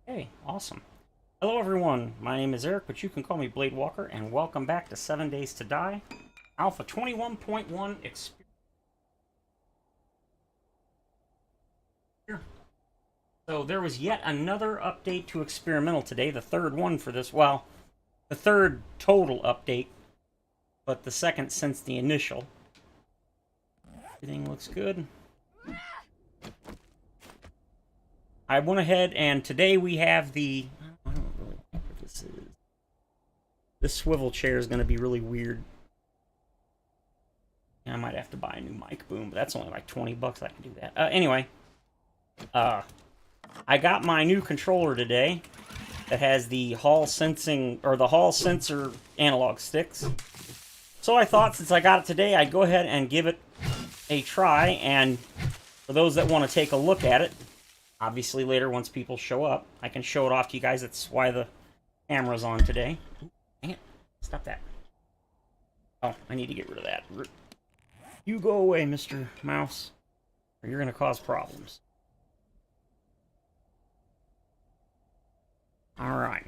Hey, awesome. Hello everyone, my name is Eric, but you can call me Blade Walker, and welcome back to 7 Days to Die, Alpha 21.1 Experience. So there was yet another update to Experimental today, the third one for this, well, the third total update, but the second since the initial. Everything looks good. I went ahead and today we have the... I don't really know what this is. This swivel chair is going to be really weird. I might have to buy a new mic boom, but that's only like 20 bucks. I can do that. Anyway, I got my new controller today that has the Hall sensing or the Hall sensor analog sticks. So I thought since I got it today, I'd go ahead and give it a try. And for those that want to take a look at it, obviously later once people show up, I can show it off to you guys. That's why the camera's on today. Ooh, dang it! Stop that. Oh, I need to get rid of that. You go away, Mr. Mouse, or you're going to cause problems. Alright.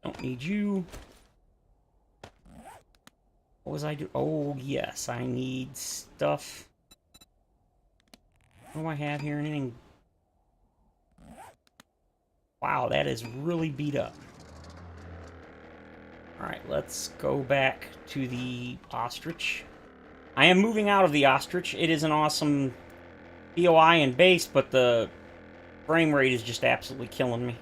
Don't need you. What was I do? Oh, yes, I need stuff. What do I have here? Anything? Wow, that is really beat up. Alright, let's go back to the Ostrich. I am moving out of the Ostrich. It is an awesome POI and base, but the frame rate is just absolutely killing me.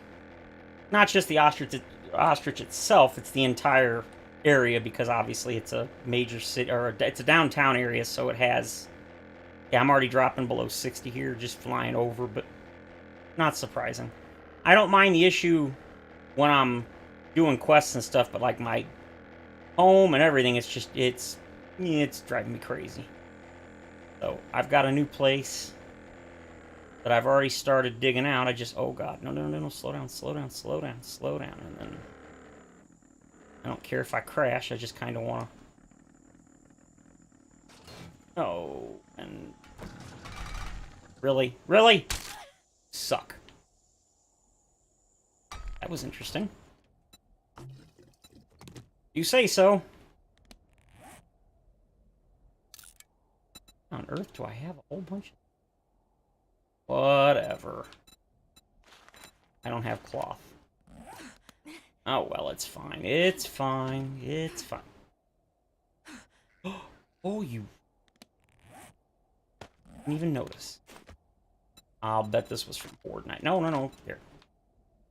Not just the Ostrich itself, it's the entire area, because obviously it's a major city, or it's a downtown area, so it has... Yeah, I'm already dropping below 60 here, just flying over, but not surprising. I don't mind the issue when I'm doing quests and stuff, but like my home and everything, it's just, it's driving me crazy. So, I've got a new place that I've already started digging out. I just, oh god, no, slow down, and then I don't care if I crash, I just kind of want to... Oh, and... Really? Really? Suck. That was interesting. You say so. On Earth, do I have a whole bunch? Whatever. I don't have cloth. Oh, well, it's fine. It's fine. It's fine. Oh, you... didn't even notice. I'll bet this was from Horde Night. No. Here.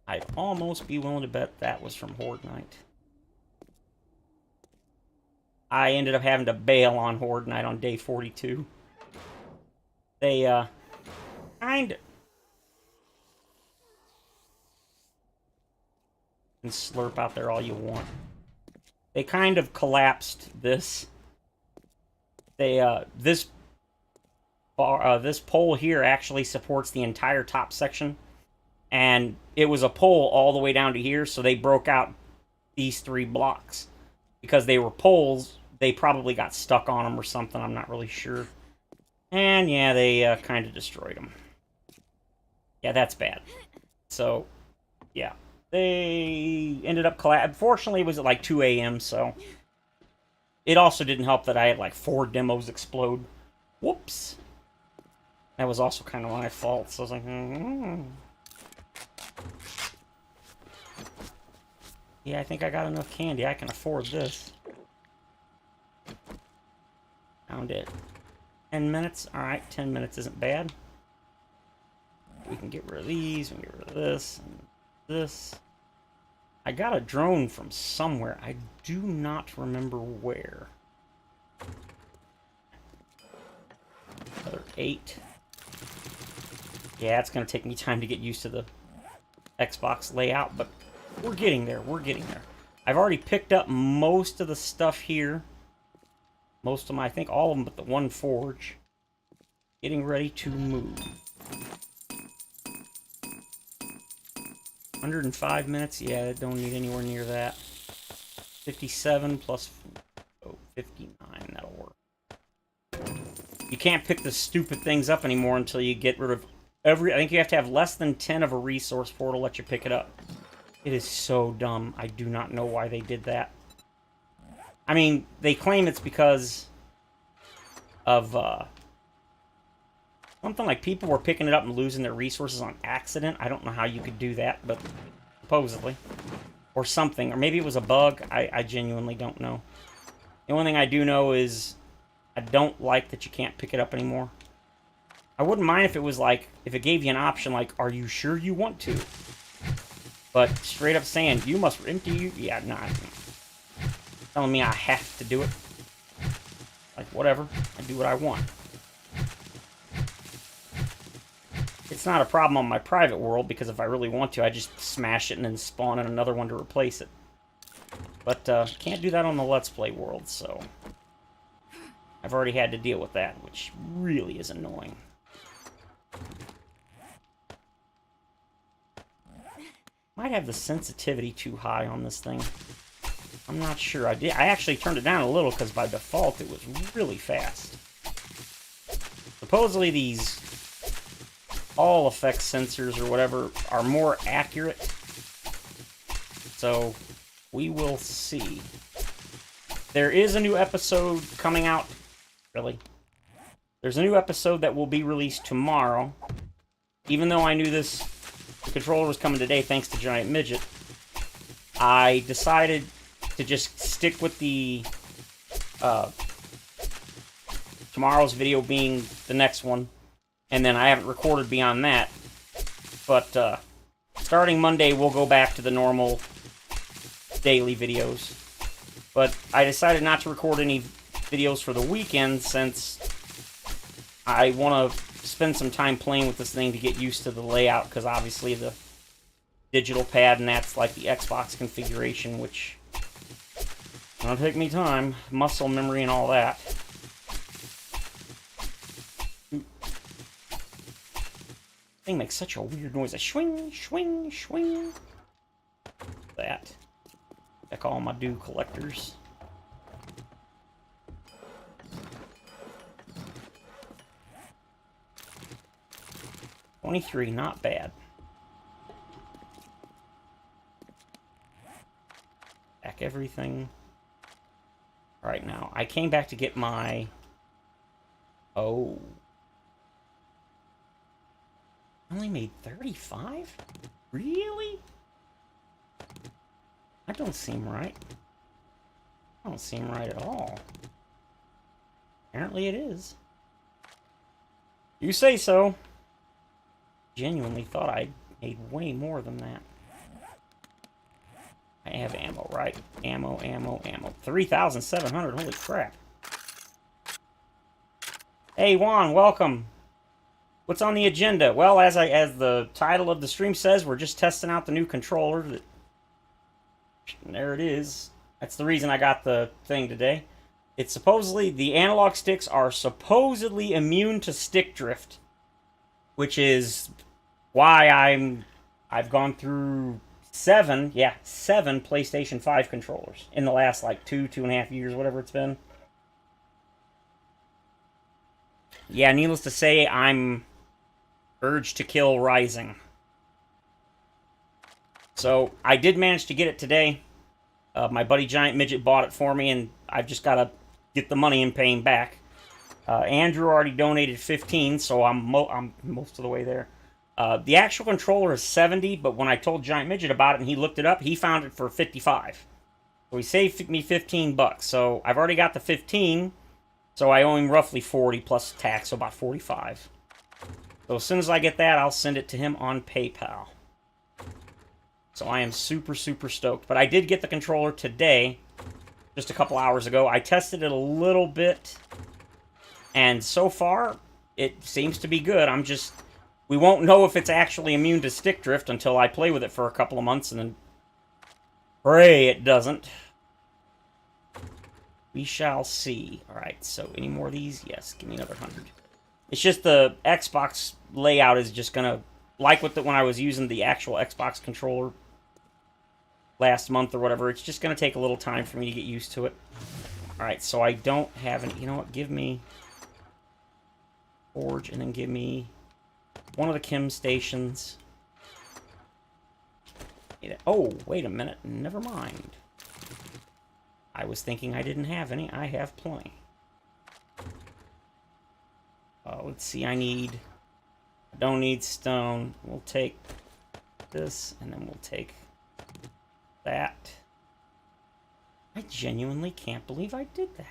I'd almost be willing to bet that was from Horde Night. I ended up having to bail on Horde Night on day 42. They, kind of... And slurp out there all you want. They kind of collapsed this. They, this pole here actually supports the entire top section. And it was a pole all the way down to here, so they broke out these 3 blocks. Because they were poles, they probably got stuck on them or something, I'm not really sure. And yeah, they kind of destroyed them. Yeah, that's bad. So, yeah. They ended up collapsing. Unfortunately, it was at like 2 a.m., so... It also didn't help that I had like 4 demos explode. Whoops. That was also kind of my fault, so I was like... Yeah, I think I got enough candy. I can afford this. Found it. 10 minutes? Alright, 10 minutes isn't bad. We can get rid of these, we can get rid of this, and this. I got a drone from somewhere. I do not remember where. Another 8. Yeah, it's going to take me time to get used to the Xbox layout, but we're getting there. We're getting there. I've already picked up most of the stuff here. Most of them, I think all of them but the one forge. Getting ready to move. 105 minutes? Yeah, I don't need anywhere near that. 57 plus... Oh, 59. That'll work. You can't pick the stupid things up anymore until you get rid of I think you have to have less than 10 of a resource for it to let you pick it up. It is so dumb. I do not know why they did that. I mean, they claim it's because of, something like people were picking it up and losing their resources on accident. I don't know how you could do that, but supposedly. Or something. Or maybe it was a bug. I genuinely don't know. The only thing I do know is I don't like that you can't pick it up anymore. I wouldn't mind if it was like, if it gave you an option like, are you sure you want to? But straight up saying, you must empty you. Yeah, nah. Telling me I have to do it. Like, whatever. I do what I want. It's not a problem on my private world, because if I really want to, I just smash it and then spawn in another one to replace it. But, can't do that on the Let's Play world, so... I've already had to deal with that, which really is annoying. Might have the sensitivity too high on this thing. I'm not sure. I actually turned it down a little, because by default it was really fast. Supposedly these All effects sensors or whatever are more accurate. So, we will see. There is a new episode coming out. Really? There's a new episode that will be released tomorrow. Even though I knew the controller was coming today thanks to Giant Midget, I decided to just stick with the tomorrow's video being the next one. And then I haven't recorded beyond that. But starting Monday, we'll go back to the normal daily videos. But I decided not to record any videos for the weekend since I want to spend some time playing with this thing to get used to the layout, because obviously the digital pad, and that's like the Xbox configuration, which is going to take me time, muscle memory and all that. Thing makes such a weird noise. A swing, swing, swing. That. Check all my dew collectors. $23, not bad. Back everything. Right now, I came back to get my... Oh. I only made 35? Really? That don't seem right. That don't seem right at all. Apparently it is. You say so. Genuinely thought I made way more than that. I have ammo, right? Ammo, ammo, ammo. 3,700, holy crap. Hey Juan, welcome. What's on the agenda? Well, as the title of the stream says, we're just testing out the new controller. There it is. That's the reason I got the thing today. It's supposedly, the analog sticks are supposedly immune to stick drift, which is why I've gone through seven PlayStation 5 controllers in the last like 2.5 years, whatever it's been. Yeah, needless to say, I'm urged to kill rising. So, I did manage to get it today. My buddy Giant Midget bought it for me, and I've just got to get the money and pay him back. Andrew already donated 15, so I'm most of the way there. The actual controller is 70, but when I told Giant Midget about it and he looked it up, he found it for 55. So he saved me 15 bucks. So I've already got the 15, so I owe him roughly 40 plus tax, so about 45. So as soon as I get that, I'll send it to him on PayPal. So I am super, super stoked. But I did get the controller today, just a couple hours ago. I tested it a little bit, and so far, it seems to be good. We won't know if it's actually immune to stick drift until I play with it for a couple of months, and then pray it doesn't. We shall see. Alright, so any more of these? Yes, give me another 100. It's just the Xbox layout is just gonna, like when I was using the actual Xbox controller last month or whatever, it's just gonna take a little time for me to get used to it. Alright, so I don't have any, you know what, give me Forge, and then give me one of the chem stations. Oh, wait a minute. Never mind. I was thinking I didn't have any. I have plenty. Let's see. I don't need stone. We'll take this, and then we'll take that. I genuinely can't believe I did that.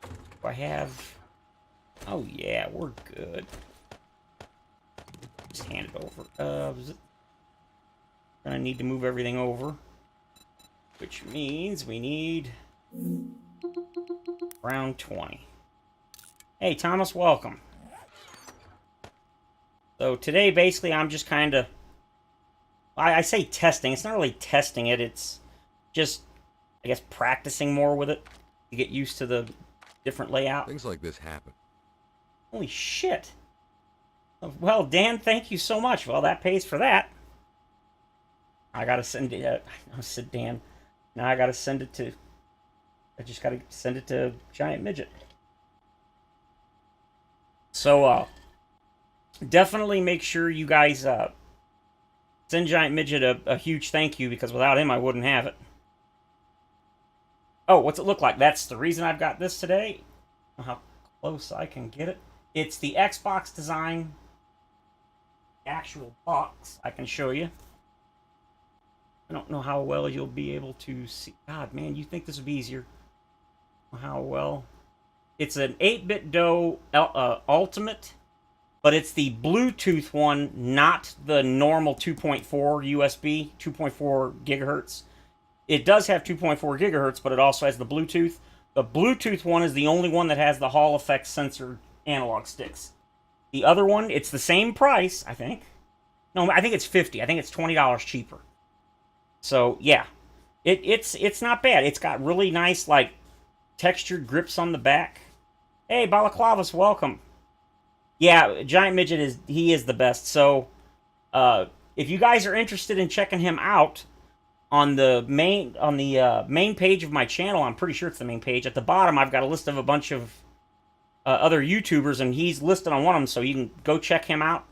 Do I have... Oh, yeah, we're good. Just hand it over. Gonna need to move everything over. Which means we need... round 20. Hey, Thomas, welcome. So today, basically, I'm just kind of... I say testing. It's not really testing it. It's just, I guess, practicing more with it to get used to the different layout. Things like this happen. Holy shit. Well, Dan, thank you so much. Well, that pays for that. I gotta send it... I said Dan. Now I gotta send it to... I just gotta send it to Giant Midget. So, definitely make sure you guys, send Giant Midget a huge thank you, because without him, I wouldn't have it. Oh, what's it look like? That's the reason I've got this today. How close I can get it. It's the Xbox design. Actual box. I can show you. I don't know how well you'll be able to see. God, man, you think this would be easier. How well. It's an 8-bit DOE Ultimate, but it's the Bluetooth one, not the normal 2.4 USB, 2.4 gigahertz. It does have 2.4 gigahertz, but it also has the Bluetooth. The Bluetooth one is the only one that has the Hall effect sensor analog sticks. The other one, it's the same price, I think. No, I think it's $50. I think it's $20 cheaper. So, yeah. It's not bad. It's got really nice, like, textured grips on the back. Hey, Balaclavas, welcome. Yeah, Giant Midget is the best. So, if you guys are interested in checking him out, on the main page of my channel, I'm pretty sure it's the main page. At the bottom, I've got a list of a bunch of other YouTubers, and he's listed on one of them, so you can go check him out.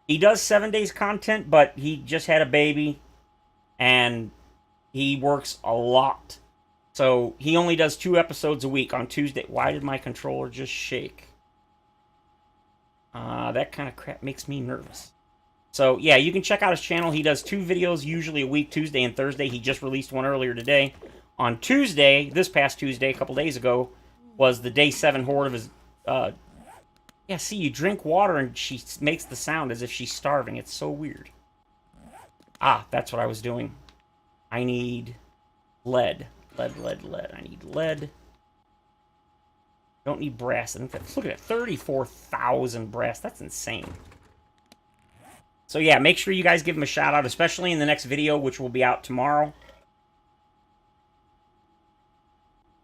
He does 7 days content, but he just had a baby, and he works a lot. So he only does 2 episodes a week on Tuesday. Why did my controller just shake? That kind of crap makes me nervous. So, yeah, you can check out his channel. He does 2 videos usually a week, Tuesday and Thursday. He just released one earlier today. On Tuesday, this past Tuesday, a couple days ago, was the Day 7 horde of his... yeah, see, you drink water and she makes the sound as if she's starving. It's so weird. Ah, that's what I was doing. I need lead. Lead. I need lead. Don't need brass. I think that's, look at it, 34,000 brass. That's insane. So yeah, make sure you guys give him a shout out, especially in the next video, which will be out tomorrow.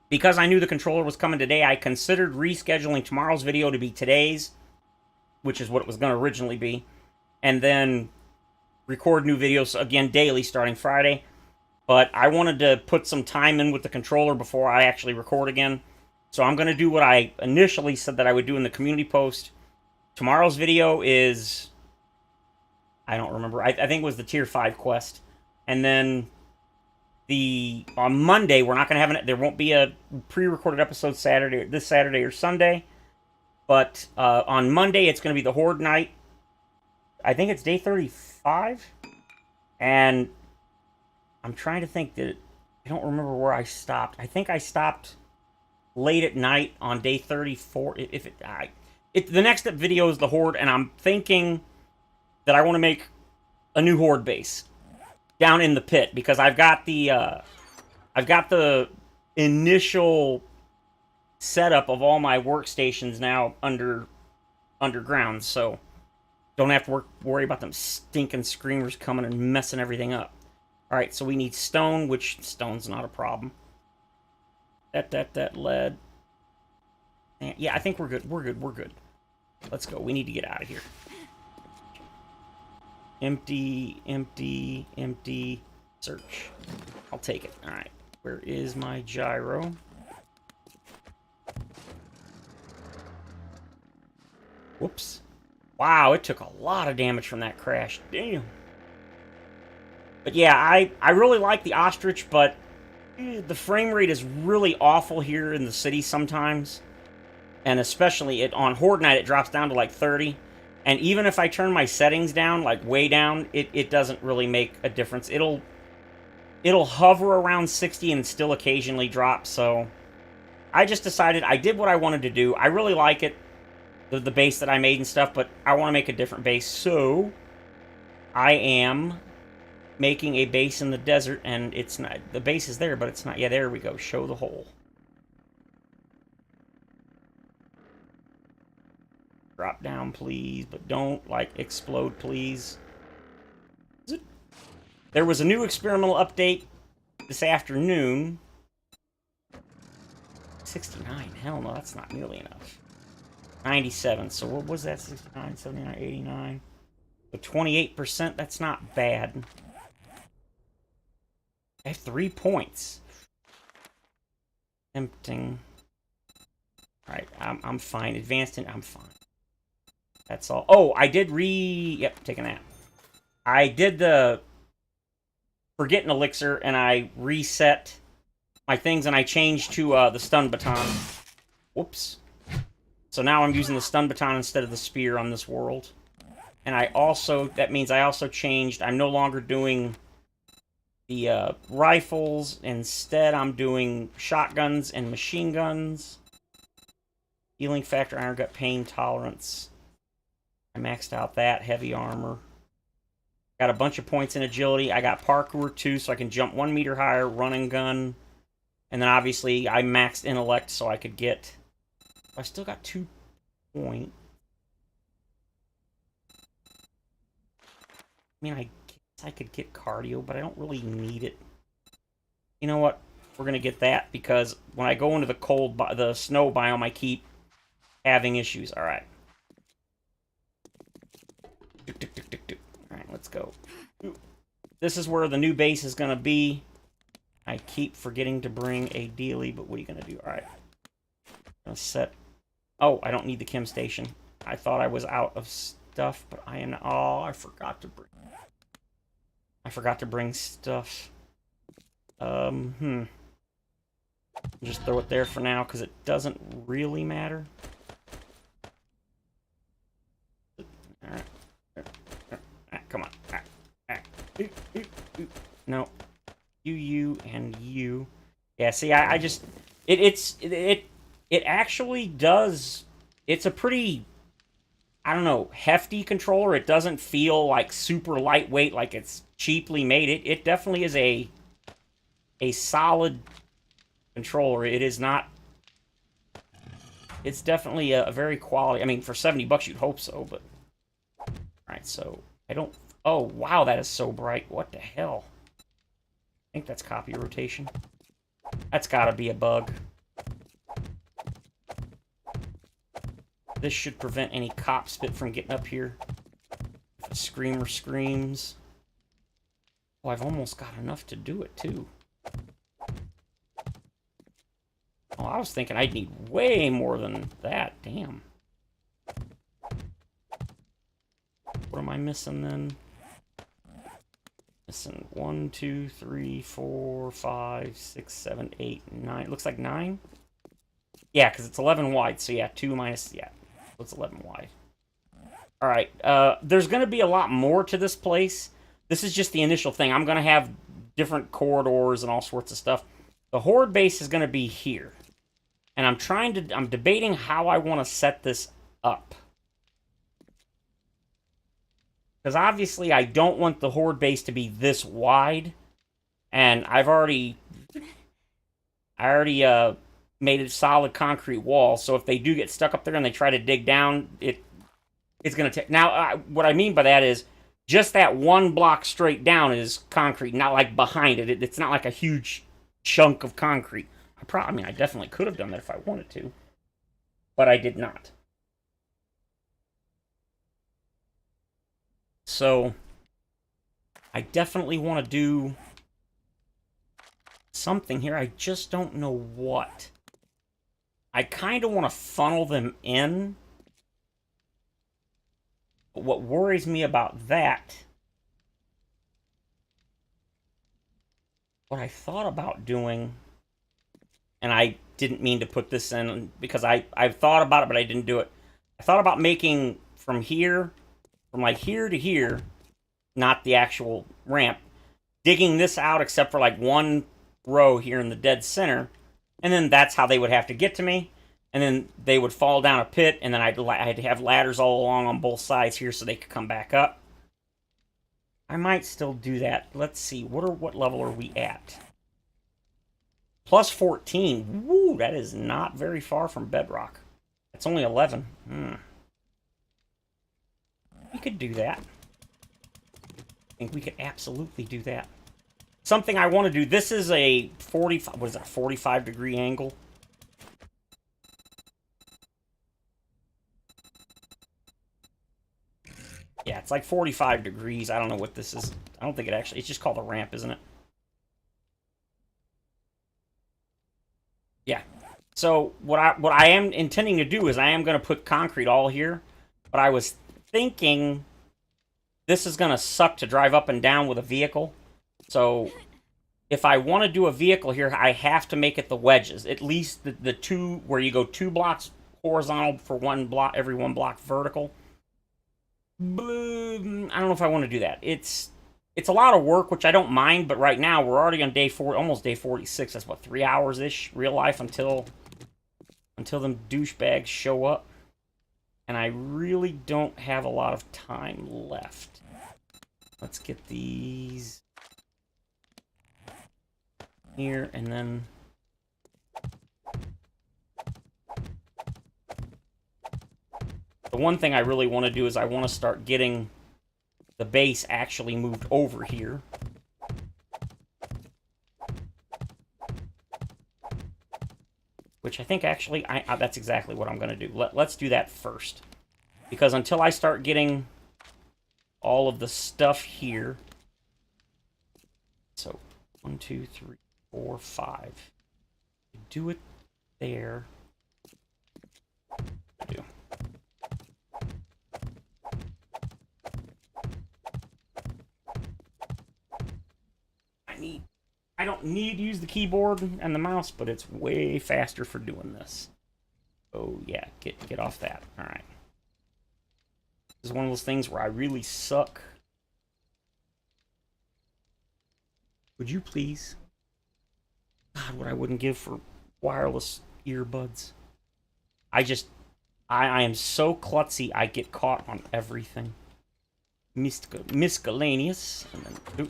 Because I knew the controller was coming today, I considered rescheduling tomorrow's video to be today's, which is what it was going to originally be, and then record new videos again daily starting Friday. But I wanted to put some time in with the controller before I actually record again. So I'm going to do what I initially said that I would do in the community post. Tomorrow's video is... I don't remember. I think it was the Tier 5 quest. And then on Monday, we're not going to have there won't be a pre-recorded episode this Saturday or Sunday. But on Monday, it's going to be the Horde Night. I think it's day 35. And I'm trying to think that I don't remember where I stopped. I think I stopped late at night on day 34. The next video is the Horde, and I'm thinking that I want to make a new Horde base down in the pit, because I've got the initial setup of all my workstations now underground, so don't have to worry about them stinking screamers coming and messing everything up. All right, so we need stone, which stone's not a problem. That lead. And yeah, I think we're good. We're good. Let's go. We need to get out of here. Empty. Search. I'll take it. All right. Where is my gyro? Whoops. Wow, it took a lot of damage from that crash. Damn. But yeah, I really like the Ostrich, but the frame rate is really awful here in the city sometimes. And especially on Horde Night, it drops down to like 30. And even if I turn my settings down, like way down, it doesn't really make a difference. It'll hover around 60 and still occasionally drop, so I just decided I did what I wanted to do. I really like it, the base that I made and stuff, but I want to make a different base, so I am making a base in the desert, and it's not, the base is there, but it's not, yeah, there we go, show the hole. Drop down, please, but don't, like, explode, please. There was a new experimental update this afternoon. 69, hell no, that's not nearly enough. 97, so what was that? 69, 79, 89. So 28%, that's not bad. I have 3 points. Tempting. Alright, I'm fine. Advanced in, I'm fine. That's all. Oh, I did yep, take a nap. I did the Forgetting Elixir, and I reset my things, and I changed to the Stun Baton. Whoops. So now I'm using the Stun Baton instead of the Spear on this world. And that means I also changed, I'm no longer doing the rifles. Instead, I'm doing shotguns and machine guns. Healing factor, iron gut, pain tolerance. I maxed out that, heavy armor. Got a bunch of points in agility. I got parkour too, so I can jump 1 meter higher, run and gun. And then obviously I maxed intellect so I could get... I still got 2 points. I mean, I guess I could get cardio, but I don't really need it. You know what? We're going to get that because when I go into the snow biome, I keep having issues. All right. All right, let's go. This is where the new base is going to be. I keep forgetting to bring a dealie, but what are you going to do? All right. I'm going to set... Oh, I don't need the chem station. I thought I was out of stuff, but I am not... Oh, I forgot to bring stuff. Just throw it there for now, because it doesn't really matter. Alright. Come on. No. You, and you. Yeah, see, I just... It actually does... It's a pretty... I don't know, hefty controller. It doesn't feel like super lightweight, like it's cheaply made. It definitely is a solid controller. It is not... It's definitely a very quality... I mean, for 70 bucks you'd hope so, but... Alright, so... I don't... Oh, wow, that is so bright. What the hell? I think that's copy rotation. That's gotta be a bug. This should prevent any cop spit from getting up here. If a screamer screams. Oh, I've almost got enough to do it, too. Oh, I was thinking I'd need way more than that. Damn. What am I missing, then? Missing 1, 2, 3, 4, 5, 6, 7, 8, 9. It looks like 9? Yeah, because it's 11 wide, so yeah, 2 minus... Yeah. It's 11 wide. Alright, there's going to be a lot more to this place. This is just the initial thing. I'm going to have different corridors and all sorts of stuff. The Horde base is going to be here. And I'm debating how I want to set this up. Because obviously I don't want the Horde base to be this wide. And I already made a solid concrete wall, so if they do get stuck up there and they try to dig down, it's going to take... Now, what I mean by that is, just that one block straight down is concrete, not like behind it. It's not like a huge chunk of concrete. I mean, I definitely could have done that if I wanted to, but I did not. So, I definitely want to do something here. I just don't know what. I kind of want to funnel them in. what worries me about that, what I thought about doing, and I didn't mean to put this in because I've thought about it, but I didn't do it. I thought about making from here, from like here to here, not the actual ramp, digging this out except for like one row here in the dead center, and then that's how they would have to get to me, and then they would fall down a pit, and then I'd have ladders all along on both sides here so they could come back up. I might still do that. Let's see, what level are we at? Plus 14. Woo, that is not very far from bedrock. It's only 11. We could do that. I think we could absolutely do that. Something I want to do. This is a 45. What is that? 45-degree angle. Yeah, it's like 45 degrees. I don't know what this is. I don't think it actually. It's just called a ramp, isn't it? Yeah. So what I am intending to do is I am going to put concrete all here, but I was thinking this is going to suck to drive up and down with a vehicle. So if I want to do a vehicle here, I have to make it the wedges. At least the two where you go 2 blocks horizontal for one block, every 1 block vertical. I don't know if I want to do that. It's a lot of work, which I don't mind, but right now we're already on day 4, almost day 46. That's what, 3 hours-ish real life until them douchebags show up. And I really don't have a lot of time left. Let's get these here, and then the one thing I really want to do is I want to start getting the base actually moved over here. Which I think actually, that's exactly what I'm going to do. Let's do that first. Because until I start getting all of the stuff here. So, 1, 2, 3, 4, 5. Do it there. I do. I don't need to use the keyboard and the mouse, but it's way faster for doing this. Oh yeah, get off that. All right. This is one of those things where I really suck. Would you please? God, what I wouldn't give for wireless earbuds. I am so klutzy, I get caught on everything. Miscellaneous. And then,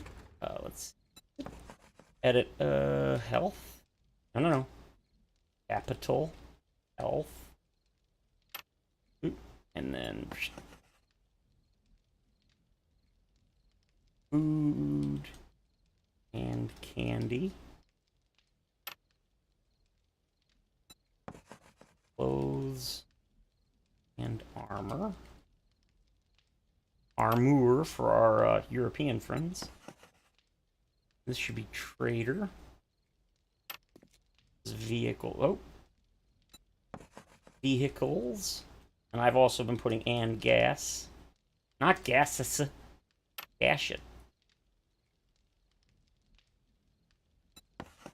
let's edit, health. No. Capital. Health. And then food and candy. Clothes and armor. Armor for our European friends. This should be trader. This vehicle. Oh. Vehicles. And I've also been putting and gas. Not gas, it's a gas it.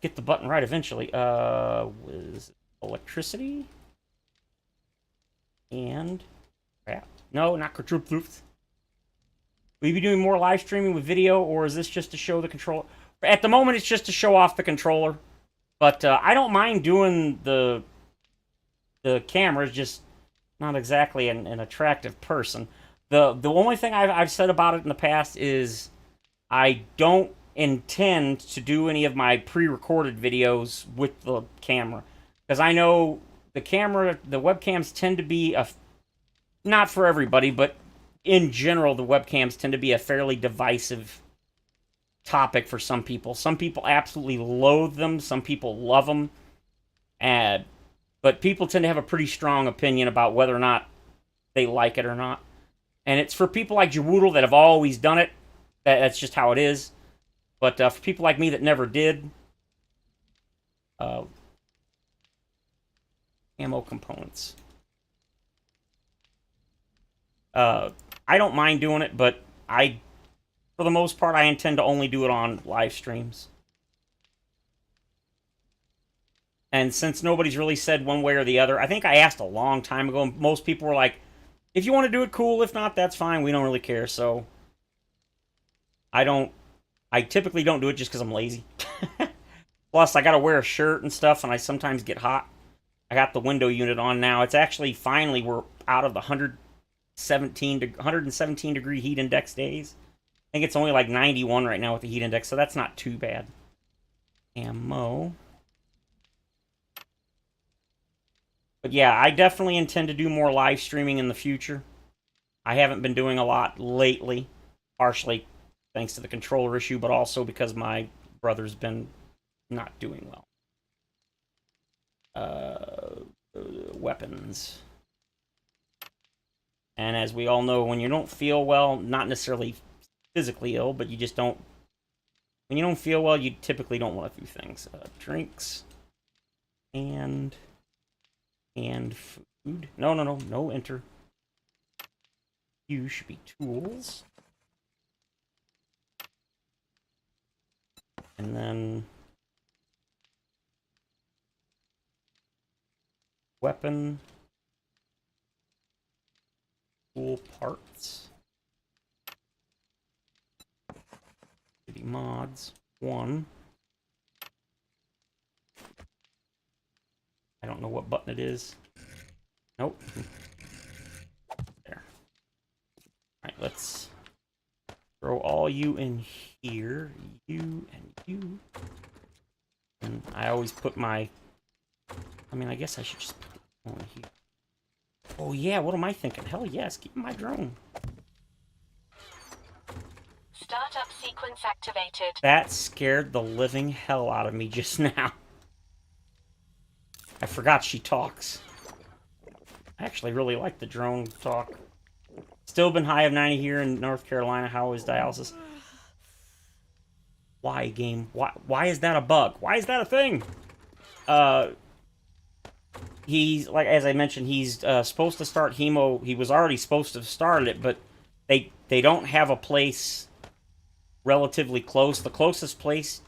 Get the button right eventually. Was electricity? And crap. No, not quadruplets. Will you be doing more live streaming with video, or is this just to show the controller? At the moment, it's just to show off the controller. But I don't mind doing the camera. It's just not exactly an attractive person. The only thing I've said about it in the past is I don't intend to do any of my pre-recorded videos with the camera, because I know the webcams tend to be not for everybody, but in general, the webcams tend to be a fairly divisive topic for some people. Some people absolutely loathe them. Some people love them. But people tend to have a pretty strong opinion about whether or not they like it or not. And it's for people like Jawoodle that have always done it. That's just how it is. But for people like me that never did, ammo components. I don't mind doing it, but for the most part, I intend to only do it on live streams. And since nobody's really said one way or the other, I think I asked a long time ago, and most people were like, if you want to do it, cool. If not, that's fine. We don't really care. So I typically don't do it just because I'm lazy. Plus, I got to wear a shirt and stuff, and I sometimes get hot. I got the window unit on now. It's actually finally, we're out of the 117 degree heat index days. I think it's only like 91 right now with the heat index, so that's not too bad. Ammo. But yeah, I definitely intend to do more live streaming in the future. I haven't been doing a lot lately, partially thanks to the controller issue, but also because my brother's been not doing well. Weapons. And as we all know, when you don't feel well, not necessarily physically ill, but you just don't... When you don't feel well, you typically don't want to do things. Drinks. And food. No enter. You should be tools. And then... Weapon. Tool parts. City mods. 1. I don't know what button it is. Nope. There. Alright, let's throw all you in here. You and you. And I always put my... I mean, I guess I should just put it on here. Oh yeah, what am I thinking? Hell yes, keep my drone. Startup sequence activated. That scared the living hell out of me just now. I forgot she talks. I actually really like the drone talk. Still been high of 90 here in North Carolina. How is dialysis? Why, game? Why is that a bug? Why is that a thing? He's, like, as I mentioned, he's supposed to start hemo. He was already supposed to have started it, but they don't have a place relatively close. The closest place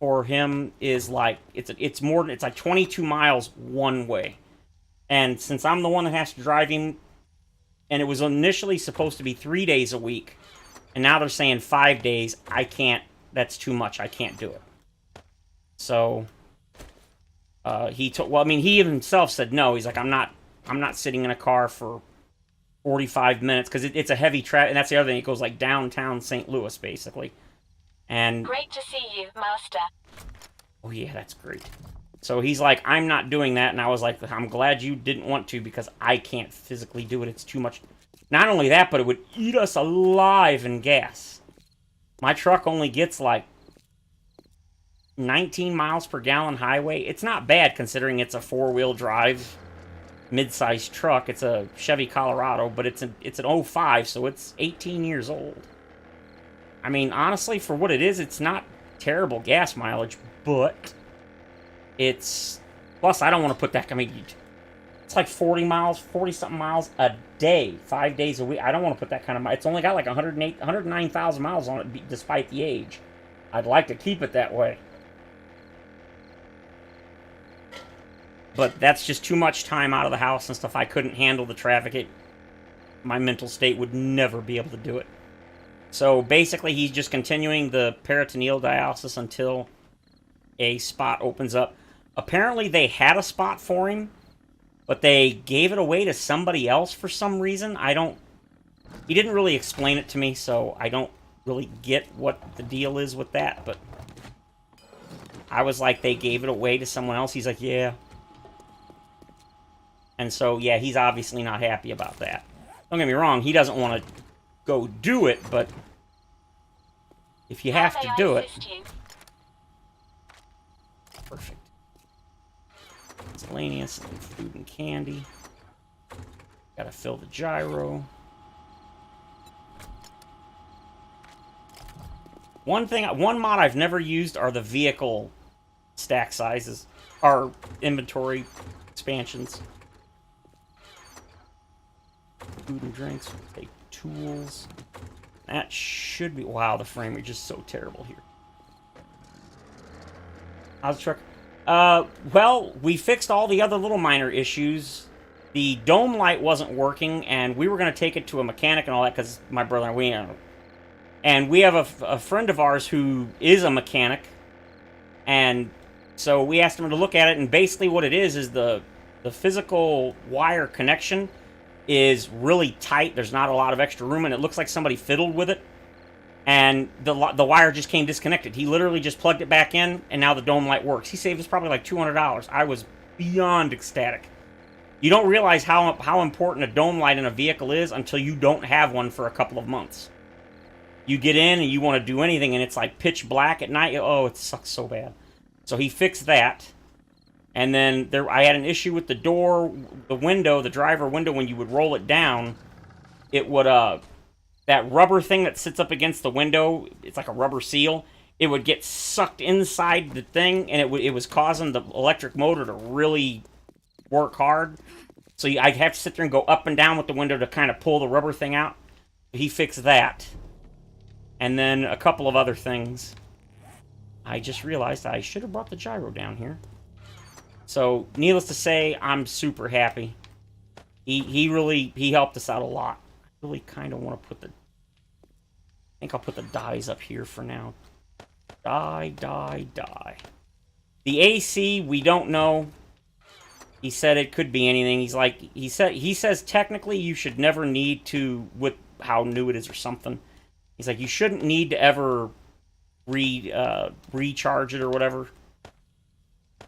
for him is like it's like 22 miles one way. And since I'm the one that has to drive him, and it was initially supposed to be 3 days a week, and now they're saying 5 days, I can't. That's too much. I can't do it. So he told. Well, I mean, he himself said no. He's like, I'm not sitting in a car for 45 minutes because it's a heavy traffic, and that's the other thing. It goes like downtown St. Louis, basically. And great to see you, Master. Oh yeah, that's great. So he's like, I'm not doing that, and I was like, I'm glad you didn't want to because I can't physically do it. It's too much. Not only that, but it would eat us alive in gas. My truck only gets like 19 miles per gallon highway. It's not bad considering it's a 4-wheel drive mid-sized truck. It's a Chevy Colorado, but it's an 05, so it's 18 years old. I mean, honestly, for what it is, it's not terrible gas mileage, but it's... Plus, I don't want to put that... I mean, it's like 40-something miles a day, 5 days a week. I don't want to put that kind of... It's only got like 109,000 miles on it, despite the age. I'd like to keep it that way. But that's just too much time out of the house and stuff. I couldn't handle the traffic. My mental state would never be able to do it. So basically, he's just continuing the peritoneal dialysis until a spot opens up. Apparently, they had a spot for him, but they gave it away to somebody else for some reason. He didn't really explain it to me, so I don't really get what the deal is with that. But I was like, they gave it away to someone else. He's like, yeah. And so, yeah, he's obviously not happy about that. Don't get me wrong, he doesn't want to go do it, but if you have to do it... Perfect. Miscellaneous, and food and candy. Gotta fill the gyro. One mod I've never used are the vehicle stack sizes, or inventory expansions. Food and drinks. We'll take tools. That should be... Wow, the frame rate is just so terrible here. How's the truck? Well, we fixed all the other little minor issues. The dome light wasn't working, and we were going to take it to a mechanic and all that, because my brother and we... And we have a friend of ours who is a mechanic, and so we asked him to look at it, and basically what it is the physical wire connection is really tight. There's not a lot of extra room, and it looks like somebody fiddled with it. And the wire just came disconnected. He literally just plugged it back in, and now the dome light works. He saved us probably like $200. I was beyond ecstatic. You don't realize how important a dome light in a vehicle is until you don't have one for a couple of months. You get in and you want to do anything, and it's like pitch black at night. Oh, it sucks so bad. So he fixed that. And then I had an issue with the door, the window, the driver window. When you would roll it down, it would, that rubber thing that sits up against the window, it's like a rubber seal, it would get sucked inside the thing, and it was causing the electric motor to really work hard. So I'd have to sit there and go up and down with the window to kind of pull the rubber thing out. He fixed that. And then a couple of other things. I just realized I should have brought the gyro down here. So, needless to say, I'm super happy. He helped us out a lot. I really kind of want to put I think I'll put the dies up here for now. Die. The AC, we don't know. He said it could be anything. He says technically you should never need to, with how new it is or something. He's like, you shouldn't need to ever recharge it or whatever.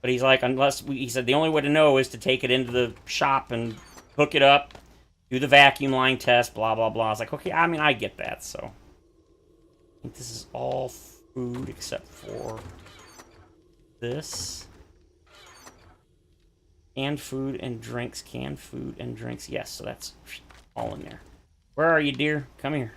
But he's like, he said the only way to know is to take it into the shop and hook it up, do the vacuum line test, blah, blah, blah. I was like, okay, I mean, I get that, so. I think this is all food except for this. Canned food and drinks, yes, so that's all in there. Where are you, dear? Come here.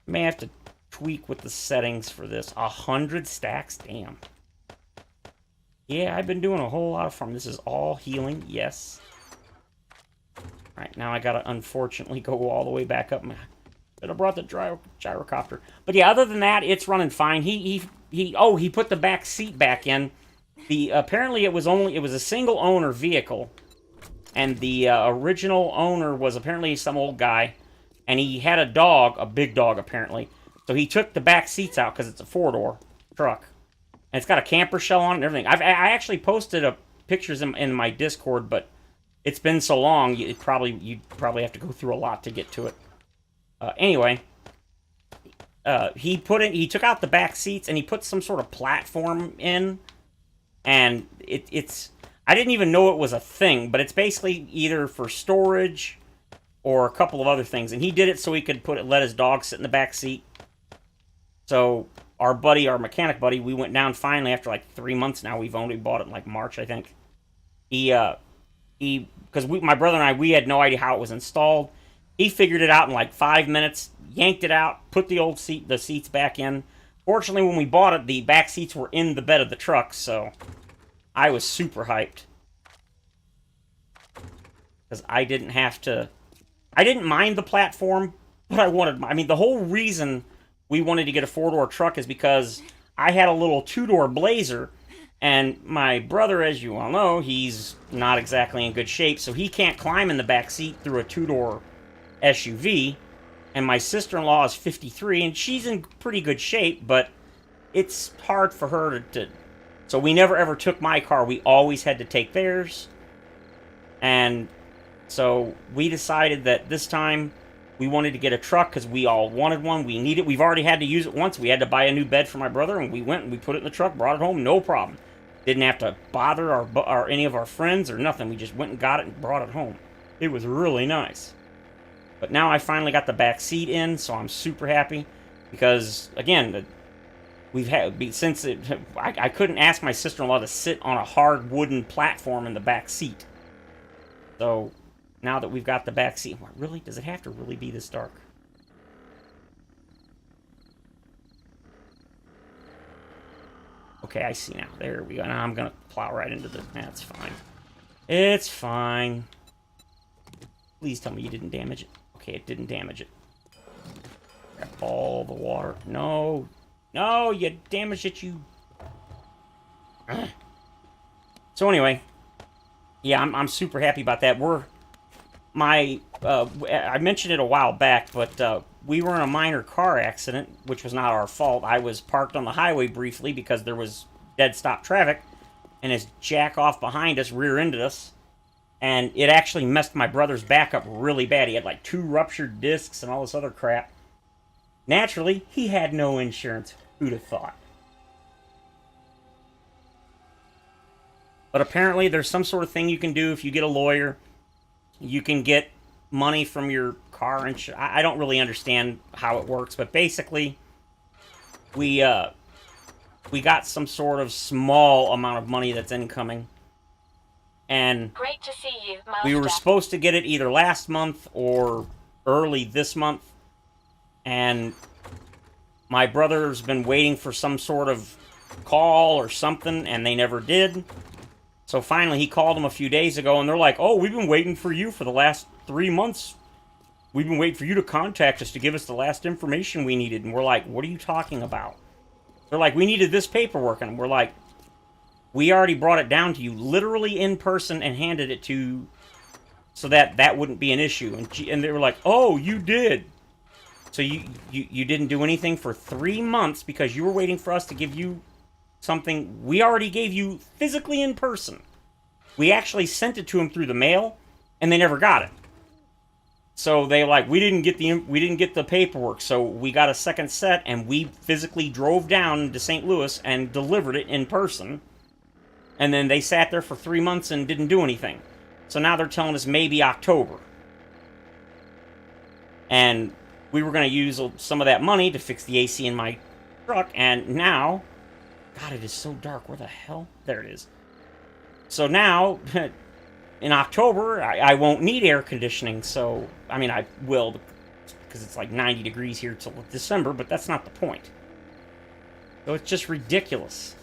May have to tweak with the settings for this. 100 stacks? Damn. Yeah, I've been doing a whole lot of farming. This is all healing, yes. Alright, now I gotta unfortunately go all the way back up. Should have brought the gyrocopter. But yeah, other than that, it's running fine. He put the back seat back in. Apparently it was a single owner vehicle. And the original owner was apparently some old guy. And he had a dog, a big dog apparently. So he took the back seats out because it's a 4-door truck. And it's got a camper shell on it and everything. I actually posted pictures in my Discord, but it's been so long, you'd probably have to go through a lot to get to it. Anyway, he took out the back seats and he put some sort of platform in. And it's I didn't even know it was a thing, but it's basically either for storage or a couple of other things. And he did it so he could let his dog sit in the back seat. So our mechanic buddy, we went down finally after like 3 months now. We bought it in like March, I think. Because my brother and I, we had no idea how it was installed. He figured it out in like 5 minutes, yanked it out, put the seats back in. Fortunately, when we bought it, the back seats were in the bed of the truck, so I was super hyped. Because I didn't mind the platform, but the whole reason we wanted to get a 4-door truck is because I had a little 2-door Blazer, and my brother, as you all know, he's not exactly in good shape, so he can't climb in the back seat through a 2-door SUV, and my sister-in-law is 53, and she's in pretty good shape, but it's hard for her to... So we never ever took my car. We always had to take theirs, and so we decided that this time we wanted to get a truck because we all wanted one. We need it. We've already had to use it once. We had to buy a new bed for my brother, and we went and we put it in the truck, brought it home, no problem. Didn't have to bother our any of our friends or nothing. We just went and got it and brought it home. It was really nice. But now I finally got the back seat in, so I'm super happy because again, I couldn't ask my sister-in-law to sit on a hard wooden platform in the back seat. So now that we've got the back seat, really, does it have to really be this dark? Okay, I see now. There we go. Now I'm gonna plow right into the... That's fine. It's fine. Please tell me you didn't damage it. Okay, it didn't damage it. Grab all the water. No. No, you damaged it, you... So anyway, yeah, I'm super happy about that. I mentioned it a while back, but we were in a minor car accident, which was not our fault. I was parked on the highway briefly because there was dead stop traffic, and his jack off behind us rear-ended us, and it actually messed my brother's back up really bad. He had like 2 ruptured discs and all this other crap. Naturally, he had no insurance. Who'd have thought? But apparently there's some sort of thing you can do if you get a lawyer. You can get money from your car insurance. I don't really understand how it works, but basically, we got some sort of small amount of money that's incoming. And Great to see you, Master. we were supposed to get it either last month or early this month. And my brother's been waiting for some sort of call or something, and they never did. So finally, he called them a few days ago, and they're like, oh, we've been waiting for you for the last 3 months. We've been waiting for you to contact us to give us the last information we needed. And we're like, what are you talking about? They're like, we needed this paperwork. And we're like, we already brought it down to you literally in person and handed it to you so that that wouldn't be an issue. And they were like, oh, you did. So you didn't do anything for 3 months because you were waiting for us to give you something we already gave you physically in person. We actually sent it to them through the mail, and they never got it. So they like, we didn't get the paperwork, so we got a second set, and we physically drove down to St. Louis and delivered it in person. And then they sat there for 3 months and didn't do anything. So now they're telling us maybe October. And we were going to use some of that money to fix the AC in my truck, and now... God, it is so dark. Where the hell? There it is. So now, in October, I won't need air conditioning, so... I mean, I will, because it's like 90 degrees here till December, but that's not the point. So it's just ridiculous.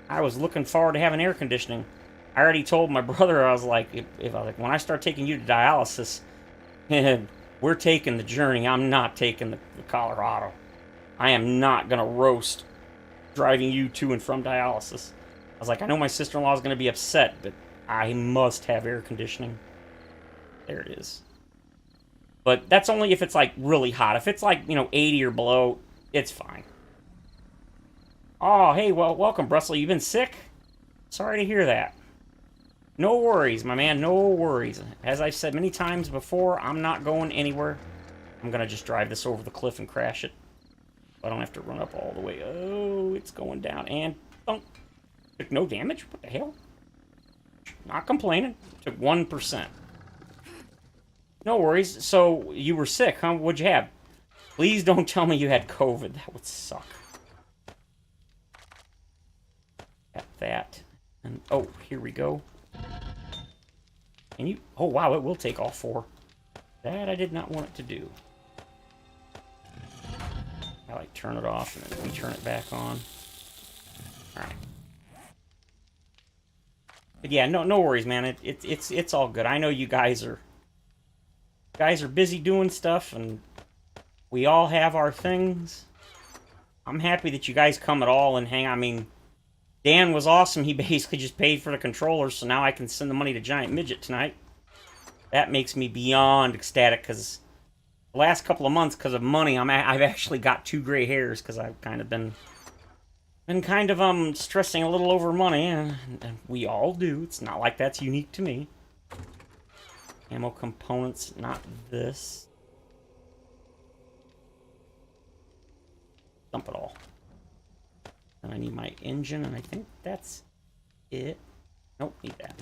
I was looking forward to having air conditioning. I already told my brother, I was like, when I start taking you to dialysis, we're taking the journey. I'm not taking the Colorado. I am not going to roast driving you to and from dialysis. I was like, I know my sister-in-law is going to be upset, but I must have air conditioning. There it is. But that's only if it's, like, really hot. If it's, like, 80 or below, it's fine. Oh, hey, well, welcome, Brussel. You been sick? Sorry to hear that. No worries, my man, no worries. As I've said many times before, I'm not going anywhere. I'm going to just drive this over the cliff and crash it. I don't have to run up all the way. Oh, it's going down. And, thunk. Took no damage? What the hell? Not complaining. Took 1%. No worries. So, you were sick, huh? What'd you have? Please don't tell me you had COVID. That would suck. Got that. And, oh, here we go. And you... Oh, wow, it will take all 4. That I did not want it to do. I like turn it off and then we turn it back on. Alright. But yeah, no worries, man. It's all good. I know you guys are busy doing stuff, and we all have our things. I'm happy that you guys come at all and hang. I mean, Dan was awesome. He basically just paid for the controllers, so now I can send the money to Giant Midget tonight. That makes me beyond ecstatic, because the last couple of months, because of money, I've actually got 2 gray hairs, because I've kind of been kind of stressing a little over money, and we all do. It's not like that's unique to me. Ammo components, not this. Dump it all. And I need my engine, and I think that's it. Nope, need that.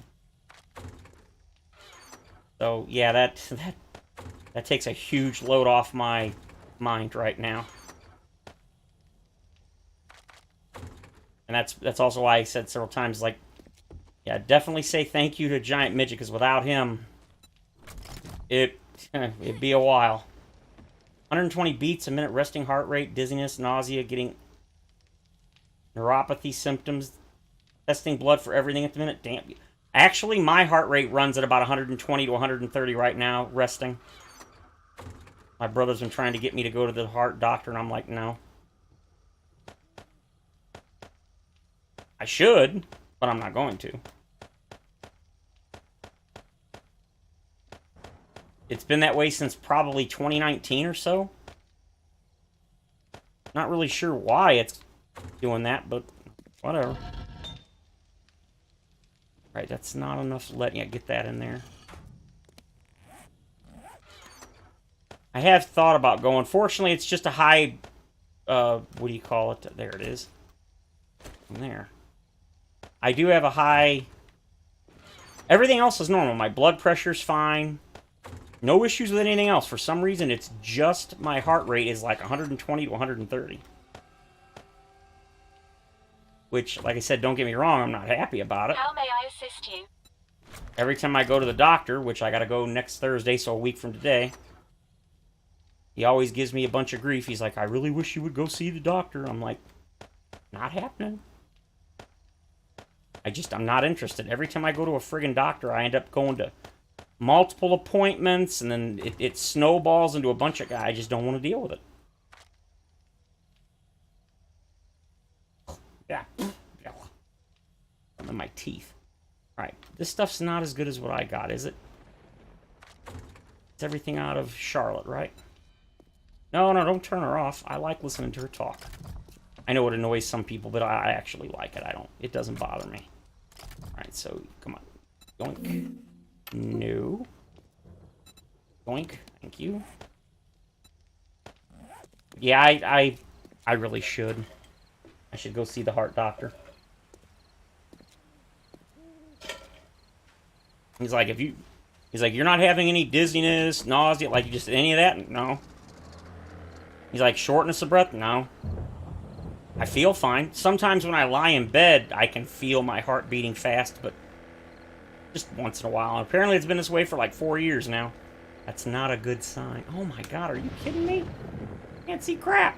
So yeah, that takes a huge load off my mind right now. And that's also why I said several times, like, yeah, definitely say thank you to Giant Midget, because without him, it'd be a while. 120 beats a minute, resting heart rate, dizziness, nausea, getting Neuropathy symptoms. Testing blood for everything at the minute. Damn. Actually, my heart rate runs at about 120 to 130 right now, resting. My brother's been trying to get me to go to the heart doctor, and I'm like, no. I should, but I'm not going to. It's been that way since probably 2019 or so. Not really sure why it's doing that, but whatever. Right, that's not enough to let you get that in there. I have thought about going. Fortunately, it's just a high... what do you call it? There it is. There. I do have a high... Everything else is normal. My blood pressure's fine. No issues with anything else. For some reason, it's just my heart rate is like 120 to 130. Which, like I said, don't get me wrong, I'm not happy about it. How may I assist you? Every time I go to the doctor, which I gotta go next Thursday, so a week from today, he always gives me a bunch of grief. He's like, I really wish you would go see the doctor. I'm like, not happening. I'm not interested. Every time I go to a friggin' doctor, I end up going to multiple appointments, and then it snowballs into a bunch of guys. I just don't want to deal with it. Yeah. I'm in my teeth. Alright, this stuff's not as good as what I got, is it? It's everything out of Charlotte, right? No, don't turn her off. I like listening to her talk. I know it annoys some people, but I actually like it. It doesn't bother me. Alright, so, come on. Yoink. No. Yoink. Thank you. Yeah, I really should. I should go see the heart doctor. He's like, you're not having any dizziness, nausea, like just any of that? No. He's like, shortness of breath? No. I feel fine. Sometimes when I lie in bed, I can feel my heart beating fast, but just once in a while. And apparently it's been this way for like 4 years now. That's not a good sign. Oh my god, are you kidding me? Can't see crap.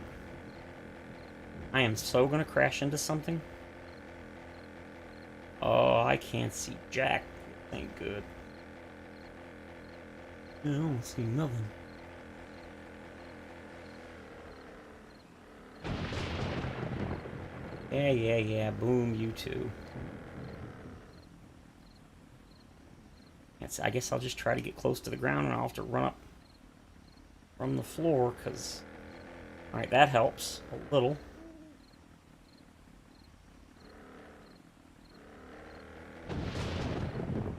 I am so gonna crash into something. Oh, I can't see jack. Ain't good. I don't see nothing. Yeah. Boom, you too. I guess I'll just try to get close to the ground, and I'll have to run up from the floor, because... Alright, that helps a little.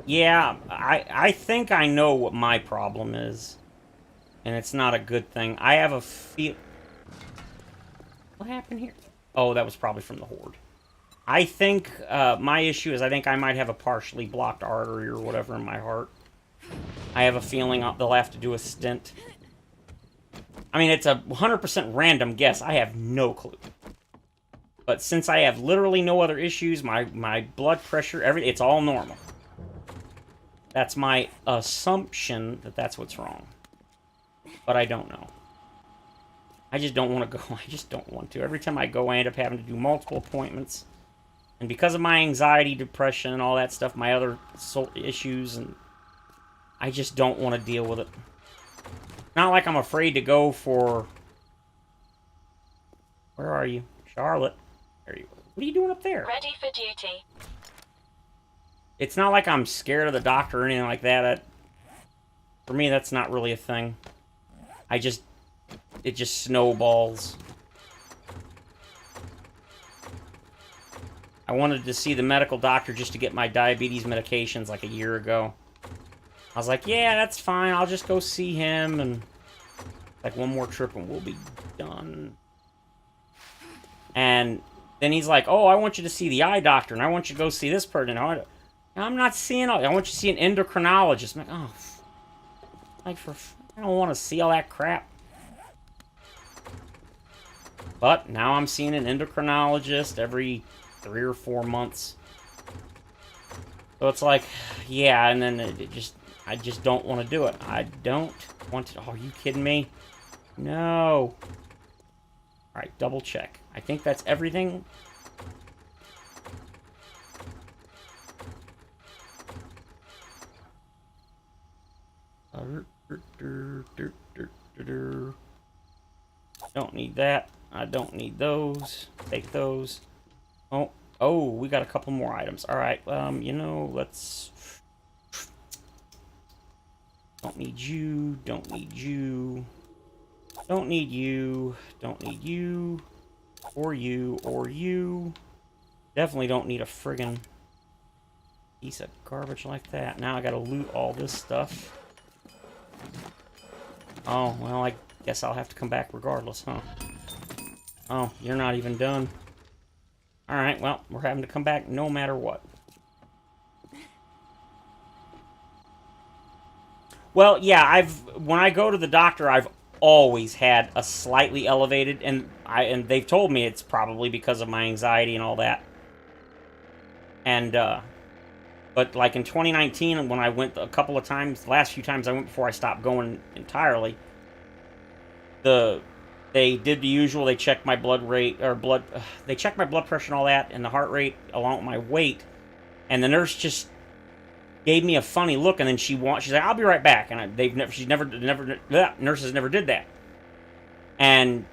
Yeah, I think I know what my problem is. And it's not a good thing. I have a feel... What happened here? Oh, that was probably from the Horde. I think my issue is I think I might have a partially blocked artery or whatever in my heart. I have a feeling they'll have to do a stent. I mean, it's a 100% random guess. I have no clue. But since I have literally no other issues, my blood pressure, it's all normal. That's my assumption that that's what's wrong. But I don't know. I just don't want to go. I just don't want to. Every time I go, I end up having to do multiple appointments. And because of my anxiety, depression, and all that stuff, my other issues, and I just don't want to deal with it. Not like I'm afraid to go for... Where are you? Charlotte. There you are. What are you doing up there? Ready for duty. It's not like I'm scared of the doctor or anything like that. For me, that's not really a thing. It just snowballs. I wanted to see the medical doctor just to get my diabetes medications like a year ago. I was like, yeah, that's fine. I'll just go see him, and like one more trip and we'll be done. And then he's like, oh, I want you to see the eye doctor, and I want you to go see this person. I'm not seeing all... I want you to see an endocrinologist. I'm like, oh, I don't want to see all that crap. But now I'm seeing an endocrinologist every 3 or 4 months. So it's like, yeah, and then I just don't want to do it. I don't want to... Oh, are you kidding me? No. Alright, double check. I think that's everything. need that. I don't need those. Take those. Oh, we got a couple more items. Alright, you know, let's... Don't need you. Don't need you. Don't need you. Don't need you. Or you. Or you. Definitely don't need a friggin' piece of garbage like that. Now I gotta loot all this stuff. Oh, well, I guess I'll have to come back regardless, huh? Oh, you're not even done. Alright, well, we're having to come back no matter what. Well, yeah, when I go to the doctor, I've always had a slightly elevated, and they've told me it's probably because of my anxiety and all that. And, but like in 2019, when I went a couple of times, the last few times I went before I stopped going entirely, they did the usual. They checked my blood rate, they checked my blood pressure and all that, and the heart rate along with my weight. And the nurse just gave me a funny look, and then she's like, "I'll be right back." And nurses never did that. And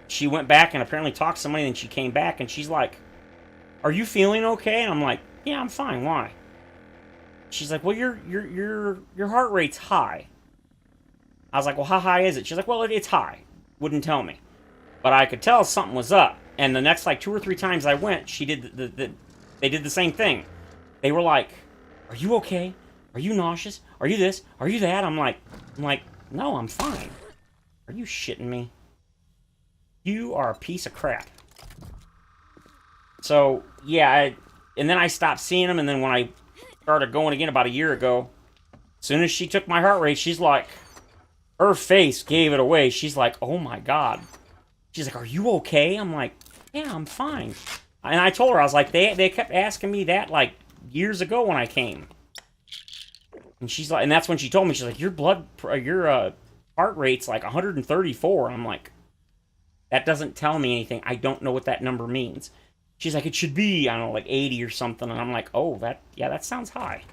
she went back and apparently talked to somebody, and she came back, and she's like, "Are you feeling okay?" And I'm like, "Yeah, I'm fine. Why?" She's like, "Well, your heart rate's high." I was like, "Well, how high is it?" She's like, "Well, it's high." Wouldn't tell me, but I could tell something was up. And the next like 2 or 3 times I went, she did they did the same thing. They were like, "Are you okay? Are you nauseous? Are you this? Are you that?" I'm like, "No, I'm fine." Are you shitting me? You are a piece of crap. So yeah, and then I stopped seeing them, and then when I started going again about a year ago, as soon as she took my heart rate, she's like, her face gave it away. She's like, "Oh my God." She's like, "Are you okay?" I'm like, "Yeah, I'm fine." And I told her, I was like, they kept asking me that like years ago when I came. And she's like, and that's when she told me, she's like, your heart rate's like 134. I'm like, that doesn't tell me anything. I don't know what that number means. She's like, it should be, I don't know, like 80 or something. And I'm like, oh, that sounds high.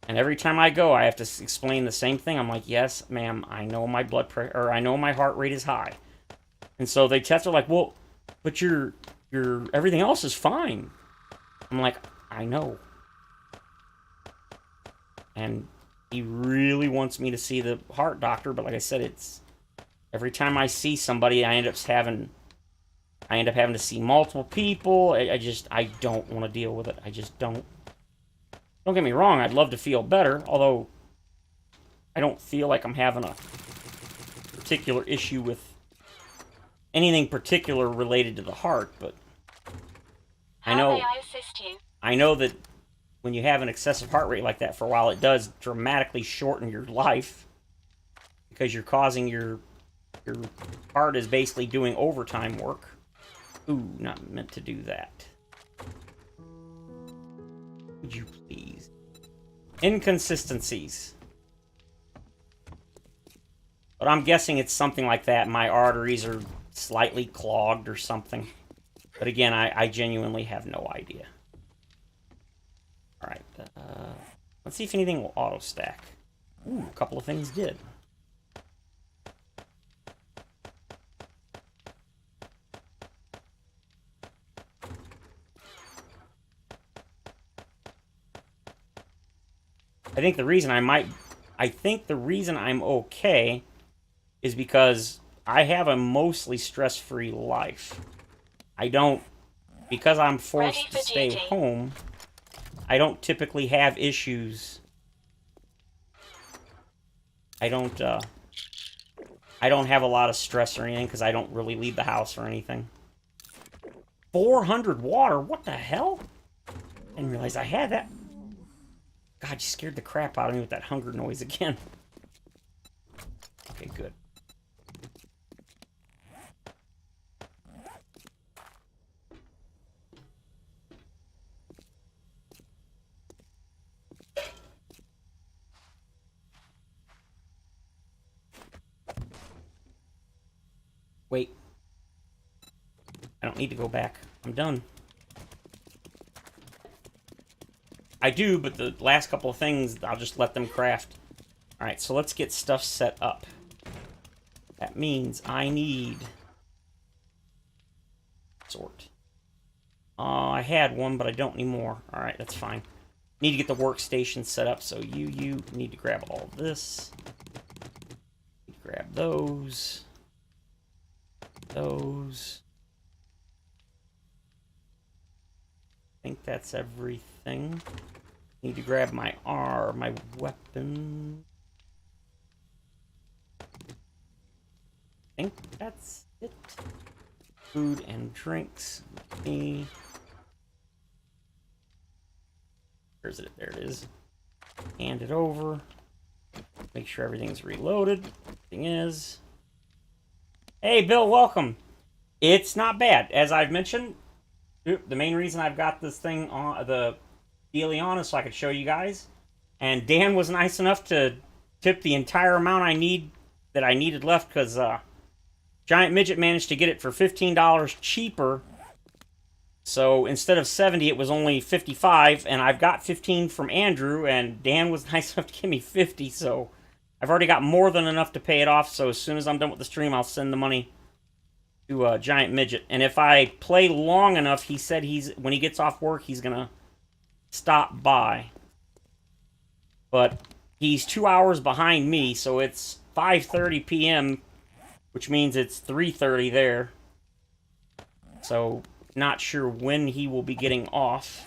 And every time I go, I have to explain the same thing. I'm like, "Yes, ma'am, I know my blood pressure, or I know my heart rate is high." And so they test her like, "Well, but your everything else is fine." I'm like, "I know." And he really wants me to see the heart doctor, but like I said, it's every time I see somebody, I end up having to see multiple people. I don't want to deal with it. I just don't. Don't get me wrong, I'd love to feel better, although I don't feel like I'm having a particular issue with anything particular related to the heart, but How may I assist you? I know that when you have an excessive heart rate like that for a while, it does dramatically shorten your life, because you're causing your heart is basically doing overtime work. Ooh, not meant to do that. Would you please? Inconsistencies. But I'm guessing it's something like that. My arteries are slightly clogged or something. But again, I genuinely have no idea. Alright, let's see if anything will auto-stack. Ooh, a couple of things did. I think the reason I'm okay is because I have a mostly stress-free life. Because I'm forced to stay home, I don't typically have issues. I don't have a lot of stress or anything because I don't really leave the house or anything. 400 water? What the hell? I didn't realize I had that. God, you scared the crap out of me with that hunger noise again. Okay, good. Wait. I don't need to go back. I'm done. I do, but the last couple of things, I'll just let them craft Alright, so let's get stuff set up. That means I need... sort. I had one, but I don't anymore. Alright, that's fine. Need to get the workstation set up, so you need to grab all this. Grab those. Those. I think that's everything. Need to grab my weapon. I think that's it. Food and drinks. Me. Where's it? There it is. Hand it over. Make sure everything's reloaded. Everything is. Hey, Bill, welcome. It's not bad. As I've mentioned, the main reason I've got this thing on the daily on is so I could show you guys. And Dan was nice enough to tip the entire amount I needed left, because Giant Midget managed to get it for $15 cheaper. So instead of 70, it was only 55, and I've got 15 from Andrew, and Dan was nice enough to give me 50, so I've already got more than enough to pay it off. So as soon as I'm done with the stream, I'll send the money to Giant Midget. And if I play long enough, he said when he gets off work, he's gonna stop by. But he's 2 hours behind me, so it's 5:30 p.m., which means it's 3:30 there. So not sure when he will be getting off.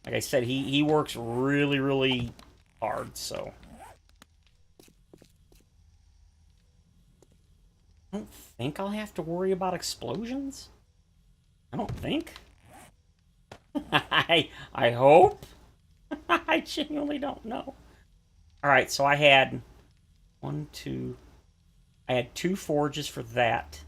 Like I said, he works really, really hard, so. I don't think I'll have to worry about explosions. I don't think. I hope. I genuinely don't know. Alright, so I had I had 2 forges for that.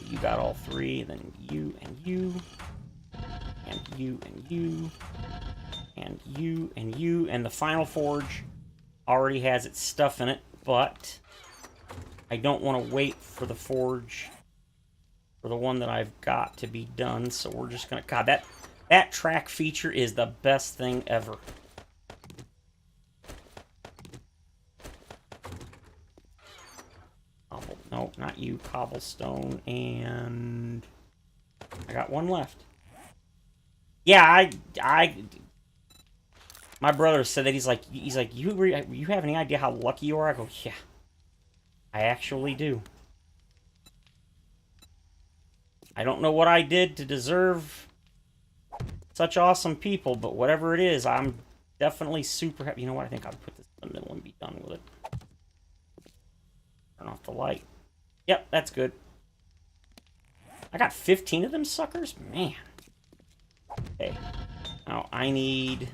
You got all 3, then you and you, and you and you, and you and you, and the final forge already has its stuff in it, but I don't want to wait for the forge, for the one that I've got to be done, so we're just gonna... God, that track feature is the best thing ever. No, not you. Cobblestone, and I got 1 left. Yeah, my brother said that he's like, you have any idea how lucky you are? I go, yeah, I actually do. I don't know what I did to deserve such awesome people, but whatever it is, I'm definitely super happy. You know what? I think I'll put this in the middle and be done with it. Turn off the light. Yep, that's good. I got 15 of them suckers? Man. Okay. Now, I need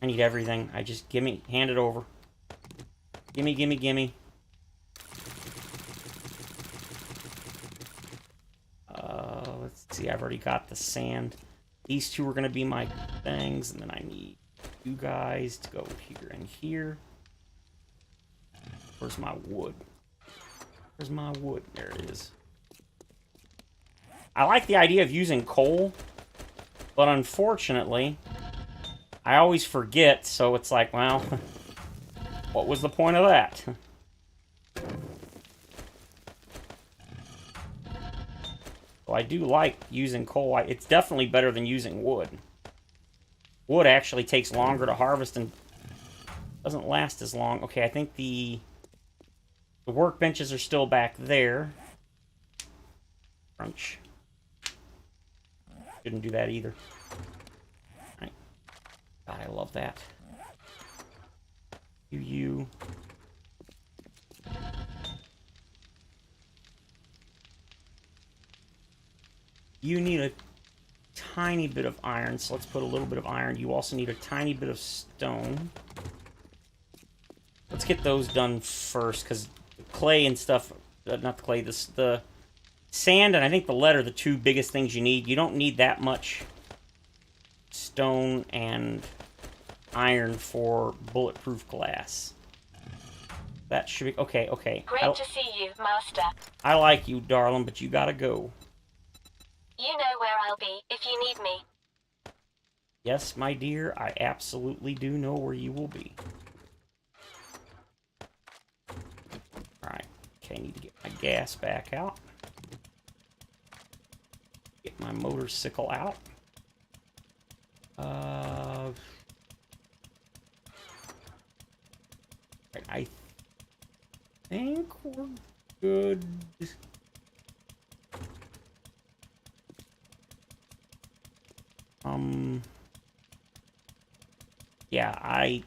everything. Hand it over. Gimme, gimme, gimme. Let's see, I've already got the sand. These 2 are going to be my things, and then I need you guys to go here and here. Where's my wood? Where's my wood? There it is. I like the idea of using coal, but unfortunately, I always forget, so it's like, well, what was the point of that? So I do like using coal. It's definitely better than using wood. Wood actually takes longer to harvest and doesn't last as long. Okay, I think the workbenches are still back there. Crunch. Shouldn't do that either. Alright. God, I love that. You. You need a tiny bit of iron, so let's put a little bit of iron. You also need a tiny bit of stone. Let's get those done first, because clay and stuff, not the clay, the sand and I think the lead are the 2 biggest things you need. You don't need that much stone and iron for bulletproof glass. That should be... Okay, okay. Great to see you, Master. I like you, darling, but you gotta go. You know where I'll be if you need me. Yes, my dear, I absolutely do know where you will be. Alright. Okay, I need to get my gas back out. Get my motorcycle out. I think we're good. Yeah, I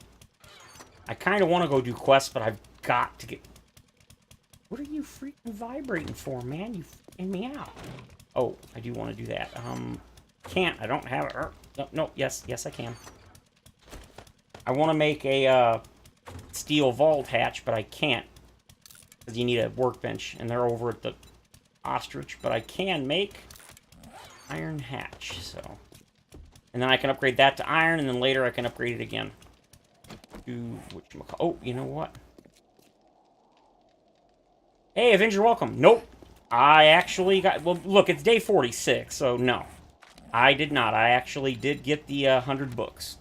kind of want to go do quests, but I've got to get... What are you freaking vibrating for, man? You freaking me out. Oh, I do want to do that. Can't. I don't have it. No, no, yes, I can. I want to make a steel vault hatch, but I can't. Because you need a workbench, and they're over at the ostrich. But I can make iron hatch, so... And then I can upgrade that to iron, and then later I can upgrade it again. Oh, you know what? Hey, Avenger, welcome. Nope. I actually got... Well, look, it's day 46, so no. I did not. I actually did get the 100 books.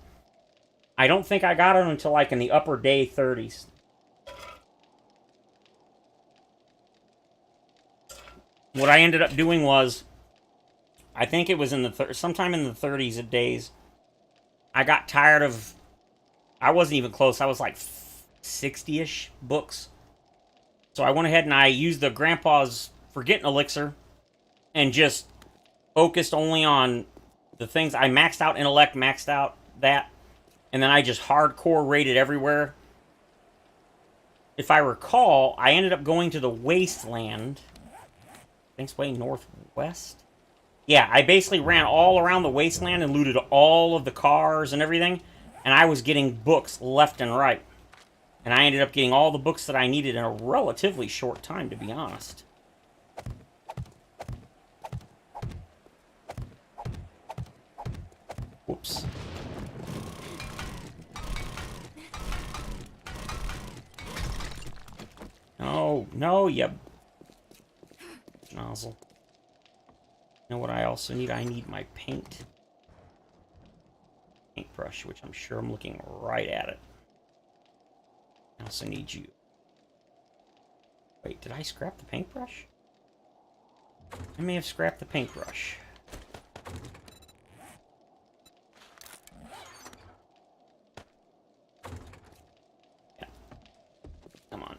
I don't think I got it until, like, in the upper day 30s. What I ended up doing was... I think it was in the sometime in the 30s of days. I got tired of... I wasn't even close. I was like 60-ish books. So I went ahead and I used the Grandpa's Forgetting Elixir and just focused only on the things. I maxed out Intellect, maxed out that, and then I just hardcore rated everywhere. If I recall, I ended up going to the Wasteland. I think it's way northwest. Yeah, I basically ran all around the Wasteland and looted all of the cars and everything, and I was getting books left and right. And I ended up getting all the books that I needed in a relatively short time, to be honest. Whoops. No, no, you nozzle. You know what I also need? I need my paintbrush, which I'm sure I'm looking right at it. I also need you. Wait, did I scrap the paintbrush? I may have scrapped the paintbrush. Yeah. Come on.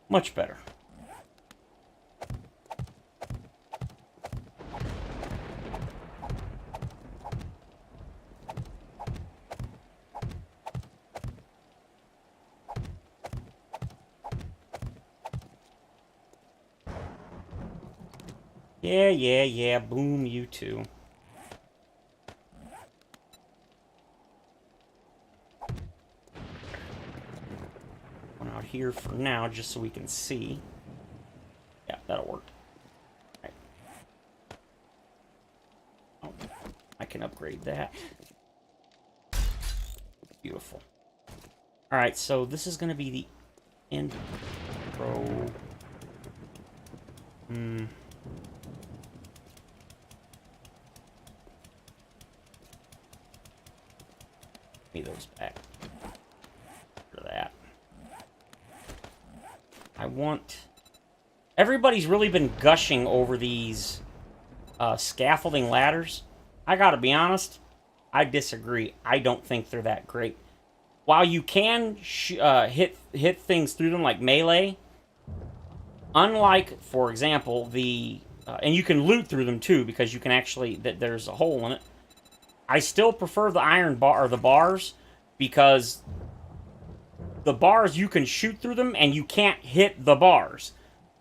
Much better. Yeah. Boom, you too. Here for now, just so we can see. Yeah, that'll work. Right. Oh, I can upgrade that. Beautiful. Alright, so this is going to be the intro. Give me those back. For that. I want... Everybody's really been gushing over these scaffolding ladders. I gotta be honest, I disagree. I don't think they're that great. While you can hit things through them like melee, unlike, for example, the... and you can loot through them too, because you can actually... There's a hole in it. I still prefer the iron bar, or the bars, because... The bars, you can shoot through them, and you can't hit the bars.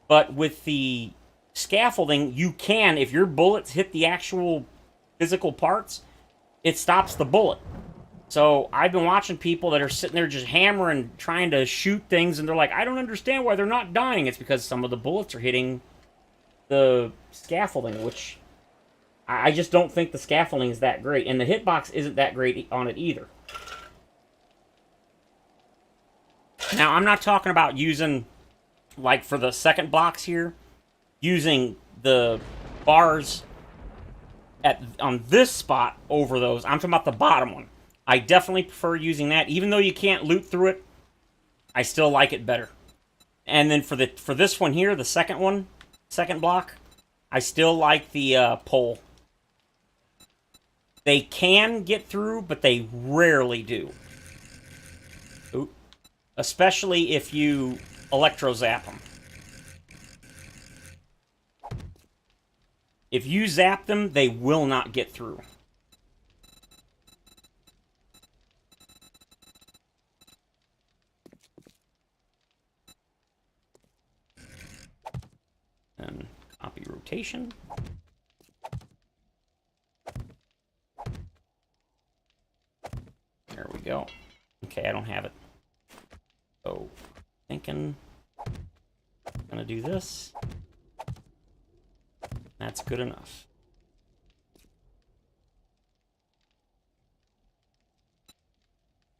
But with the scaffolding, you can, if your bullets hit the actual physical parts, it stops the bullet. So I've been watching people that are sitting there just hammering, trying to shoot things, and they're like, I don't understand why they're not dying. It's because some of the bullets are hitting the scaffolding, which I just don't think the scaffolding is that great. And the hitbox isn't that great on it either. Now, I'm not talking about using, like for the second box here, using the bars on this spot over those. I'm talking about the bottom one. I definitely prefer using that. Even though you can't loot through it, I still like it better. And then for this one here, the second block, I still like the pole. They can get through, but they rarely do. Ooh. Especially if you electro-zap them. If you zap them, they will not get through. And copy rotation. There we go. Okay, I don't have it. So, thinking I'm gonna do this. That's good enough.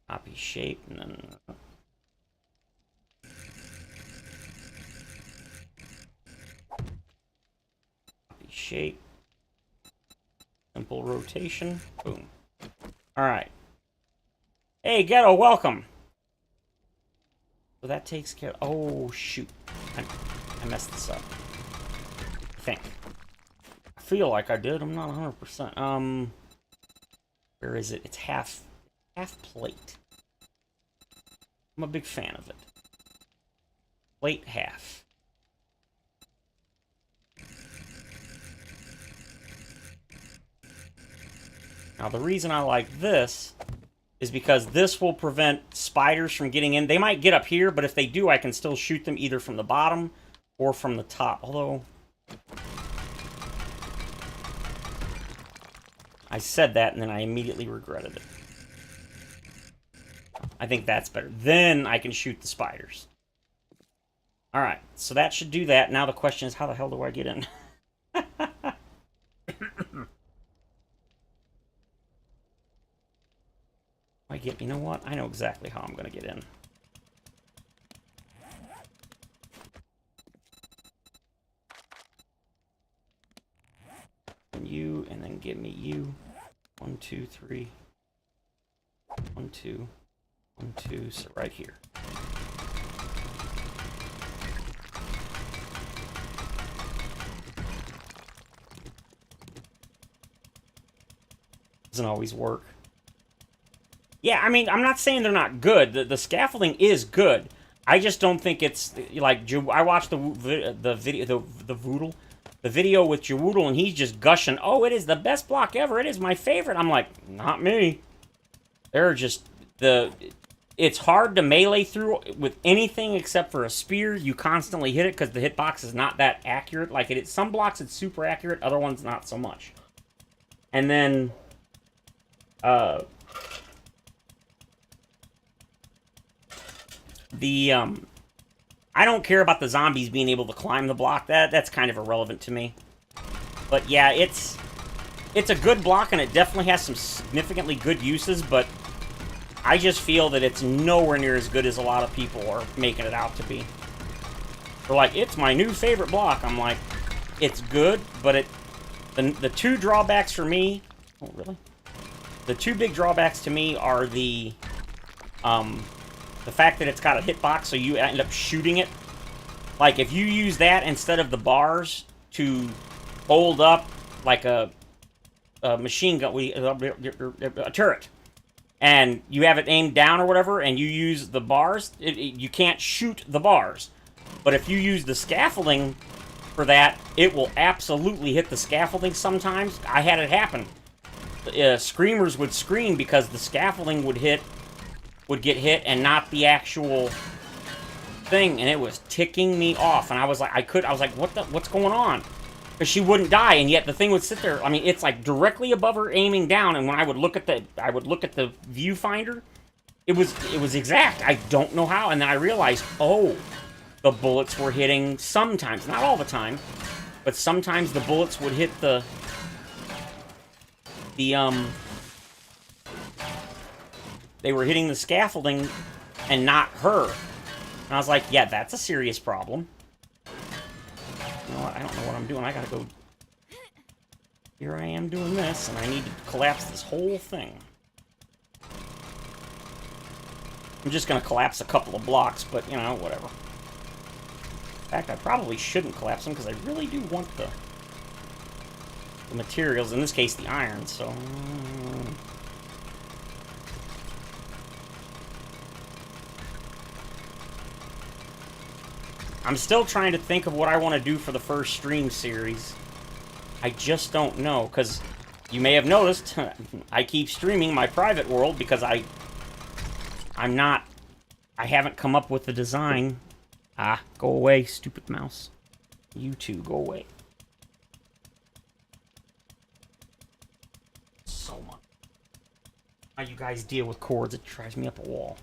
Copy shape and then copy shape. Simple rotation. Boom. Alright. Hey, Ghetto, welcome. So that takes care of... Oh, shoot. I messed this up. I think. I feel like I did. I'm not 100%. Where is it? It's half plate. I'm a big fan of it. Plate half. Now, the reason I like this is because this will prevent spiders from getting in. They might get up here, but if they do, I can still shoot them either from the bottom or from the top. Although, I said that and then I immediately regretted it. I think that's better. Then I can shoot the spiders. Alright, so that should do that. Now the question is, how the hell do I get in? You know what? I know exactly how I'm going to get in. And you, and then give me you. 1, 2, 3. 1, 2. 1, 2. So right here. Doesn't always work. Yeah, I mean, I'm not saying they're not good. The scaffolding is good. I just don't think it's like I watched the video with Jawoodle, and he's just gushing. Oh, it is the best block ever. It is my favorite. I'm like, not me. They're just it's hard to melee through with anything except for a spear. You constantly hit it because the hitbox is not that accurate. Like it is, some blocks it's super accurate, other ones not so much. And then I don't care about the zombies being able to climb the block. That's kind of irrelevant to me. But yeah, it's a good block, and it definitely has some significantly good uses, but I just feel that it's nowhere near as good as a lot of people are making it out to be. They're like, it's my new favorite block. I'm like, it's good, but the two drawbacks for me... Oh, really? The two big drawbacks to me are the fact that it's got a hitbox, so you end up shooting it. Like, if you use that instead of the bars to hold up, like a machine gun, a turret, and you have it aimed down or whatever, and you use the bars, you can't shoot the bars. But if you use the scaffolding for that, it will absolutely hit the scaffolding sometimes. I had it happen. Screamers would scream because the scaffolding would get hit and not the actual thing, and it was ticking me off. And I was like, I was like, what's going on? Because she wouldn't die, and yet the thing would sit there. I mean, it's like directly above her, aiming down. And when I would look at the viewfinder, it was exact. I don't know how. And then I realized, oh, the bullets were hitting sometimes, not all the time, but sometimes the bullets would hit the they were hitting the scaffolding and not her. And I was like, yeah, that's a serious problem. You know what? I don't know what I'm doing. I gotta go. Here I am doing this, and I need to collapse this whole thing. I'm just gonna collapse a couple of blocks, but, you know, whatever. In fact, I probably shouldn't collapse them, because I really do want the materials, in this case, the iron, so... I'm still trying to think of what I want to do for the first stream series. I just don't know, because you may have noticed, I keep streaming my private world because I haven't come up with the design. Ah, go away, stupid mouse. You two, go away. So much. How you guys deal with cords, it drives me up a wall.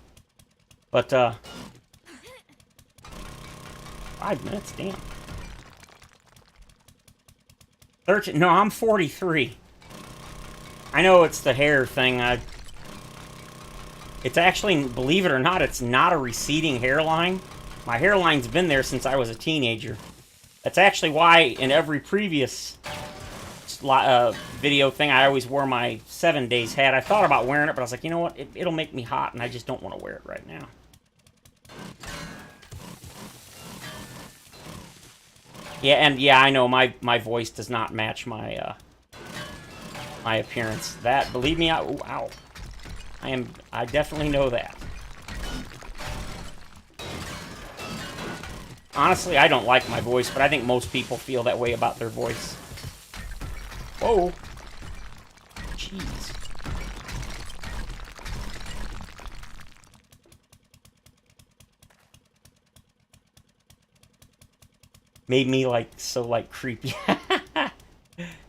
But, 5 minutes, damn. 13, no, I'm 43. I know it's the hair thing. It's actually, believe it or not, it's not a receding hairline. My hairline's been there since I was a teenager. That's actually why in every previous video thing, I always wore my 7 days hat. I thought about wearing it, but I was like, you know what? It'll make me hot, and I just don't want to wear it right now. Yeah, and yeah, I know my voice does not match my my appearance. That, believe me, ooh, ow. I definitely know that. Honestly, I don't like my voice, but I think most people feel that way about their voice. Whoa. Jeez. Made me, like, so, like, creepy.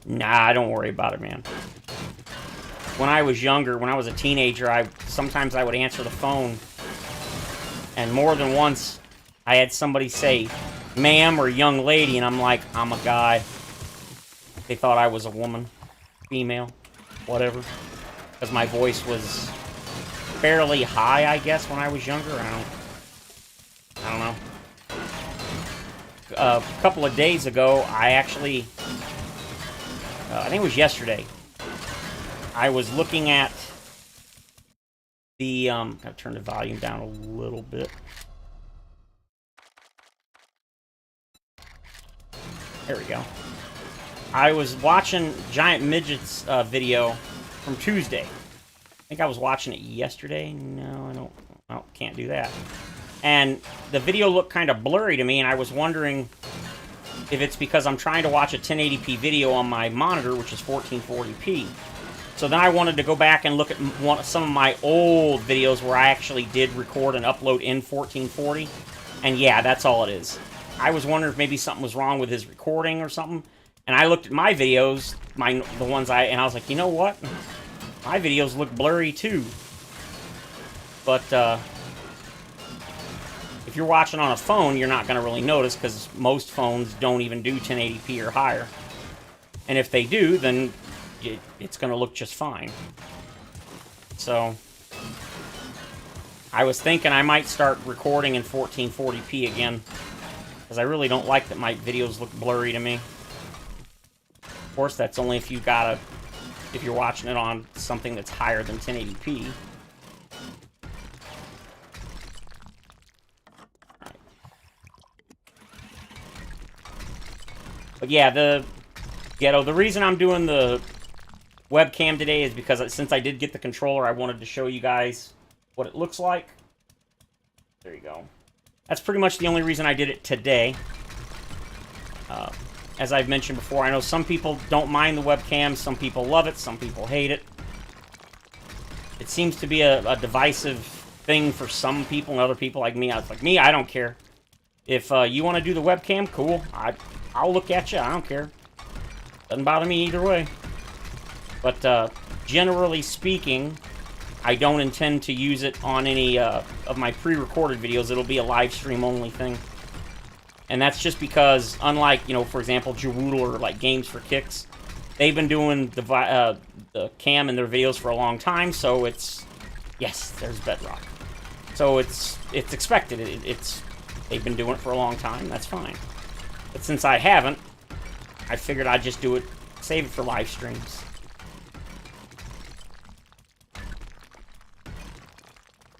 Nah, don't worry about it, man. When I was younger, when I was a teenager, sometimes I would answer the phone, and more than once, I had somebody say, ma'am or young lady, and I'm like, I'm a guy. They thought I was a woman, female, whatever. Because my voice was fairly high, I guess, when I was younger. I don't know. A couple of days ago, I actually, I think it was yesterday, I was looking at the, gotta turn the volume down a little bit. There we go. I was watching Giant Midget's video from Tuesday. I think I was watching it yesterday. No, can't do that. And the video looked kind of blurry to me, and I was wondering if it's because I'm trying to watch a 1080p video on my monitor, which is 1440p. So then I wanted to go back and look at some of my old videos where I actually did record and upload in 1440. And yeah, that's all it is. I was wondering if maybe something was wrong with his recording or something. And I looked at my videos, the ones and I was like, you know what? My videos look blurry too. But, if you're watching on a phone, you're not going to really notice because most phones don't even do 1080p or higher. And if they do, then it's going to look just fine. So, I was thinking I might start recording in 1440p again. Because I really don't like that my videos look blurry to me. Of course, that's only if you're watching it on something that's higher than 1080p. But yeah, the reason I'm doing the webcam today is because since I did get the controller, I wanted to show you guys what it looks like. There you go. That's pretty much the only reason I did it today. As I've mentioned before, I know some people don't mind the webcam, some people love it, some people hate it. It seems to be a divisive thing for some people and other people like me. I was like, me, I don't care. If you want to do the webcam, cool. I'll look at you. I don't care. Doesn't bother me either way. But generally speaking, I don't intend to use it on any of my pre-recorded videos. It'll be a live stream only thing. And that's just because, unlike, you know, for example, Jawoodle or like Games for Kicks, they've been doing the cam in their videos for a long time, so it's... Yes, there's Bedrock. So it's expected. They've been doing it for a long time. That's fine. But since I haven't, I figured I'd just do it, save it for live streams.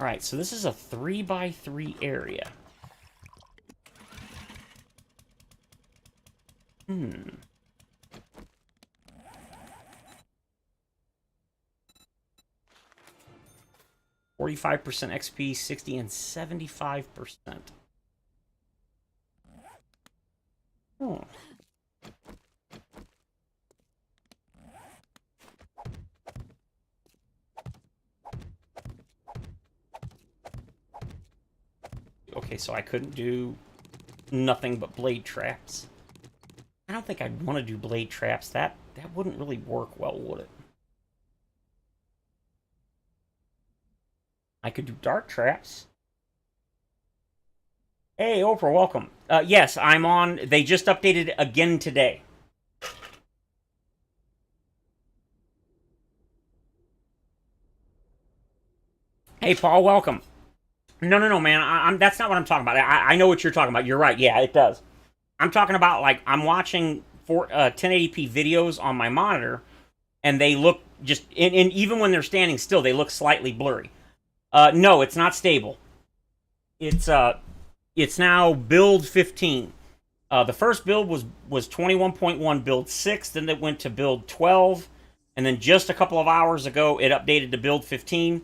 Alright, so this is a 3x3 area. 45% XP, 60 and 75%. Oh. Okay, so I couldn't do nothing but blade traps. I don't think I'd want to do blade traps. That wouldn't really work well, would it? I could do dart traps. Hey, Oprah, welcome. Yes, I'm on. They just updated again today. Hey, Paul, welcome. No, man. That's not what I'm talking about. I know what you're talking about. You're right. Yeah, it does. I'm talking about, like, I'm watching 1080p videos on my monitor, and they look just... And even when they're standing still, they look slightly blurry. No, it's not stable. It's now build 15. The first build was 21.1 build 6, then it went to build 12, and then just a couple of hours ago, it updated to build 15,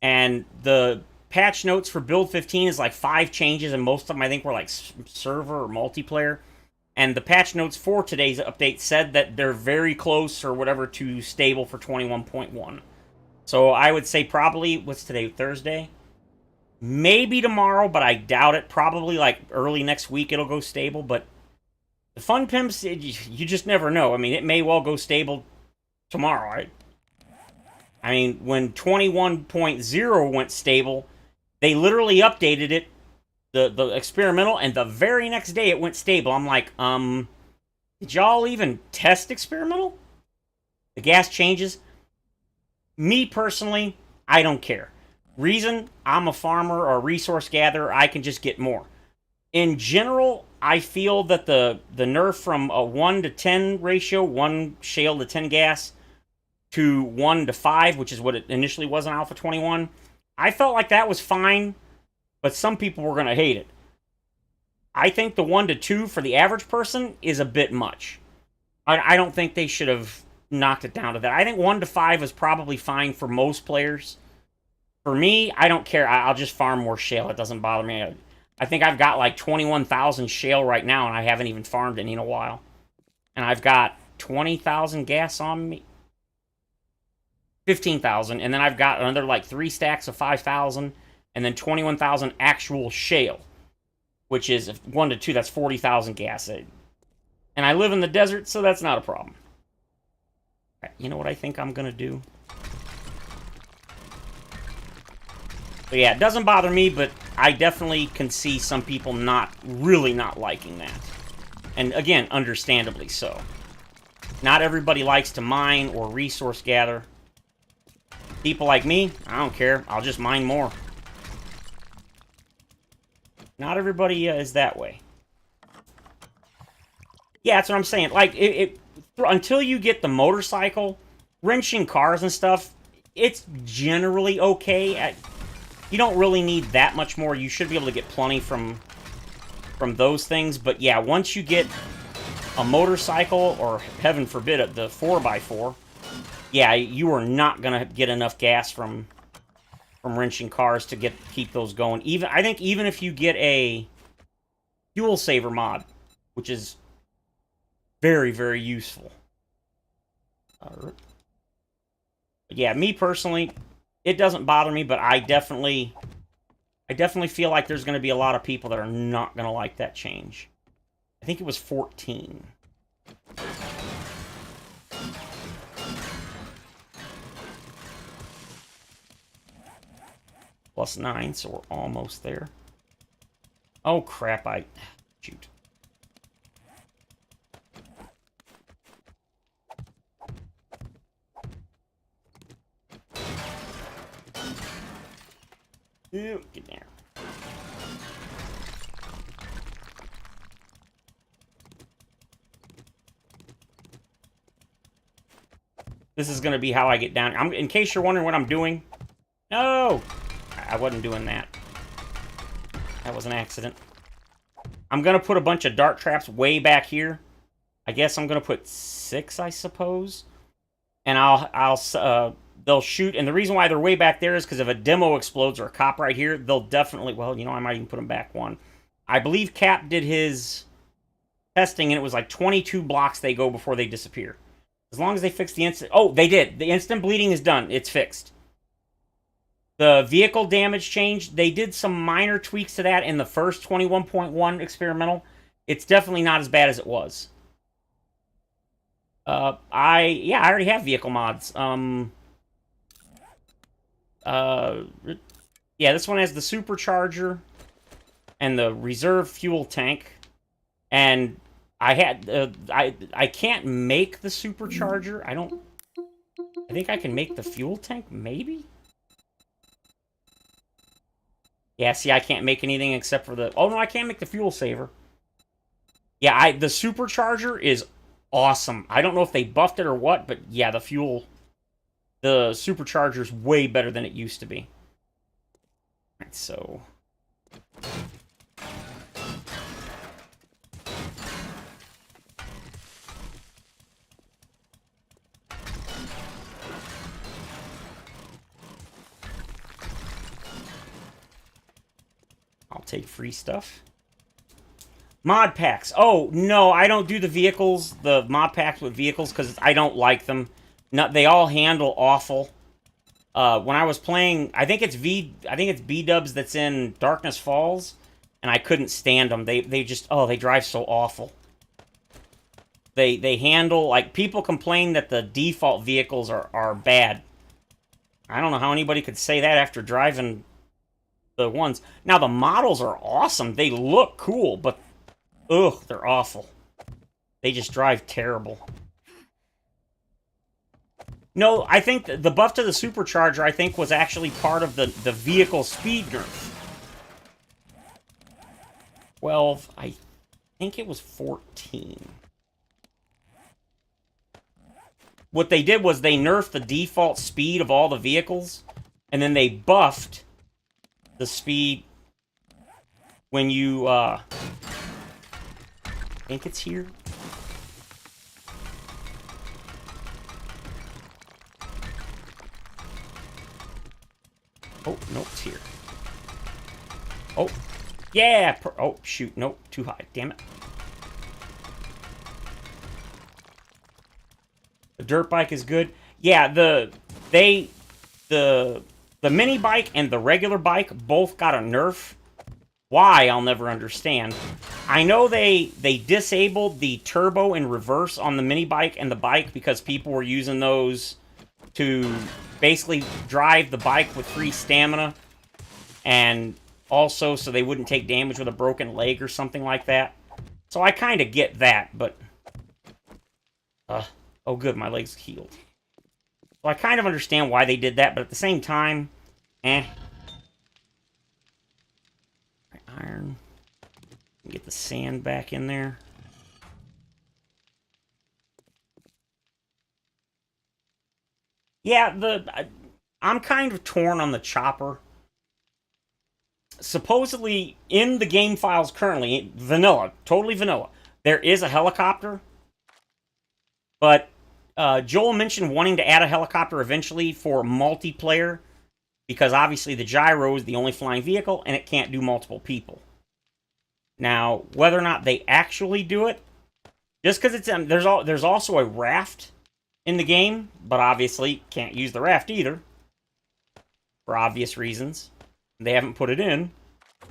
and the patch notes for build 15 is like 5 changes, and most of them I think were like server or multiplayer. And the patch notes for today's update said that they're very close or whatever to stable for 21.1. So I would say probably, what's today, Thursday? Maybe tomorrow, but I doubt it. Probably like early next week it'll go stable, but the Fun Pimps, you just never know. I mean, it may well go stable tomorrow, right? I mean, when 21.0 went stable, they literally updated it, the experimental, and the very next day it went stable. I'm like, did y'all even test experimental? The gas changes? Me, personally, I don't care. Reason, I'm a farmer or a resource gatherer, I can just get more. In general, I feel that the nerf from a 1 to 10 ratio, 1 shale to 10 gas, to 1 to 5, which is what it initially was in Alpha 21, I felt like that was fine, but some people were going to hate it. I think the 1 to 2 for the average person is a bit much. I don't think they should have knocked it down to that. I think 1 to 5 is probably fine for most players. For me, I don't care. I'll just farm more shale. It doesn't bother me. I think I've got like 21,000 shale right now, and I haven't even farmed any in a while. And I've got 20,000 gas on me. 15,000, and then I've got another like 3 stacks of 5,000, and then 21,000 actual shale, which is 1 to 2, that's 40,000 gas. And I live in the desert, so that's not a problem. You know what I think I'm gonna do? But yeah, it doesn't bother me, but I definitely can see some people really not liking that. And again, understandably so. Not everybody likes to mine or resource gather. People like me, I don't care. I'll just mine more. Not everybody is that way. Yeah, that's what I'm saying. Like, until you get the motorcycle, wrenching cars and stuff, it's generally okay. You don't really need that much more. You should be able to get plenty from those things. But yeah, once you get a motorcycle, or heaven forbid, the 4x4, yeah, you are not gonna get enough gas from wrenching cars to keep those going. I think even if you get a fuel saver mod, which is very, very useful. But yeah, me personally, it doesn't bother me, but I definitely feel like there's going to be a lot of people that are not going to like that change. I think it was 14. Plus 9, so we're almost there. Oh, crap, shoot. Ew, get there. This is going to be how I get down. In case you're wondering what I'm doing. No! I wasn't doing that. That was an accident. I'm going to put a bunch of dart traps way back here. I guess I'm going to put 6, I suppose. And they'll shoot. And the reason why they're way back there is because if a demo explodes or a cop right here, they'll definitely... Well, you know, I might even put them back 1. I believe Cap did his testing, and it was like 22 blocks they go before they disappear. As long as they fix the instant... Oh, they did. The instant bleeding is done. It's fixed. The vehicle damage change, they did some minor tweaks to that in the first 21.1 experimental. It's definitely not as bad as it was. I already have vehicle mods. Yeah, this one has the supercharger and the reserve fuel tank. And I had I can't make the supercharger. I think I can make the fuel tank, maybe? Yeah, see, I can't make anything except for the... Oh, no, I can't make the fuel saver. Yeah, the supercharger is awesome. I don't know if they buffed it or what, but yeah, the supercharger's way better than it used to be. Alright, so... I'll take free stuff. Mod packs. Oh, no, I don't do the mod packs with vehicles, because I don't like them. No, they all handle awful. When I was playing, I think it's B-dubs that's in Darkness Falls, and I couldn't stand them. They just, they drive so awful. They handle, like, people complain that the default vehicles are bad. I don't know how anybody could say that after driving the ones. Now, the models are awesome. They look cool, but, ugh, they're awful. They just drive terrible. No, I think the buff to the supercharger, I think, was actually part of the vehicle speed nerf. 12, I think it was 14. What they did was they nerfed the default speed of all the vehicles, and then they buffed the speed when you, I think it's here. Oh, no, it's here. Oh, yeah! Oh, shoot, nope, too high, damn it. The dirt bike is good. Yeah, the mini bike and the regular bike both got a nerf. Why, I'll never understand. I know they disabled the turbo and reverse on the mini bike and the bike because people were using those to basically drive the bike with free stamina, and also so they wouldn't take damage with a broken leg or something like that. So I kind of get that, but... oh good, my leg's healed. So I kind of understand why they did that, but at the same time, Iron. Get the sand back in there. Yeah, I'm kind of torn on the chopper. Supposedly, in the game files currently, vanilla, totally vanilla, there is a helicopter. But Joel mentioned wanting to add a helicopter eventually for multiplayer, because obviously the gyro is the only flying vehicle, and it can't do multiple people. Now, whether or not they actually do it, just because it's there's also a raft in the game, but obviously can't use the raft either. for obvious reasons. They haven't put it in.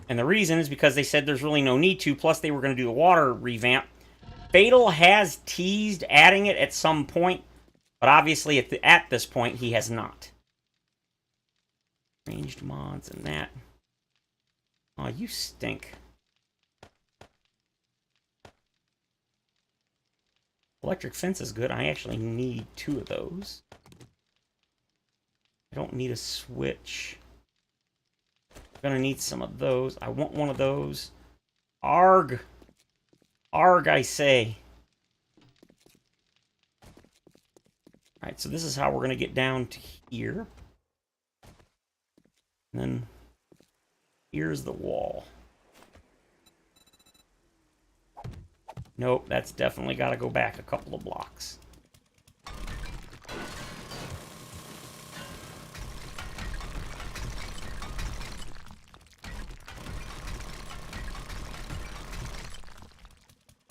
And the reason is because they said there's really no need to, plus they were going to do the water revamp. Fatal has teased adding it at some point, but obviously at this point he has not. Ranged mods and that. Oh, you stink. Electric fence is good. I actually need 2 of those. I don't need a switch. I'm gonna need some of those. I want one of those. Arg! Arg, I say. Alright, so this is how we're gonna get down to here. And then here's the wall. Nope, that's definitely got to go back a couple of blocks.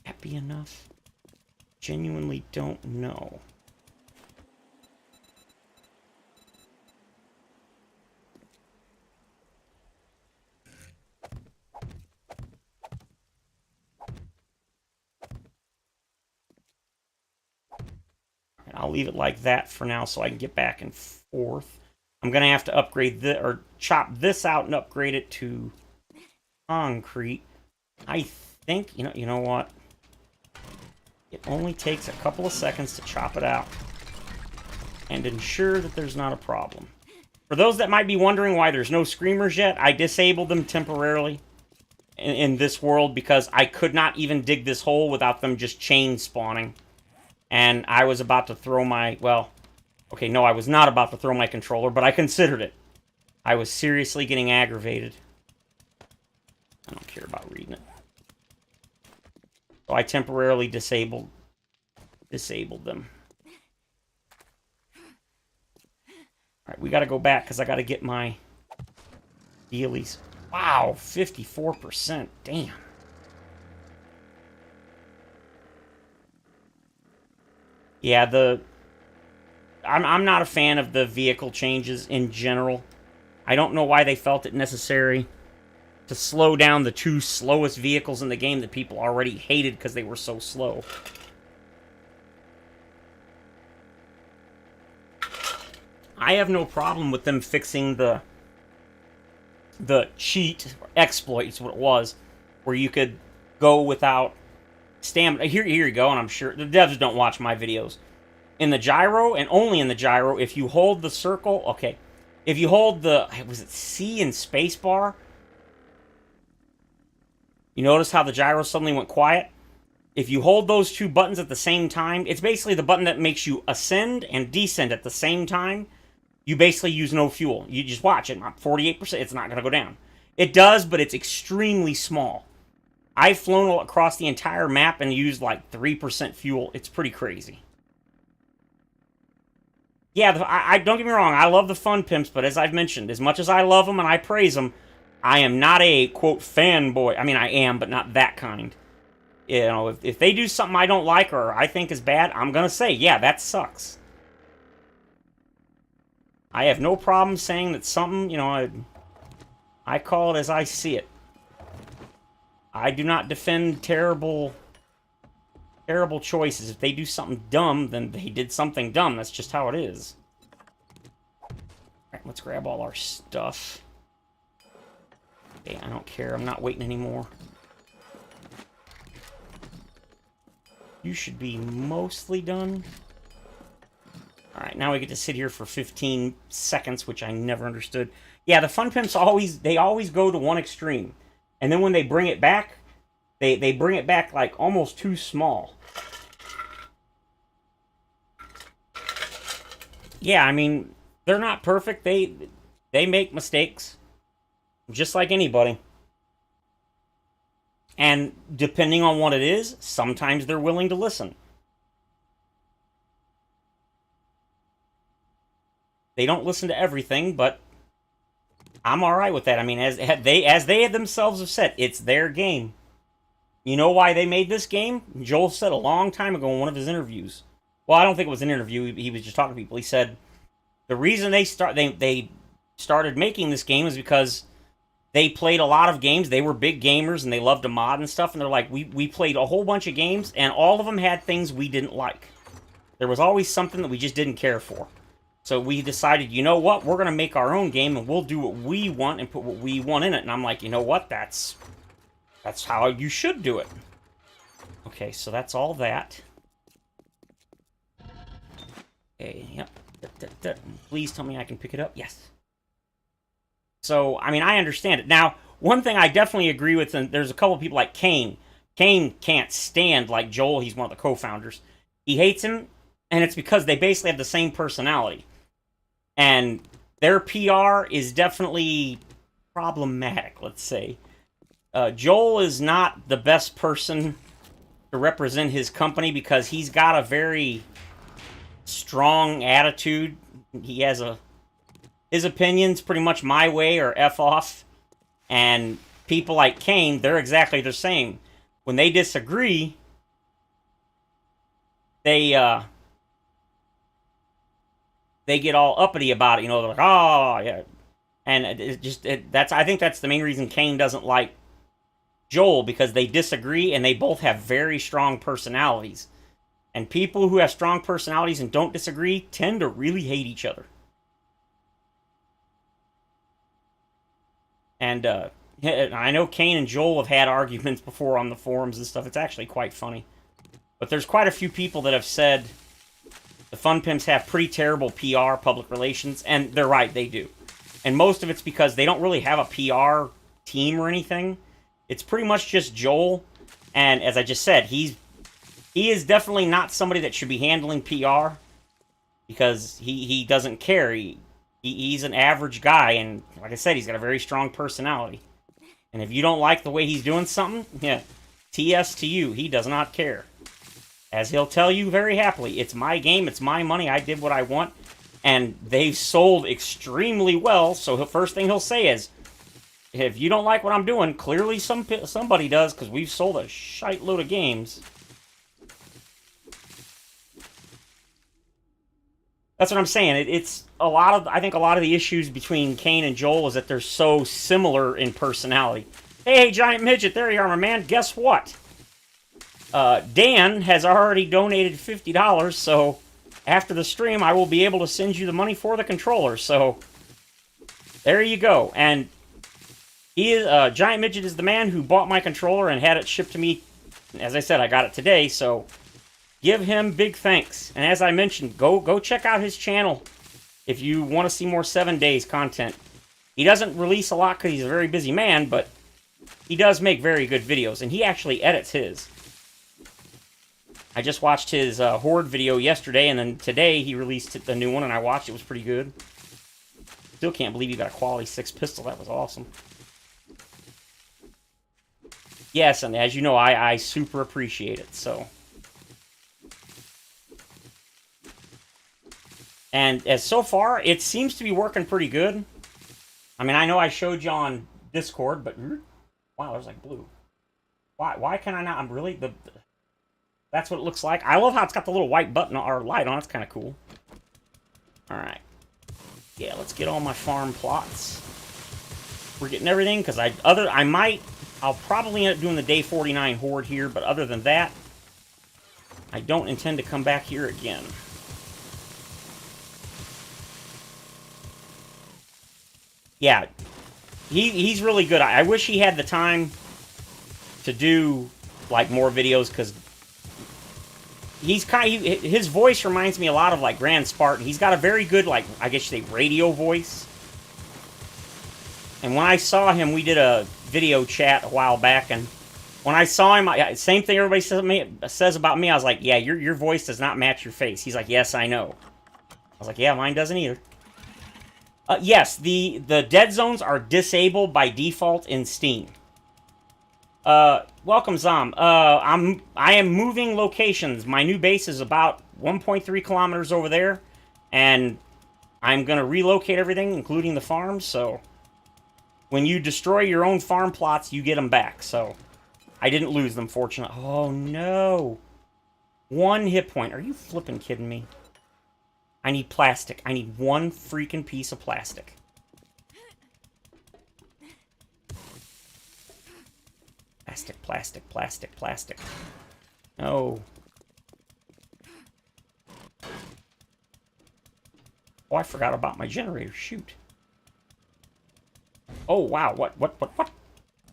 That be enough? Genuinely don't know. I'll leave it like that for now so I can get back and forth. I'm going to have to upgrade this, or chop this out and upgrade it to concrete. I think, you know what? It only takes a couple of seconds to chop it out and ensure that there's not a problem. For those that might be wondering why there's no screamers yet, I disabled them temporarily in this world because I could not even dig this hole without them just chain spawning. And I was about to throw my, well, okay, no, I was not about to throw my controller, but I considered it. I was seriously getting aggravated. I don't care about reading it. So I temporarily disabled them. Alright, we gotta go back because I gotta get my dealies. Wow, 54%. Damn. Yeah, I'm not a fan of the vehicle changes in general. I don't know why they felt it necessary to slow down the 2 slowest vehicles in the game that people already hated because they were so slow. I have no problem with them fixing the cheat, or exploit is what it was, where you could go without stamina. Here you go, and I'm sure the devs don't watch my videos. In the gyro, and only in the gyro, if you hold the circle, okay, if you hold the, was it C and spacebar? You notice how the gyro suddenly went quiet? If you hold those 2 buttons at the same time, it's basically the button that makes you ascend and descend at the same time. You basically use no fuel. You just watch it, 48%, it's not going to go down. It does, but it's extremely small. I've flown across the entire map and used like 3% fuel. It's pretty crazy. Yeah, I don't get me wrong, I love the Fun Pimps, but as I've mentioned, as much as I love them and I praise them, I am not a, quote, fanboy. I mean, I am, but not that kind. You know, if they do something I don't like or I think is bad, I'm going to say, yeah, that sucks. I have no problem saying that something, you know, I call it as I see it. I do not defend terrible choices. If they do something dumb, then they did something dumb. That's just how it is. Alright, let's grab all our stuff. Okay, I don't care. I'm not waiting anymore. You should be mostly done. Alright, now we get to sit here for 15 seconds, which I never understood. Yeah, the Fun Pimps always go to one extreme. And then when they bring it back, they bring it back like almost too small. Yeah, I mean, they're not perfect. They make mistakes. Just like anybody. And depending on what it is, sometimes they're willing to listen. They don't listen to everything, but I'm alright with that. I mean, as they themselves have said, it's their game. You know why they made this game? Joel said a long time ago in one of his interviews. Well, I don't think it was an interview. He was just talking to people. He said the reason they started making this game is because they played a lot of games. They were big gamers and they loved to mod and stuff. And they're like, we played a whole bunch of games and all of them had things we didn't like. There was always something that we just didn't care for. So we decided, you know what? We're going to make our own game and we'll do what we want and put what we want in it. And I'm like, you know what? That's how you should do it. Okay, so that's all that. Okay, yep. Please tell me I can pick it up. Yes. So, I mean, I understand it. Now, one thing I definitely agree with, and there's a couple of people like Kane. Kane can't stand, like, Joel. He's one of the co-founders. He hates him, and it's because they basically have the same personality. And their PR is definitely problematic, let's say. Joel is not the best person to represent his company because he's got a very strong attitude. He has his opinion's pretty much my way or F off. And people like Kane, they're exactly the same. When they disagree, they get all uppity about it. You know, they're like, oh, yeah. And I think that's the main reason Kane doesn't like Joel, because they disagree and they both have very strong personalities. And people who have strong personalities and don't disagree tend to really hate each other. And I know Kane and Joel have had arguments before on the forums and stuff. It's actually quite funny. But there's quite a few people that have said the Fun Pimps have pretty terrible PR, public relations, and they're right, they do. And most of it's because they don't really have a PR team or anything. It's pretty much just Joel, and as I just said, he is definitely not somebody that should be handling PR, because he doesn't care. He's an average guy, and like I said, he's got a very strong personality. And if you don't like the way he's doing something, yeah, TS to you, he does not care. As he'll tell you very happily, it's my game, it's my money, I did what I want, and they've sold extremely well, so the first thing he'll say is, if you don't like what I'm doing, clearly somebody does, because we've sold a shite load of games. That's what I'm saying. It's I think a lot of the issues between Kane and Joel is that they're so similar in personality. Hey, Giant Midget, there you are, my man. Guess what? Dan has already donated $50, so after the stream, I will be able to send you the money for the controller. So there you go. And Giant Midget is the man who bought my controller and had it shipped to me. As I said, I got it today, so give him big thanks. And as I mentioned, go check out his channel if you want to see more 7 Days content. He doesn't release a lot because he's a very busy man, but he does make very good videos, and he actually edits his. I just watched his Horde video yesterday, and then today he released the new one, and I watched it. It was pretty good. Still can't believe he got a quality 6 pistol. That was awesome. Yes, and as you know, I super appreciate it, so. And as so far, it seems to be working pretty good. I mean, I know I showed you on Discord, but wow, there's like blue. Why can I not? I'm really that's what it looks like. I love how it's got the little white button or light on. It's kind of cool. All right. Yeah, let's get all my farm plots. We're getting everything because I'll probably end up doing the day 49 Horde here, but other than that, I don't intend to come back here again. Yeah, he's really good. I wish he had the time to do like more videos, because his voice reminds me a lot of like Grand Spartan. He's got a very good, like, I guess you say, radio voice. And when I saw him, we did a video chat a while back, and when I saw him, same thing everybody says about me. I was like, yeah, your voice does not match your face. He's like, yes, I know. I was like, yeah, mine doesn't either. Yes, the dead zones are disabled by default in Steam. Welcome, Zom. I am moving locations. My new base is about 1.3 kilometers over there, and I'm gonna relocate everything, including the farms. So when you destroy your own farm plots, you get them back. So I didn't lose them, fortunately. Oh no! 1 hit point. Are you flipping kidding me? I need plastic. I need 1 freaking piece of plastic. Plastic, plastic, plastic, plastic. No. Oh, I forgot about my generator. Shoot. Oh, wow. What?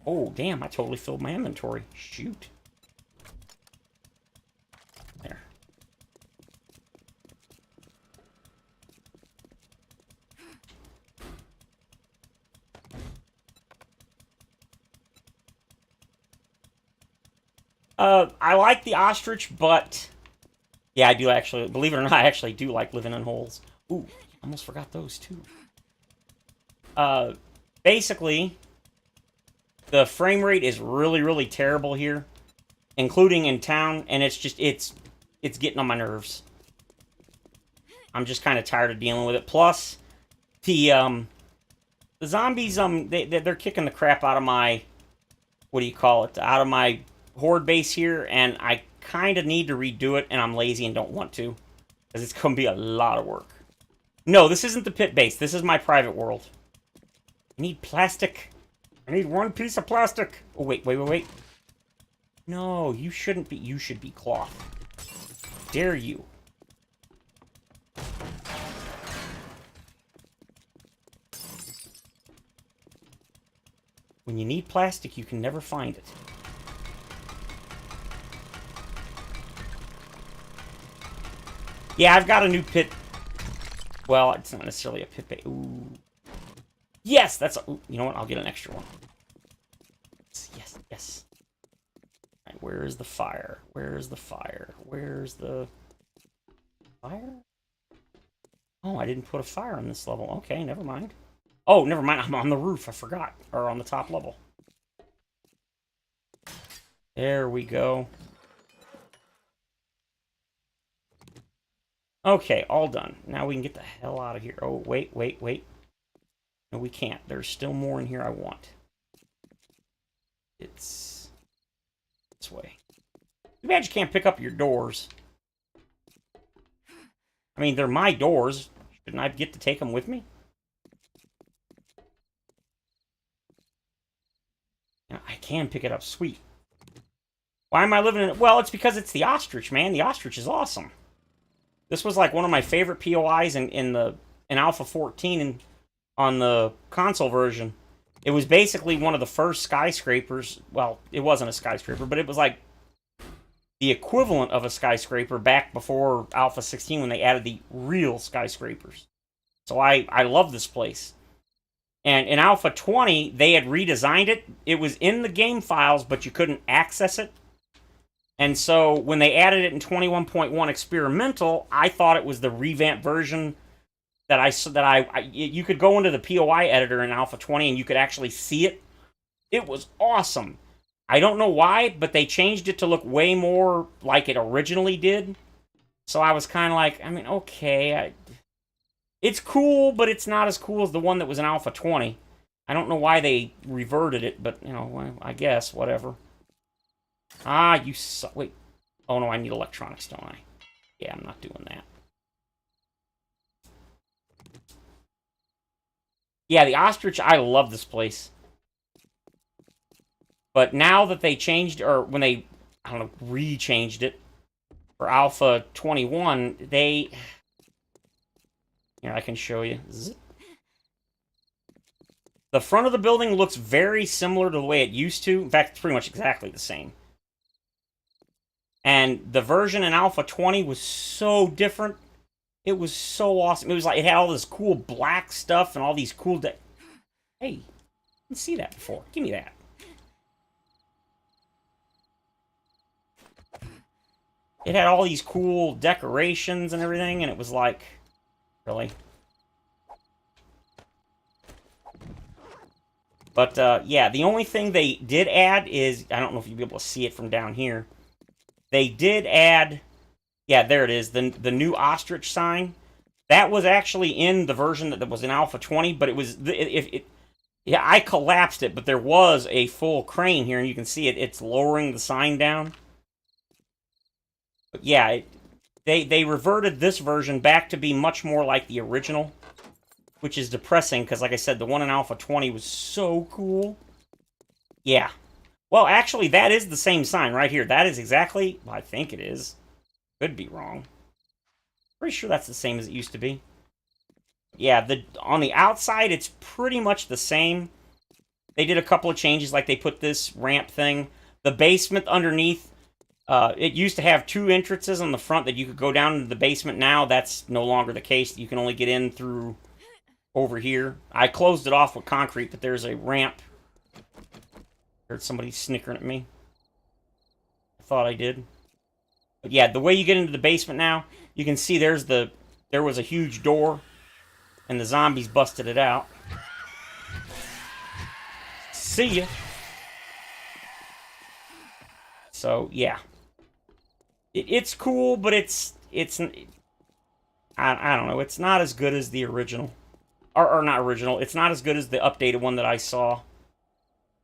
Oh, damn. I totally filled my inventory. Shoot. There. I like the ostrich, but... Yeah, I do actually. Believe it or not, I actually do like living in holes. Ooh, almost forgot those, too. Basically, the frame rate is really, really terrible here, including in town, and it's just, it's getting on my nerves. I'm just kind of tired of dealing with it. Plus, the zombies, they're kicking the crap out of my, what do you call it, out of my horde base here, and I kind of need to redo it, and I'm lazy and don't want to, because it's going to be a lot of work. No, this isn't the pit base. This is my private world. I need plastic. I need one piece of plastic. Oh, wait. No, you shouldn't be. You should be cloth. Dare you. When you need plastic, you can never find it. Yeah, I've got a new pit. Well, it's not necessarily a pit base. Ooh. Yes, that's a... Ooh, you know what? I'll get an extra one. Yes. All right, where is the fire? Where's the fire? Where's the... Fire? Oh, I didn't put a fire on this level. Okay, never mind. Oh, never mind. I'm on the roof. I forgot. Or on the top level. There we go. Okay, all done. Now we can get the hell out of here. Oh, wait. No, we can't. There's still more in here I want. It's this way. Too bad you can't pick up your doors. I mean, they're my doors. Shouldn't I get to take them with me? Now, I can pick it up. Sweet. Why am I living in it? Well, it's because it's the ostrich, man. The ostrich is awesome. This was like one of my favorite POIs in Alpha 14 and on the console version. It was basically one of the first skyscrapers. Well, it wasn't a skyscraper, but it was like the equivalent of a skyscraper back before Alpha 16 when they added the real skyscrapers. So I love this place. And in Alpha 20, they had redesigned it. It was in the game files, but you couldn't access it. And so when they added it in 21.1 experimental, I thought it was the revamped version that you could go into the POI editor in Alpha 20 and you could actually see it. It was awesome. I don't know why, but they changed it to look way more like it originally did. So I was kind of like, I mean, okay, it's cool, but it's not as cool as the one that was in Alpha 20. I don't know why they reverted it, but, you know, well, I guess, whatever. Ah, you suck. Wait. Oh, no, I need electronics, don't I? Yeah, I'm not doing that. Yeah, the ostrich, I love this place. But now that they changed, or when they, I don't know, re-changed it for Alpha 21, they... Here, I can show you. Zip. The front of the building looks very similar to the way it used to. In fact, it's pretty much exactly the same. And the version in Alpha 20 was so different. It was so awesome. It was like, it had all this cool black stuff and all these cool... Hey, I didn't see that before. Give me that. It had all these cool decorations and everything, and it was like... Really? But, yeah, the only thing they did add is... I don't know if you'll be able to see it from down here. They did add... Yeah, there it is. The new ostrich sign. That was actually in the version that was in Alpha 20, but it was... Yeah, I collapsed it, but there was a full crane here, and you can see it. It's lowering the sign down. But yeah, they reverted this version back to be much more like the original, which is depressing, because like I said, the one in Alpha 20 was so cool. Yeah. Well, actually, that is the same sign right here. That is exactly... Well, I think it is. Could be wrong. Pretty sure that's the same as it used to be. Yeah, on the outside, it's pretty much the same. They did a couple of changes, like they put this ramp thing. The basement underneath, it used to have 2 entrances on the front that you could go down into the basement. Now, that's no longer the case. You can only get in through over here. I closed it off with concrete, but there's a ramp. Heard somebody snickering at me. I thought I did. But yeah, the way you get into the basement now, you can see there was a huge door, and the zombies busted it out. See ya. So yeah, it's cool, but it's I don't know. It's not as good as the original, or not original. It's not as good as the updated one that I saw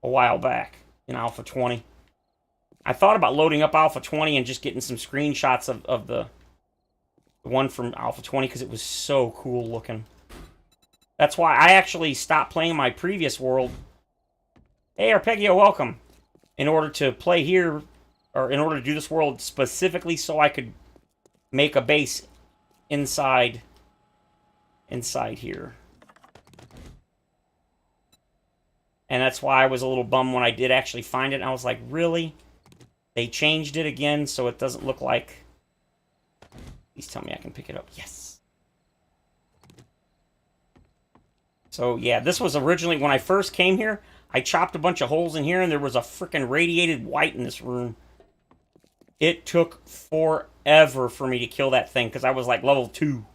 a while back in Alpha 20. I thought about loading up Alpha 20 and just getting some screenshots of the one from Alpha 20 because it was so cool looking. That's why I actually stopped playing my previous world. Hey, Arpeggio, welcome. In order to play here, or in order to do this world specifically so I could make a base inside here. And that's why I was a little bummed when I did actually find it. And I was like, really? They changed it again so it doesn't look like... Please tell me I can pick it up. Yes. So, yeah, this was originally... When I first came here, I chopped a bunch of holes in here, and there was a freaking radiated white in this room. It took forever for me to kill that thing, because I was like level 2.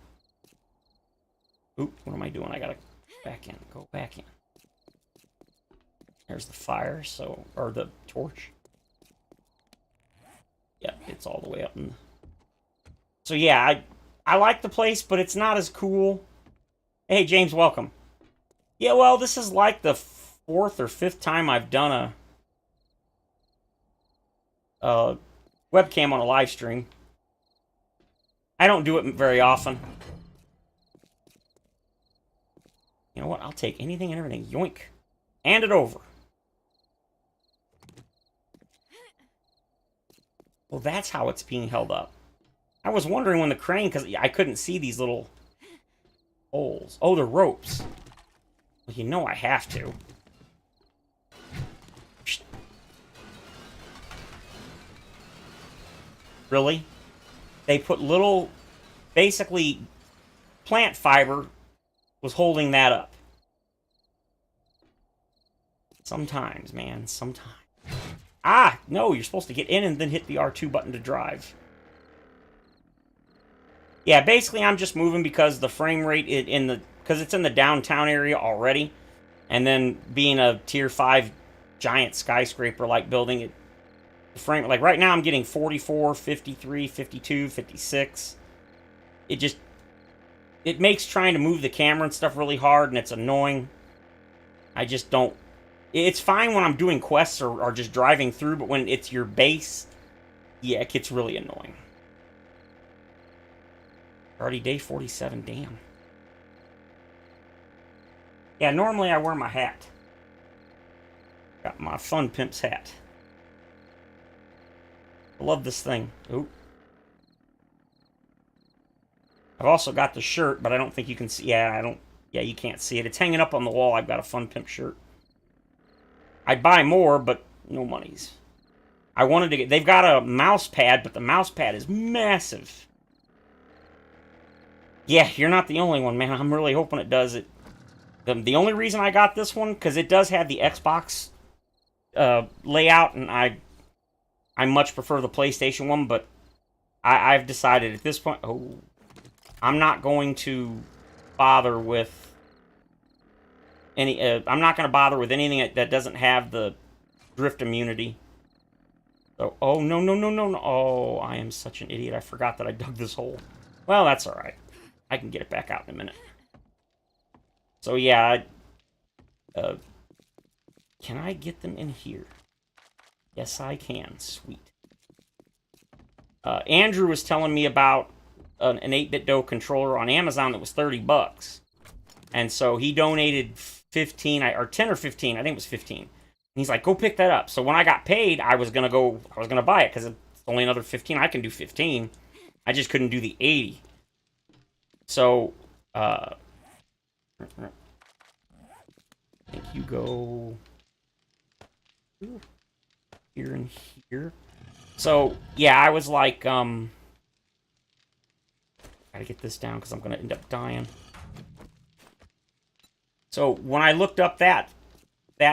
Oop, what am I doing? I gotta back in. Go back in. There's the fire, so... Or the torch. Yep, it's all the way up in... So yeah, I like the place, but it's not as cool. Hey, James, welcome. Yeah, well, this is like the 4th or 5th time I've done a webcam on a live stream. I don't do it very often. You know what? I'll take anything and everything. Yoink. Hand it over. Well, that's how it's being held up. I was wondering when the crane, because I couldn't see these little holes. Oh, they're ropes. Well, you know I have to. Really? They put little... Basically, plant fiber was holding that up. Sometimes, man. Sometimes. Ah! No, you're supposed to get in and then hit the R2 button to drive. Yeah, basically I'm just moving because the frame rate because it's in the downtown area already, and then being a tier 5 giant skyscraper like building it, the frame, like right now I'm getting 44, 53, 52, 56. It makes trying to move the camera and stuff really hard, and it's annoying. I just don't. It's fine when I'm doing quests or just driving through, but when it's your base, yeah, it gets really annoying. Already day 47, damn. Yeah, normally I wear my hat. Got my Fun Pimps hat. I love this thing. Oop. I've also got the shirt, but I don't think you can see. Yeah, you can't see it. It's hanging up on the wall. I've got a Fun Pimp shirt. I'd buy more, but no monies. I wanted to get... They've got a mouse pad, but the mouse pad is massive. Yeah, you're not the only one, man. I'm really hoping it does it. The only reason I got this one, because it does have the Xbox layout, and I much prefer the PlayStation one, but I've decided at this point... Oh, I'm not going to bother with... I'm not going to bother with anything that doesn't have the drift immunity. So, oh, no. Oh, I am such an idiot. I forgot that I dug this hole. Well, that's alright. I can get it back out in a minute. So, yeah. Can I get them in here? Yes, I can. Sweet. Andrew was telling me about an 8BitDo controller on Amazon that was $30. And so he donated 15, or 10 or 15, I think it was 15. he's like, go pick that up. So when I got paid, I was gonna buy it because it's only another 15. I can do 15. I just couldn't do the 80. So, I think you go here and here. So, yeah, I was like, gotta get this down because I'm gonna end up dying. So when I looked up that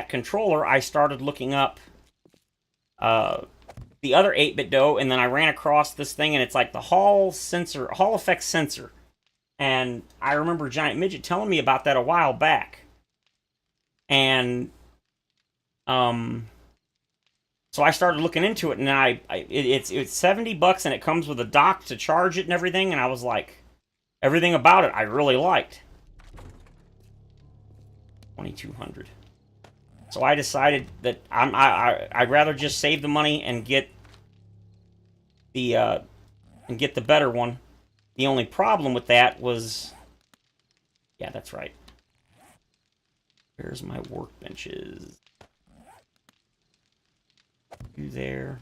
controller, I started looking up the other 8BitDo, and then I ran across this thing, and it's like the Hall effect sensor. And I remember Giant Midget telling me about that a while back. And so I started looking into it, and it's $70, and it comes with a dock to charge it and everything. And I was like, everything about it I really liked. 2,200. So I decided that I'd rather just save the money and get the better one. The only problem with that was, yeah, that's right. Where's my workbenches? You there?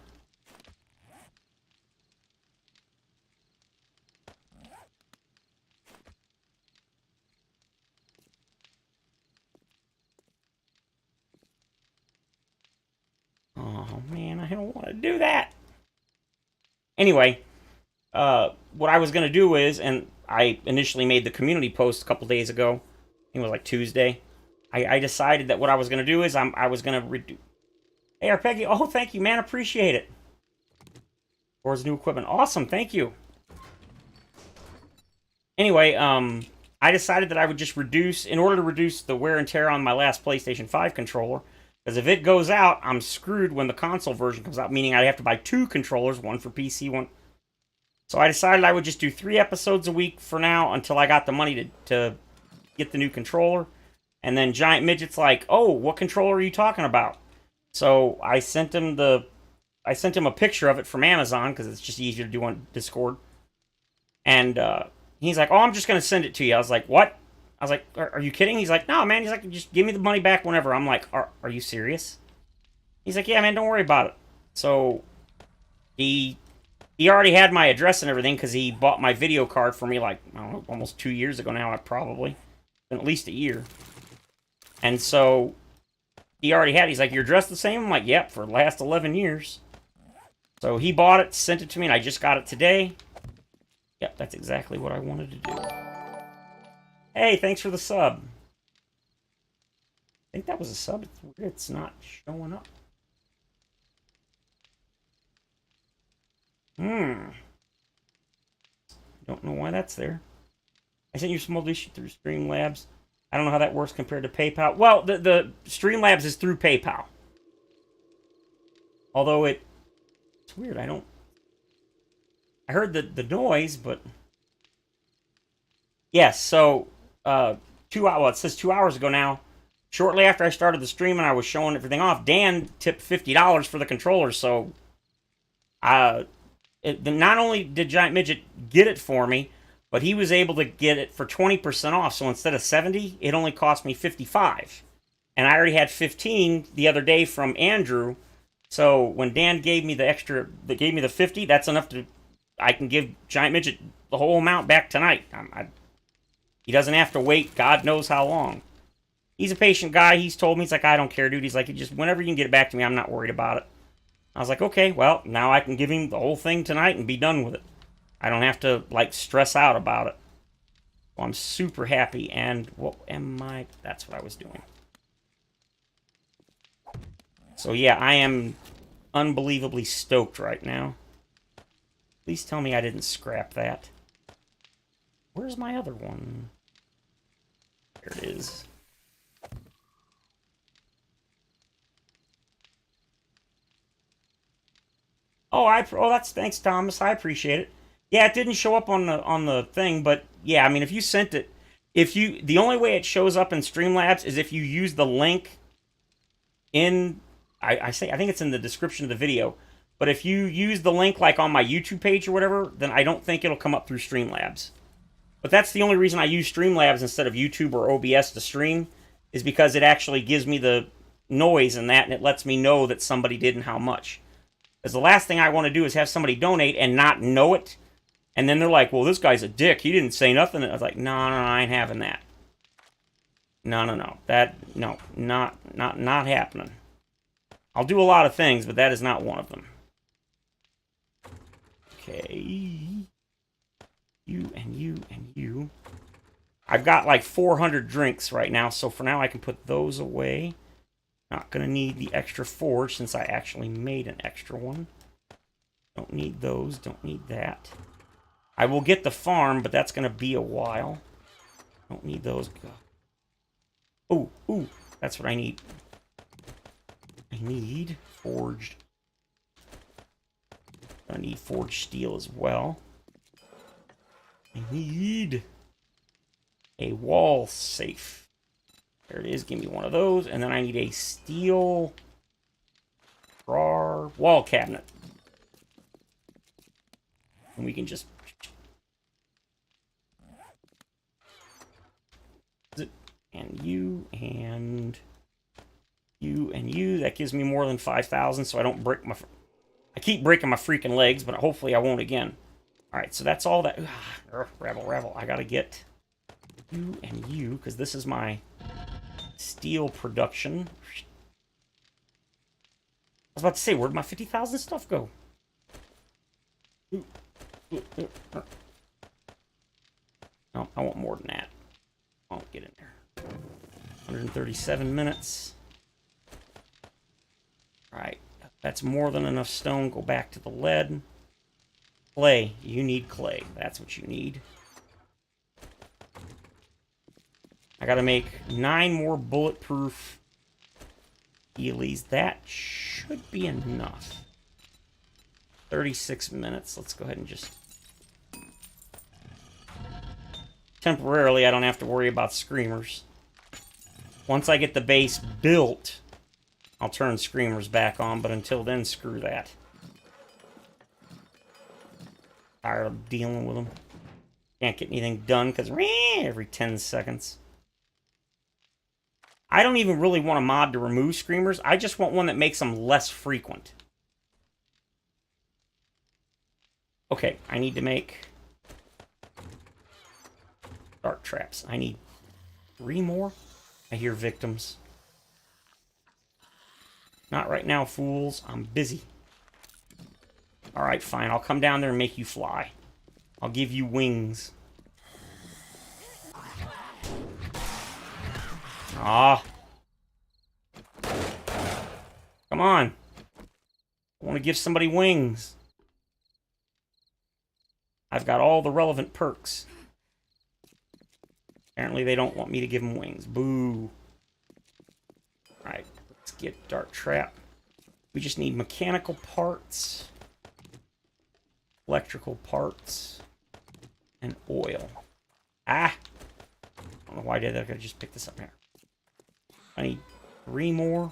Oh man, I don't want to do that. Anyway, what I was going to do is, and I initially made the community post a couple days ago. I think it was like Tuesday. I decided that what I was going to do is I was going to reduce. Hey, Arpeggy, oh, thank you, man. Appreciate it. Towards new equipment. Awesome, thank you. Anyway, I decided that I would just reduce, in order to reduce the wear and tear on my last PlayStation 5 controller, because if it goes out, I'm screwed when the console version comes out, meaning I'd have to buy 2 controllers, one for PC, one. So I decided I would just do 3 episodes a week for now until I got the money to get the new controller. And then Giant Midget's like, oh, what controller are you talking about? So I sent him a picture of it from Amazon, because it's just easier to do on Discord. And he's like, oh, I'm just going to send it to you. I was like, what? I was like, are you kidding? He's like, no, man. He's like, just give me the money back whenever. I'm like, are you serious? He's like, yeah, man, don't worry about it. So he already had my address and everything, because he bought my video card for me, like, I don't know, almost 2 years ago now, probably. Been at least a year. And so he already had it. He's like, your address the same? I'm like, yep, for the last 11 years. So he bought it, sent it to me, and I just got it today. Yep, that's exactly what I wanted to do. Hey, thanks for the sub. I think that was a sub. It's weird it's not showing up. Don't know why that's there. I sent you some old issue through Streamlabs. I don't know how that works compared to PayPal. Well, the Streamlabs is through PayPal. Although it's weird. I heard the noise, but yes. So 2 hours. Well, it says 2 hours ago now. Shortly after I started the stream and I was showing everything off, Dan tipped $50 for the controller. So not only did Giant Midget get it for me, but he was able to get it for 20% off. So instead of 70, it only cost me 55. And I already had 15 the other day from Andrew. So when Dan gave me the 50, that's enough I can give Giant Midget the whole amount back tonight. He doesn't have to wait God knows how long. He's a patient guy. He's told me, he's like, I don't care, dude. He's like, just whenever you can get it back to me, I'm not worried about it. I was like, okay, well, now I can give him the whole thing tonight and be done with it. I don't have to, like, stress out about it. Well, I'm super happy, and what am I? That's what I was doing. So, yeah, I am unbelievably stoked right now. Please tell me I didn't scrap that. Where's my other one? There it is. Oh, that's thanks, Thomas. I appreciate it. Yeah, it didn't show up on the thing, but yeah, I mean, if you sent it, the only way it shows up in Streamlabs is if you use the link in, I think it's in the description of the video, but if you use the link like on my YouTube page or whatever, then I don't think it'll come up through Streamlabs. But that's the only reason I use Streamlabs instead of YouTube or OBS to stream, is because it actually gives me the noise in that, and it lets me know that somebody did and how much. Because the last thing I want to do is have somebody donate and not know it, and then they're like, well, this guy's a dick. He didn't say nothing. I was like, no, I ain't having that. No. No, not happening. I'll do a lot of things, but that is not one of them. Okay. You and you and you. I've got like 400 drinks right now, so for now I can put those away. Not going to need the extra forge since I actually made an extra one. Don't need those, don't need that. I will get the farm, but that's going to be a while. Don't need those. Ooh, that's what I need. I need forged. I need forged steel as well. I need a wall safe. There it is. Give me one of those. And then I need a steel drawer wall cabinet. And we can just... And you, and you, and you. That gives me more than 5,000, so I don't break my... I keep breaking my freaking legs, but hopefully I won't again. Alright, so that's all that... Rebel. I gotta get you and you, because this is my steel production. I was about to say, where'd my 50,000 stuff go? No, I want more than that. I won't get in there. 137 minutes. Alright, that's more than enough stone. Go back to the lead. Clay. You need clay. That's what you need. I gotta make 9 more bulletproof Heelys. That should be enough. 36 minutes. Let's go ahead and just... Temporarily, I don't have to worry about screamers. Once I get the base built, I'll turn screamers back on, but until then, screw that. Tired of dealing with them. Can't get anything done because every 10 seconds. I don't even really want a mod to remove screamers. I just want one that makes them less frequent. Okay, I need to make dart traps. I need 3 more. I hear victims. Not right now, fools. I'm busy. Alright, fine. I'll come down there and make you fly. I'll give you wings. Ah. Come on. I want to give somebody wings. I've got all the relevant perks. Apparently they don't want me to give them wings. Boo. Alright, let's get dart trap. We just need mechanical parts, electrical parts, and oil. Ah! I don't know why I did that. I could just pick this up here. I need 3 more.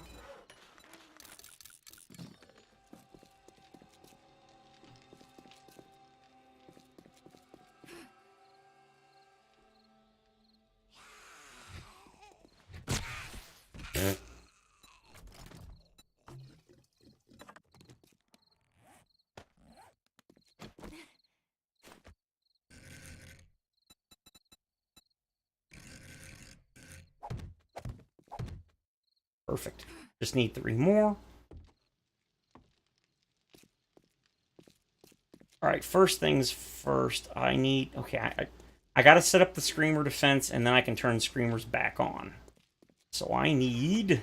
Perfect. Just need 3 more. Alright, first things first, I need... Okay, I gotta set up the screamer defense, and then I can turn screamers back on. So I need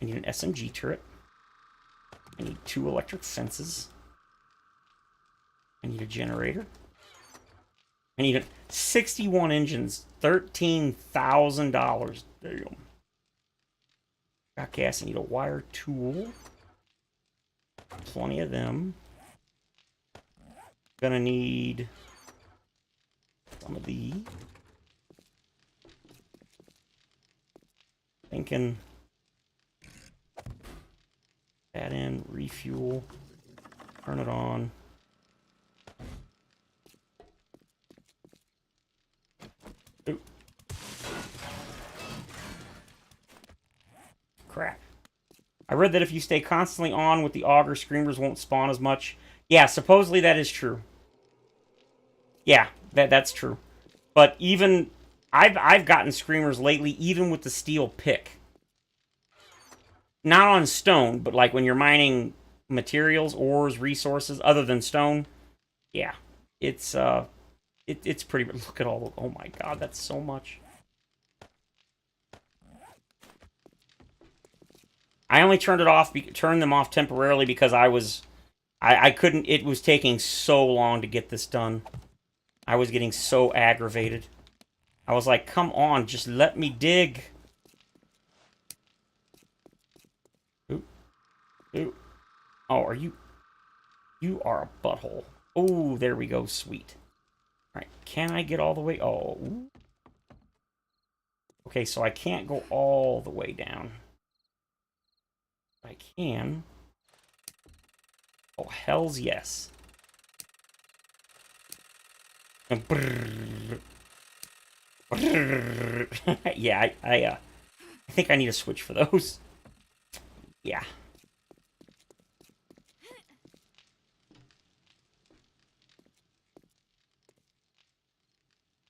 an SMG turret. I need 2 electric fences. I need a generator. I need 61 engines. $13,000. Damn. Got gas. I need a wire tool. Plenty of them. Gonna need some of these. Thinking that in, refuel, turn it on. Ooh. I read that if you stay constantly on with the auger, screamers won't spawn as much. Yeah, supposedly that is true. Yeah, that's true. But even I've gotten screamers lately, even with the steel pick. Not on stone, but like when you're mining materials, ores, resources other than stone. Yeah, it's it's pretty. Look at all. Oh my god, that's so much. I only turned them off temporarily because I couldn't. It was taking so long to get this done. I was getting so aggravated. I was like, come on, just let me dig. Ooh. Ooh. Oh, are you... You are a butthole. Oh, there we go, sweet. Alright, can I get all the way... Oh. Ooh. Okay, so I can't go all the way down. I can. Oh, hells yes. Yeah, I think I need a switch for those. Yeah.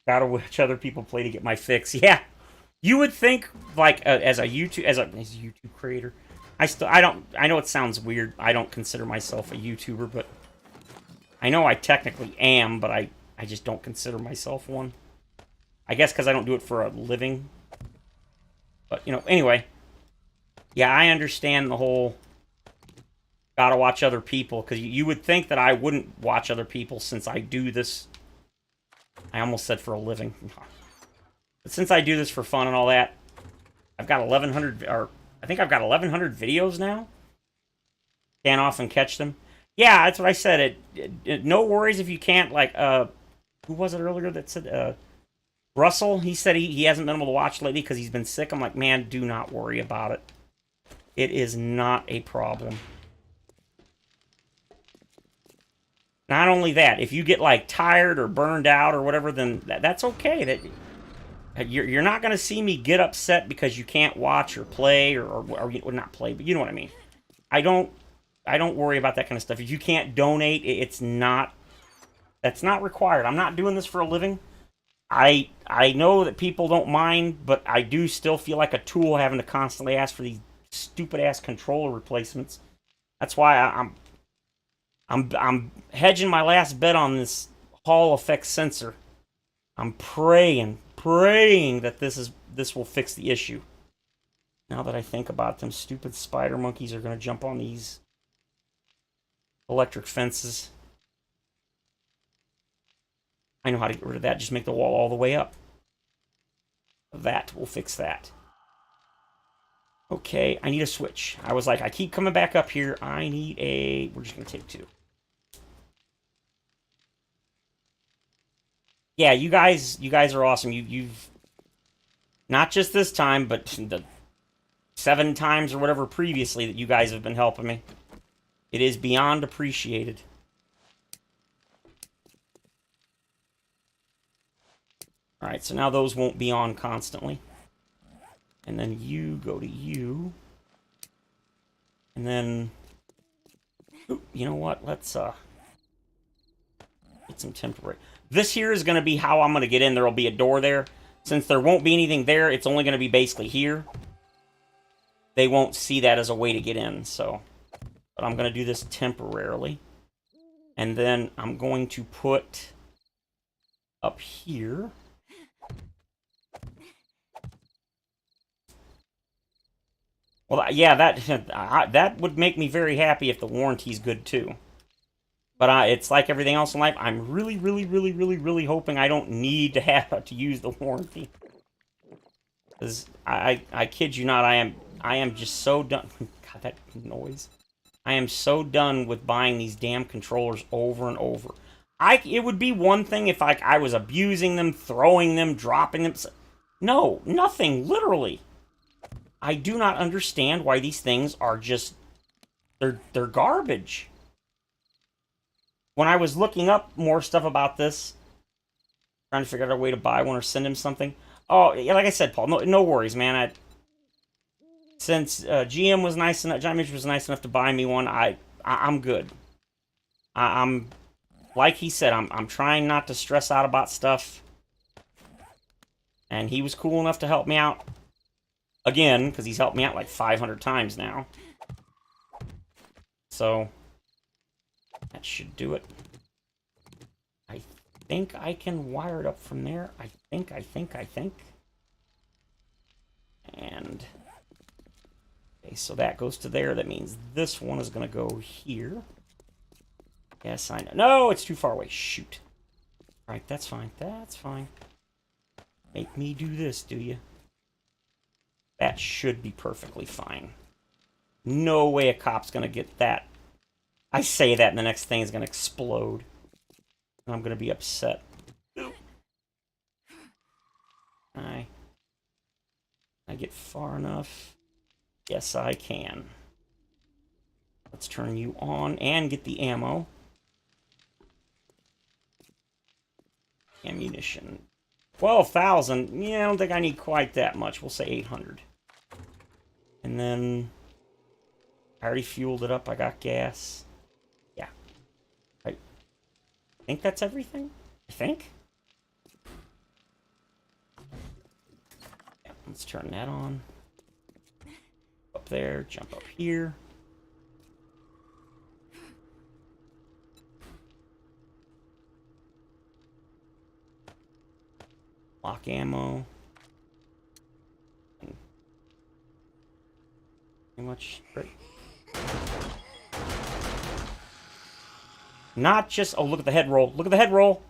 Gotta watch other people play to get my fix. Yeah. You would think, like, as a YouTube creator, I know it sounds weird. I don't consider myself a YouTuber, but I know I technically am, but I just don't consider myself one. I guess because I don't do it for a living. But, you know, anyway. Yeah, I understand the whole gotta watch other people, because you would think that I wouldn't watch other people since I do this. I almost said for a living. But since I do this for fun and all that, I've got 1,100, or I think I've got 1,100 videos now. Can't often catch them. Yeah, that's what I said. No worries if you can't, like, who was it earlier that said, Russell? He said he hasn't been able to watch lately because he's been sick. I'm like, man, do not worry about it. It is not a problem. Not only that, if you get, like, tired or burned out or whatever, then that's okay. You're not going to see me get upset because you can't watch or play or not play, but you know what I mean. I don't worry about that kind of stuff. If you can't donate, that's not required. I'm not doing this for a living. I know that people don't mind, but I do still feel like a tool having to constantly ask for these stupid ass controller replacements. That's why I'm hedging my last bet on this Hall effect sensor. I'm praying that this will fix the issue. Now that I think about it, them stupid spider monkeys are going to jump on these electric fences. I know how to get rid of that. Just make the wall all the way up. That will fix that. Okay, I need a switch. I was like, I keep coming back up here. I need a... We're just going to take two. Yeah, you guys are awesome. You've... Not just this time, but the 7 times or whatever previously that you guys have been helping me. It is beyond appreciated. Alright, so now those won't be on constantly. And then you go to you. And then... Ooh, you know what? Let's, get some temporary... This here is going to be how I'm going to get in. There will be a door there. Since there won't be anything there, it's only going to be basically here. They won't see that as a way to get in, so... But I'm going to do this temporarily. And then I'm going to put... up here... Well, yeah, that would make me very happy if the warranty's good, too. But it's like everything else in life. I'm really hoping I don't need to have to use the warranty. Because I kid you not, I am just so done. God, that noise. I am so done with buying these damn controllers over and over. It would be one thing if I was abusing them, throwing them, dropping them. No, nothing, literally. I do not understand why these things are just... They're garbage. When I was looking up more stuff about this, trying to figure out a way to buy one or send him something. Oh, yeah, like I said, Paul, no worries, man. Since GM was nice enough, Giant Mitch was nice enough to buy me one, I'm good. I'm like he said, I'm trying not to stress out about stuff. And he was cool enough to help me out again, because he's helped me out like 500 times now. So that should do it. I think I can wire it up from there. I think. And okay, so that goes to there. That means this one is going to go here. Yes, I know. No, it's too far away. Shoot. All right, that's fine. That's fine. Make me do this, do you? That should be perfectly fine. No way a cop's going to get that. I say that and the next thing is going to explode. And I'm going to be upset. I get far enough? Yes, I can. Let's turn you on and get the ammo. Ammunition. 12,000. Yeah, I don't think I need quite that much. We'll say 800. And then I already fueled it up. I got gas. Yeah. I think that's everything. I think. Yeah, let's turn that on. Up there, jump up here. Lock ammo. Pretty much. Not just. Oh, look at the head roll. Look at the head roll.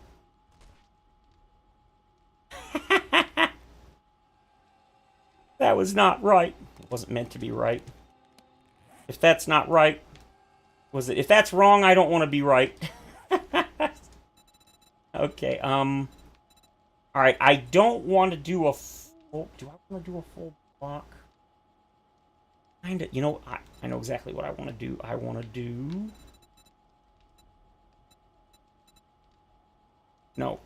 That was not right. It wasn't meant to be right. If that's not right, was it? If that's wrong, I don't want to be right. Okay. All right. I don't want to do a full. Do I want to do a full block? Kinda. You know, I know exactly what I want to do. I want to do. No.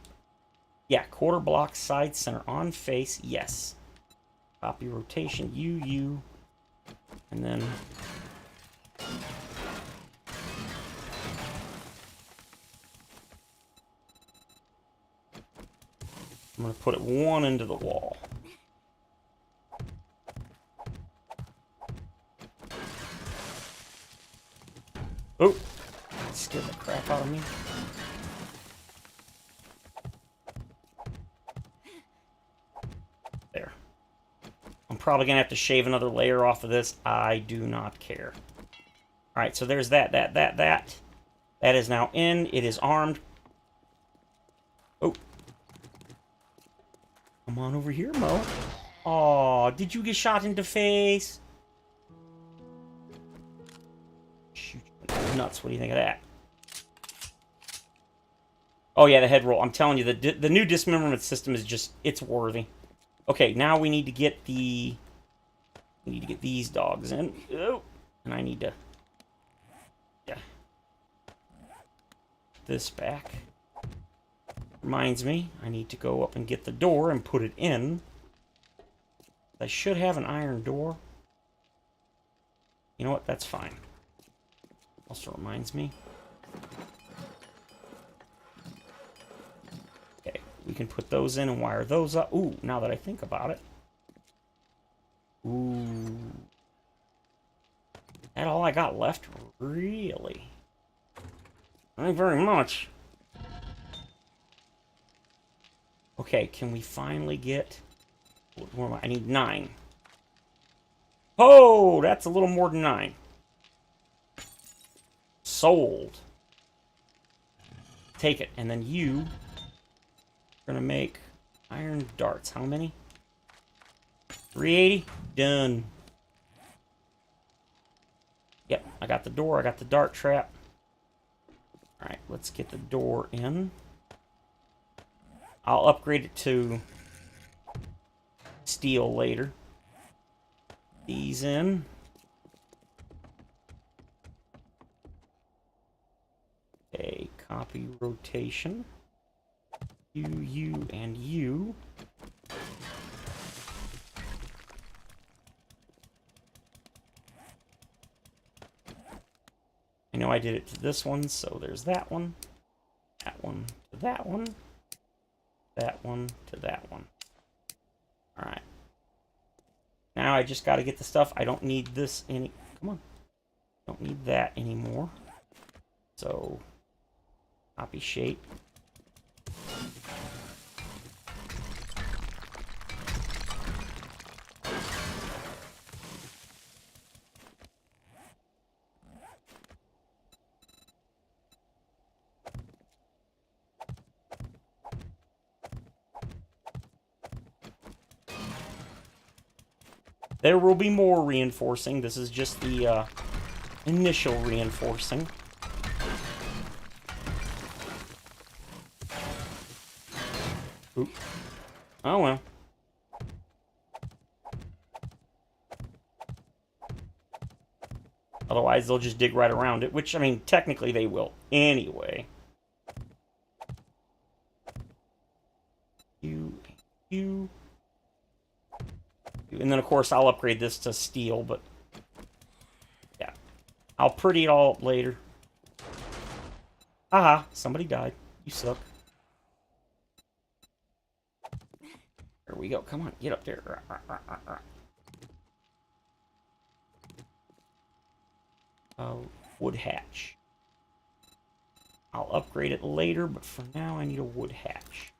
Yeah, quarter block, side, center, on face. Yes. Copy rotation. You. And then. I'm going to put it one into the wall. Oh! That scared the crap out of me. There. I'm probably going to have to shave another layer off of this. I do not care. Alright, so there's that. That is now in. It is armed. Oh. Come on over here, Mo. Aw, did you get shot in the face? Shoot, nuts. What do you think of that? Oh, yeah, the head roll. I'm telling you, the new dismemberment system is just, it's worthy. Okay, now we need to get the... We need to get these dogs in. Oh, and I need to... Yeah. This back. Reminds me, I need to go up and get the door and put it in. I should have an iron door. You know what? That's fine. Also reminds me. Okay, we can put those in and wire those up. Ooh, now that I think about it. Ooh. That all I got left? Really? Not very much. Okay, can we finally get... Where am I? I need 9. Oh, that's a little more than 9. Sold. Take it. And then you are going to make iron darts. How many? 380? Done. Yep, I got the door. I got the dart trap. Alright, let's get the door in. I'll upgrade it to steel later. These in. Okay, copy rotation. You, and you. I did it to this one, so there's that one to that one, that one to that one. Alright. Now I just got to get the stuff. I don't need this any... Come on. Don't need that anymore. So, copy shape. There will be more reinforcing. This is just the initial reinforcing. Oop. Oh well. Otherwise, they'll just dig right around it, which, I mean, technically they will anyway. You. And then, of course, I'll upgrade this to steel, but... Yeah. I'll pretty it all up later. Haha, somebody died. You suck. There we go. Come on, get up there. Wood hatch. I'll upgrade it later, but for now I need a wood hatch.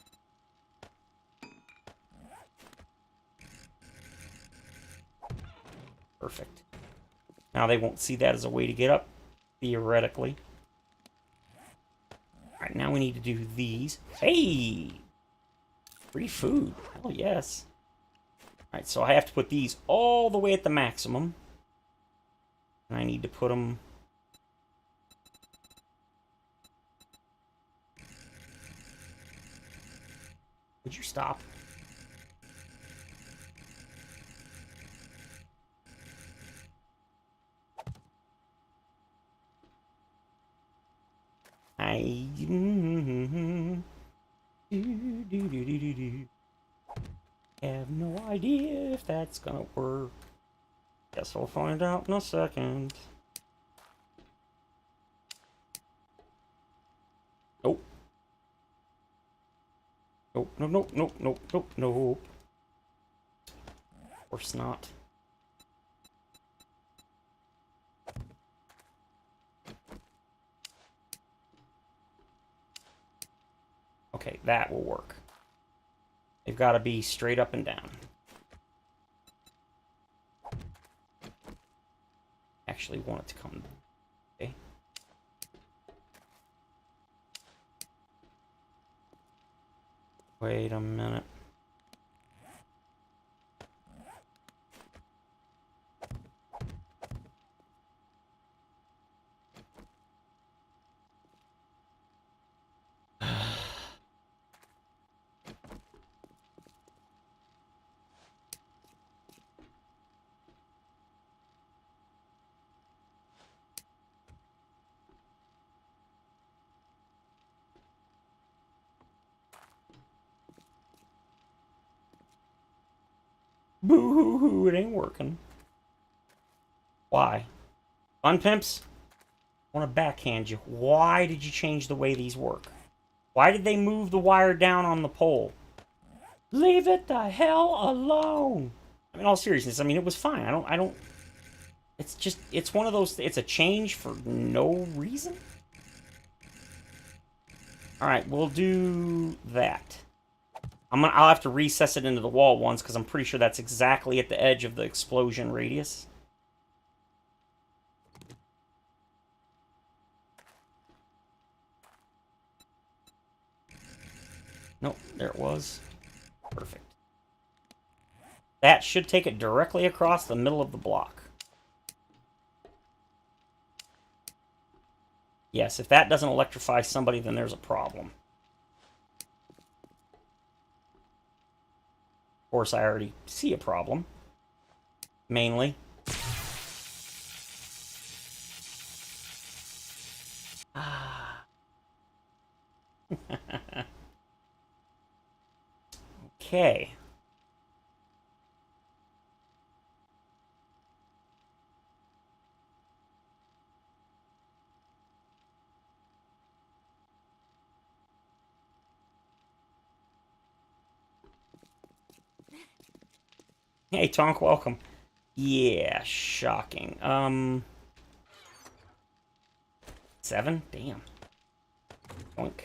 Perfect. Now they won't see that as a way to get up, theoretically. Alright, now we need to do these. Hey! Free food. Hell yes. Alright, so I have to put these all the way at the maximum. And I need to put them... Would you stop? I have no idea if that's gonna work. Guess we'll find out in a second. Nope. Nope, nope, nope, nope, nope, nope, nope. Of course not. Okay, that will work. They've got to be straight up and down. Actually want it to come... Okay. Wait a minute. Boo-hoo-hoo, it ain't working. Why? Fun pimps? I want to backhand you. Why did you change the way these work? Why did they move the wire down on the pole? Leave it the hell alone! I mean, in all seriousness, I mean, it was fine. I don't... It's just, it's one of those, it's a change for no reason? Alright, we'll do that. I'll have to recess it into the wall once, because I'm pretty sure that's exactly at the edge of the explosion radius. Nope, there it was. Perfect. That should take it directly across the middle of the block. Yes, if that doesn't electrify somebody, then there's a problem. Of course, I already see a problem. Mainly. Ah. Okay. Hey, Tonk, welcome. Yeah, shocking. 7? Damn. Boink.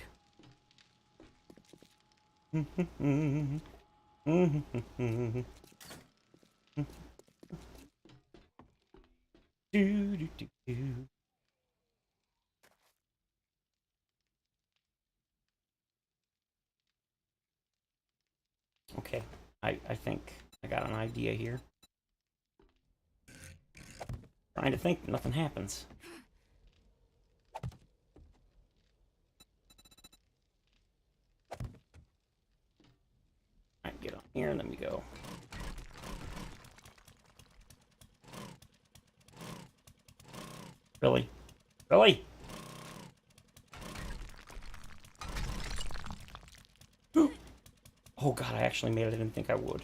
Do, do, do, do. Okay, I think I got an idea here. Trying to think, nothing happens. Alright, get on here and let me go. Really? Really? Oh god, I actually made it. I didn't think I would.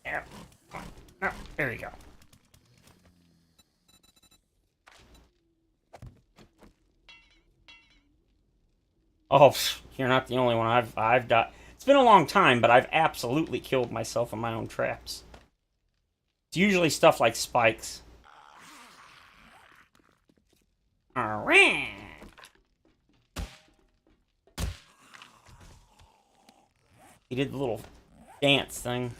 There. Oh, there you go. Oh, you're not the only one. I've done. It's been a long time, but I've absolutely killed myself in my own traps. It's usually stuff like spikes. Alright. He did the little dance thing.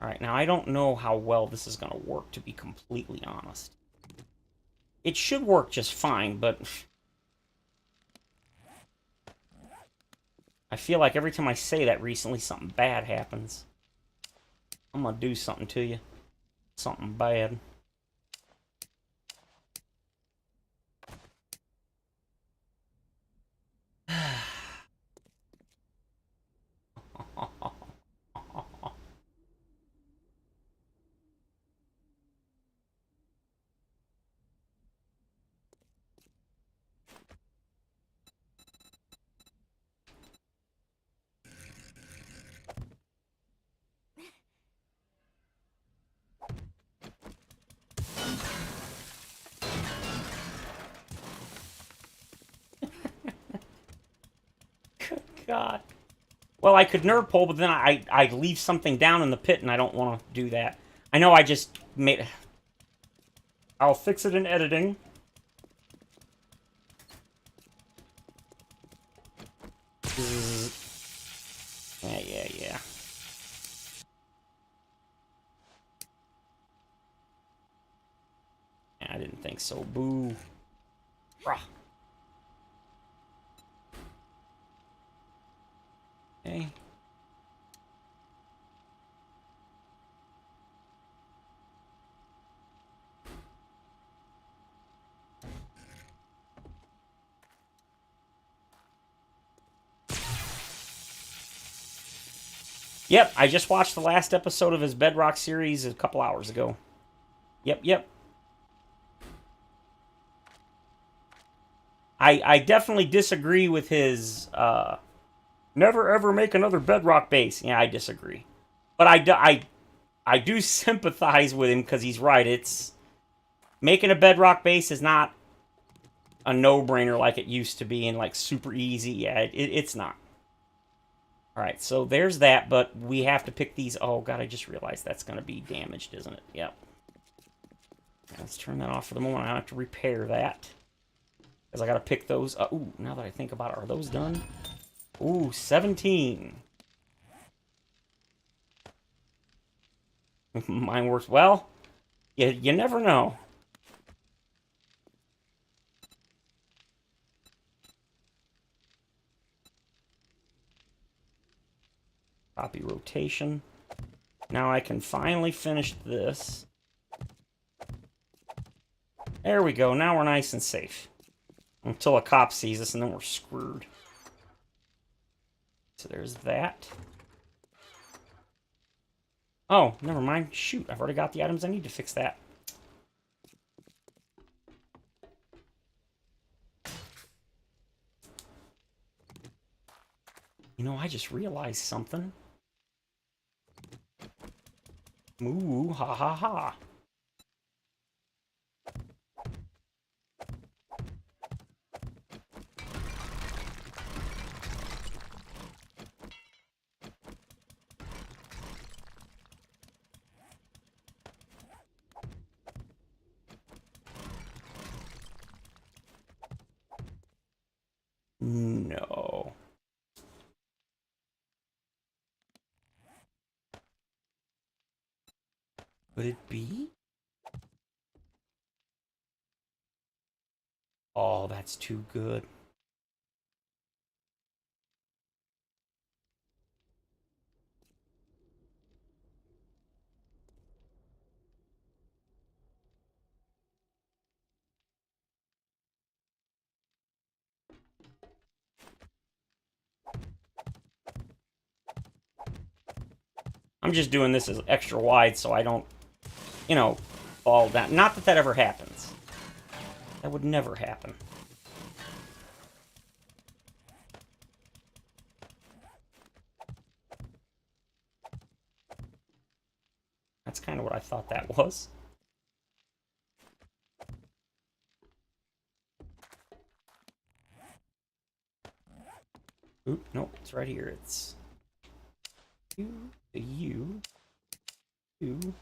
Alright, now I don't know how well this is going to work, to be completely honest. It should work just fine, but I feel like every time I say that recently, something bad happens. I'm going to do something to you. Something bad. Good God. Well, I could nerd pull, but then I'd leave something down in the pit, and I don't want to do that. I know I just made... I'll fix it in editing. Yeah. I didn't think so. Boo. Rah. Okay. Yep, I just watched the last episode of his Bedrock series a couple hours ago. Yep. I definitely disagree with his, never ever make another Bedrock base. Yeah, I disagree. But I do sympathize with him because he's right. It's... Making a Bedrock base is not a no-brainer like it used to be and, like, super easy. Yeah, it's not. Alright, so there's that, but we have to pick these... Oh, God, I just realized that's going to be damaged, isn't it? Yep. Let's turn that off for the moment. I have to repair that. Because I got to pick those... ooh, now that I think about it, are those done? Ooh, 17. Mine works well. You never know. Copy rotation. Now I can finally finish this. There we go. Now we're nice and safe. Until a cop sees us, and then we're screwed. So there's that. Oh, never mind. Shoot, I've already got the items I need to fix that. You know, I just realized something. Ooh, ha ha ha. No. Could it be? Oh, that's too good. I'm just doing this as extra wide so I don't, you know, fall down. Not that that ever happens. That would never happen. That's kind of what I thought that was. Oop, nope, it's right here. It's the U. Come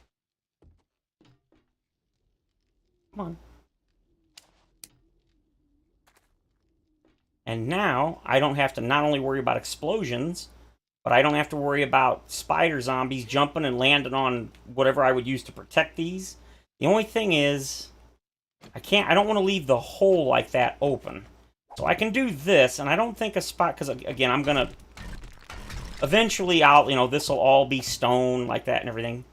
on. And now I don't have to not only worry about explosions, but I don't have to worry about spider zombies jumping and landing on whatever I would use to protect these. The only thing is, I don't want to leave the hole like that open. So I can do this, and I don't think a spot, because again, I'm gonna, eventually this will all be stone like that and everything.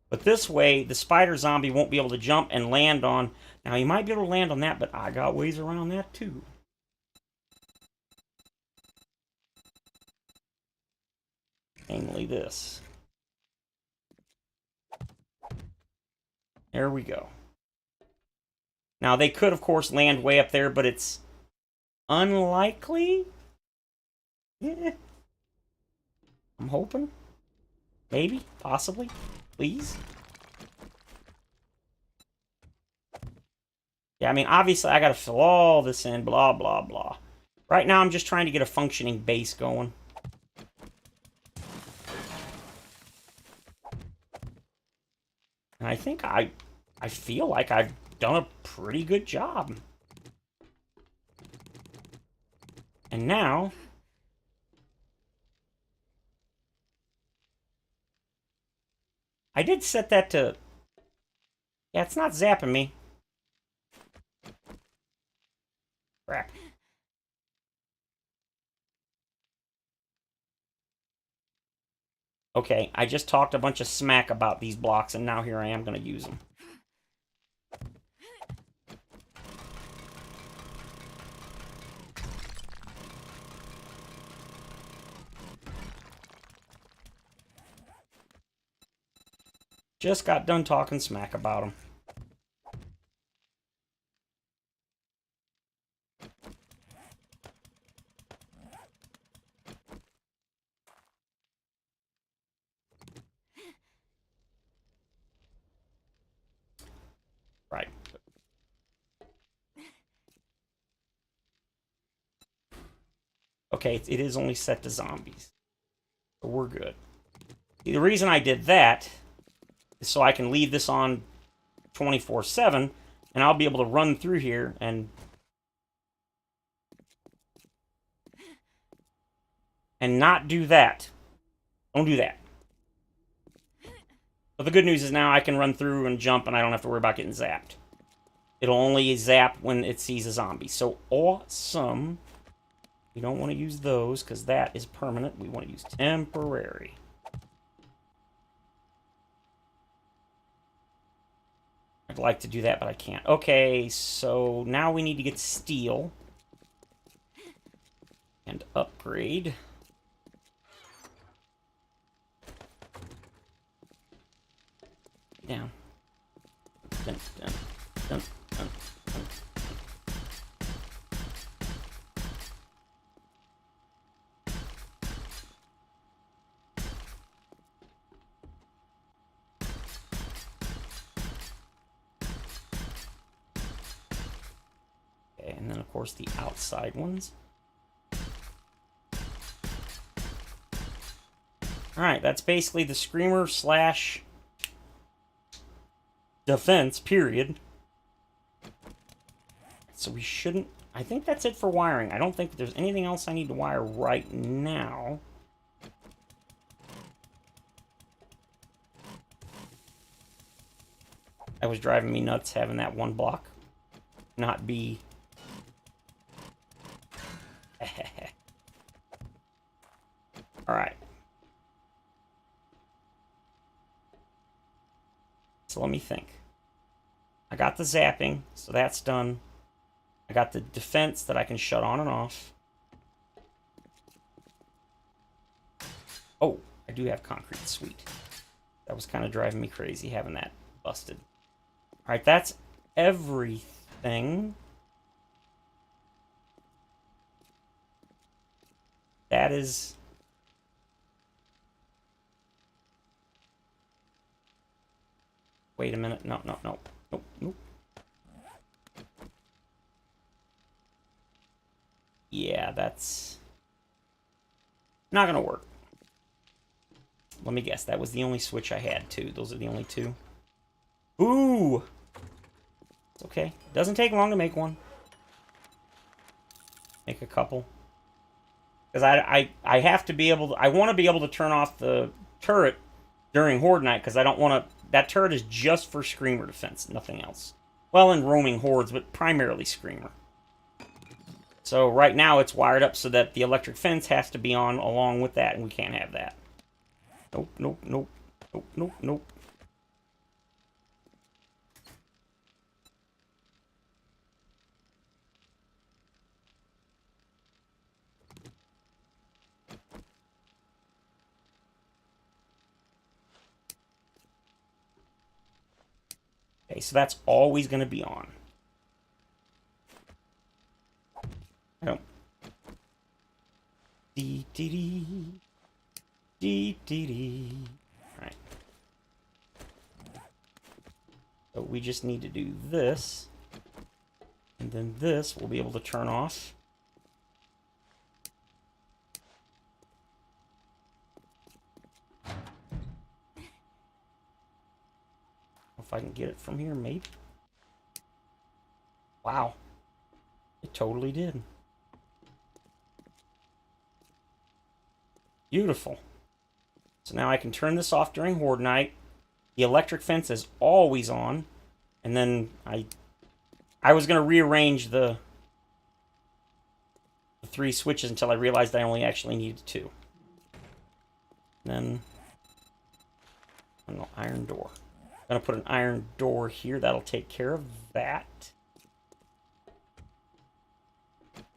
But this way, the spider zombie won't be able to jump and land on, now he might be able to land on that, but I got ways around that too. Namely this. There we go. Now, they could, of course, land way up there, but it's unlikely? Yeah. I'm hoping. Maybe. Possibly. Please. Yeah, I mean, obviously, I gotta fill all this in, blah, blah, blah. Right now, I'm just trying to get a functioning base going. And I think I feel like I've done a pretty good job. And now, I did set that to, yeah, it's not zapping me. Crap. Okay, I just talked a bunch of smack about these blocks, and now here I am going to use them. Just got done talking smack about them. Right. Okay, it is only set to zombies. So we're good. The reason I did that is so I can leave this on 24/7, and I'll be able to run through here and not do that. Don't do that. But the good news is now I can run through and jump, and I don't have to worry about getting zapped. It'll only zap when it sees a zombie. So awesome. We don't want to use those, because that is permanent. We want to use temporary. I'd like to do that, but I can't. Okay, so now we need to get steel. And upgrade. Down. Dun, dun, dun, dun, dun. And then, of course, the outside ones. Alright, that's basically the Screamer slash defense, period. So we shouldn't... I think that's it for wiring. I don't think there's anything else I need to wire right now. That was driving me nuts having that one block not be... Alright. So let me think. I got the zapping, so that's done. I got the defense that I can shut on and off. Oh, I do have concrete. Sweet. That was kind of driving me crazy having that busted. Alright, that's everything. That is... Wait a minute. No. Nope. Yeah, that's not gonna work. Let me guess. That was the only switch I had, too. Those are the only two. Ooh! It's okay. Doesn't take long to make one. Make a couple. Because I have to be able to... I want to be able to turn off the turret during Horde Night, because I don't want to... That turret is just for Screamer defense, nothing else. Well, in roaming hordes, but primarily Screamer. So right now it's wired up so that the electric fence has to be on along with that, and we can't have that. Nope. Okay, so that's always going to be on. Oh. Alright. So we just need to do this. And then this we'll be able to turn off. If I can get it from here, maybe. Wow. It totally did. Beautiful. So now I can turn this off during Horde Night. The electric fence is always on. And then I was going to rearrange the 3 switches until I realized I only actually needed 2. And then, I don't know, iron door. I'm going to put an iron door here. That'll take care of that.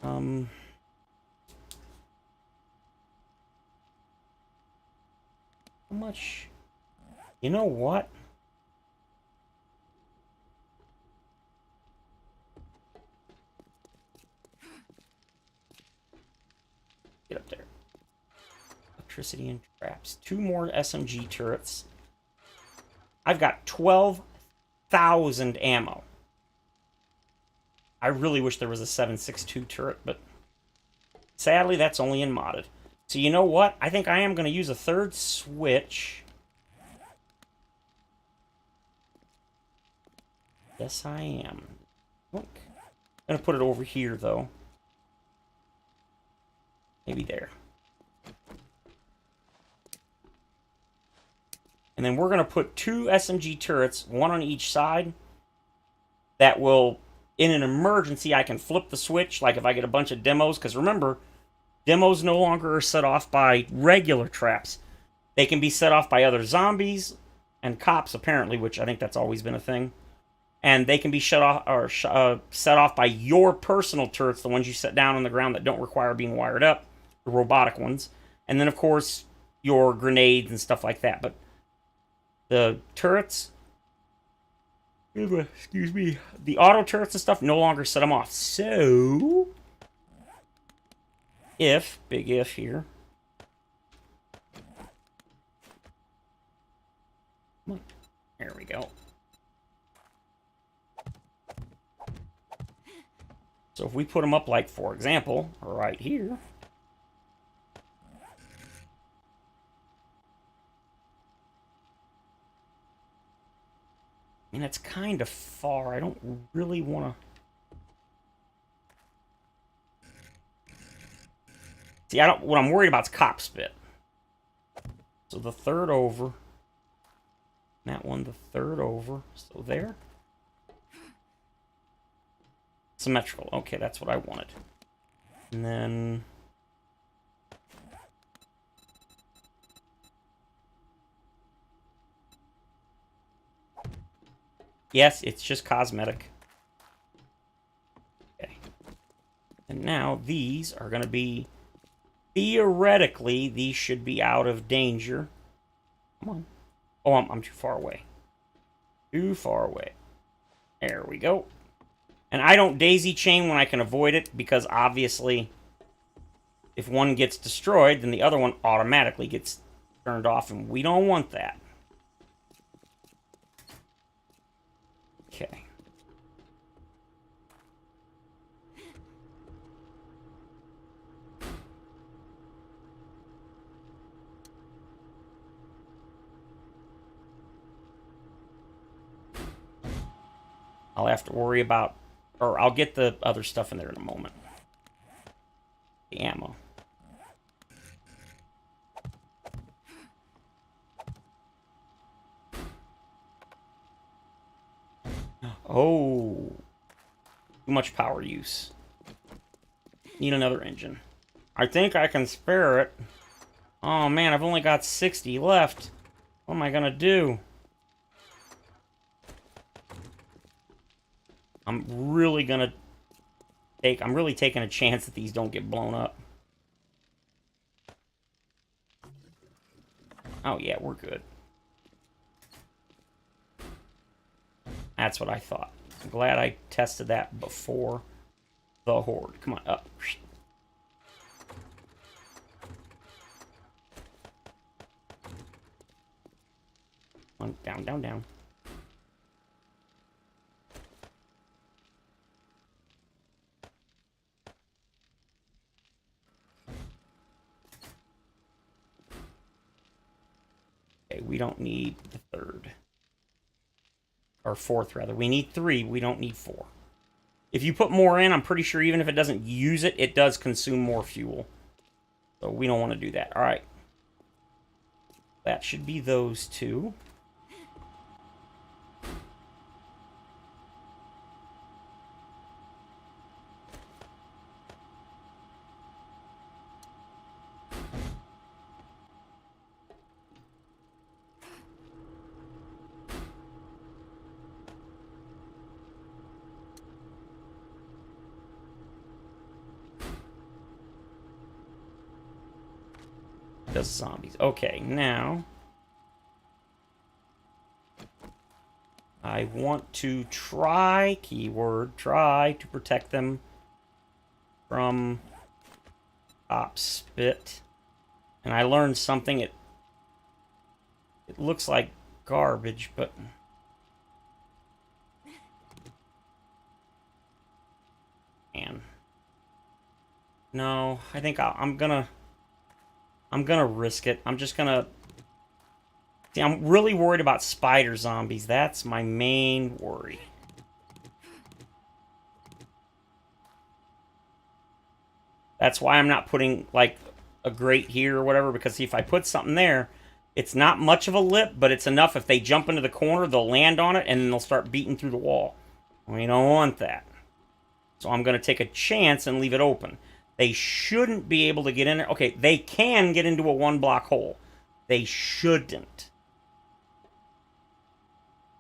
How much? You know what? Get up there. Electricity and traps. 2 more SMG turrets. I've got 12,000 ammo. I really wish there was a 7.62 turret, but sadly that's only in modded. So you know what? I think I am going to use a 3rd switch. Yes, I am. Look. I'm going to put it over here, though. Maybe there. And then we're going to put 2 SMG turrets, 1 on each side, that will, in an emergency, I can flip the switch, like if I get a bunch of demos, because remember, demos no longer are set off by regular traps. They can be set off by other zombies and cops, apparently, which I think that's always been a thing. And they can be shut off or set off by your personal turrets, the ones you set down on the ground that don't require being wired up, the robotic ones. And then, of course, your grenades and stuff like that. But the turrets, excuse me, the auto turrets and stuff no longer set them off. So, if, big if here. Come on. There we go. So if we put them up, like, for example, right here. I mean, it's kind of far. I don't really want to... See, what I'm worried about is cop spit. So the third over. That one, the third over. So there. Symmetrical. Okay, that's what I wanted. And then... Yes, it's just cosmetic. Okay. And now these are going to be... Theoretically, these should be out of danger. Come on. Oh, I'm too far away. Too far away. There we go. And I don't daisy chain when I can avoid it, because obviously, if one gets destroyed, then the other one automatically gets turned off, and we don't want that. Okay. I'll have to worry about... Or I'll get the other stuff in there in a moment. The ammo. Oh. Too much power use. Need another engine. I think I can spare it. Oh man, I've only got 60 left. What am I gonna do? I'm really taking a chance that these don't get blown up. Oh yeah, we're good. That's what I thought. I'm glad I tested that before the horde. Come on, up. One, down, down, down. Okay, we don't need the third. Or fourth, rather. We need 3. We don't need 4. If you put more in, I'm pretty sure even if it doesn't use it, it does consume more fuel. So we don't want to do that. All right. That should be those 2. Does zombies. Okay, now I want to try, keyword, try to protect them from top spit. And I learned something. It looks like garbage, but man. No, I think I'm gonna risk it. I'm just gonna... See, I'm really worried about spider zombies. That's my main worry. That's why I'm not putting, like, a grate here or whatever, because see, if I put something there, it's not much of a lip, but it's enough if they jump into the corner, they'll land on it, and then they'll start beating through the wall. We don't want that. So I'm going to take a chance and leave it open. They shouldn't be able to get in there. Okay, they can get into a 1-block hole. They shouldn't.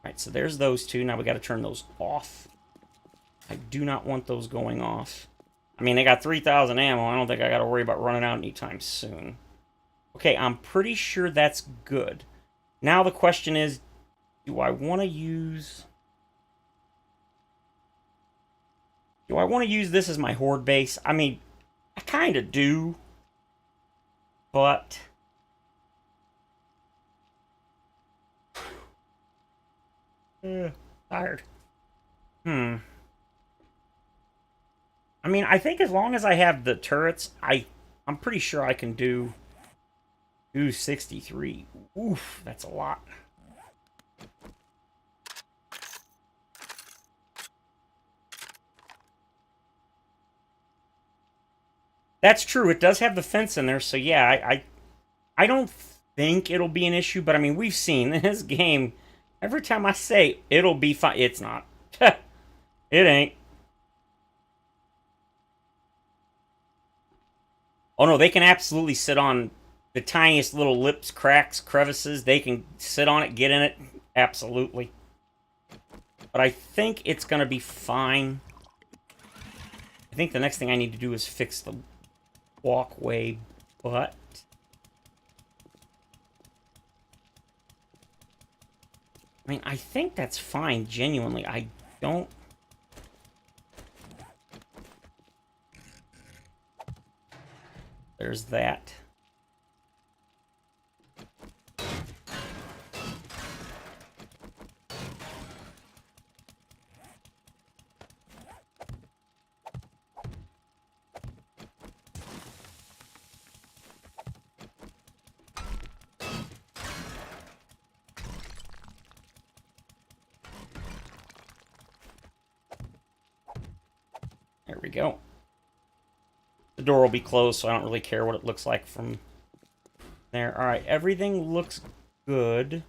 Alright, so there's those 2. Now we got to turn those off. I do not want those going off. I mean, they got 3,000 ammo. I don't think I got to worry about running out anytime soon. Okay, I'm pretty sure that's good. Now the question is, do I want to use... Do I want to use this as my horde base? I mean, I kind of do. But... tired. I mean, I think as long as I have the turrets, I'm pretty sure I can do 263. Oof, that's a lot. That's true. It does have the fence in there, so yeah, I don't think it'll be an issue, but I mean, we've seen in this game, every time I say it'll be fine, it's not. It ain't. Oh no, they can absolutely sit on the tiniest little lips, cracks, crevices. They can sit on it, get in it. Absolutely. But I think it's going to be fine. I think the next thing I need to do is fix the walkway, but... I mean, I think that's fine, genuinely. I don't... There's that. There we go. The door will be closed, so I don't really care what it looks like from there. All right, everything looks good.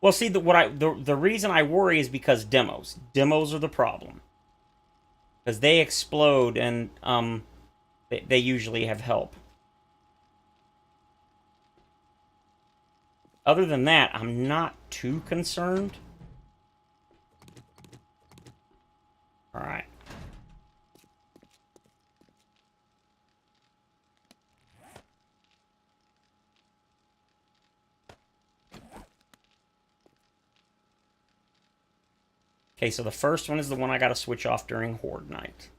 Well, see, the reason I worry is because demos. Demos are the problem. Because they explode, and they usually have help. Other than that, I'm not too concerned. All right. Okay, so the first one is the one I got to switch off during Horde Night.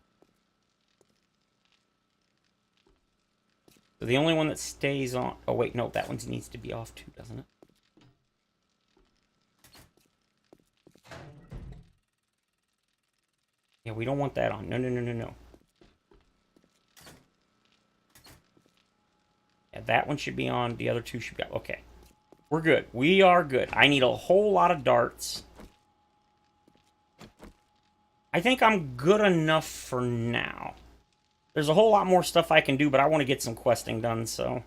So the only one that stays on... Oh, wait, no, that one needs to be off too, doesn't it? Yeah, we don't want that on. No, no, no, no, no. Yeah, that one should be on. The other two should be on. Okay. We're good. We are good. I need a whole lot of darts. I think I'm good enough for now. There's a whole lot more stuff I can do, but I want to get some questing done, so...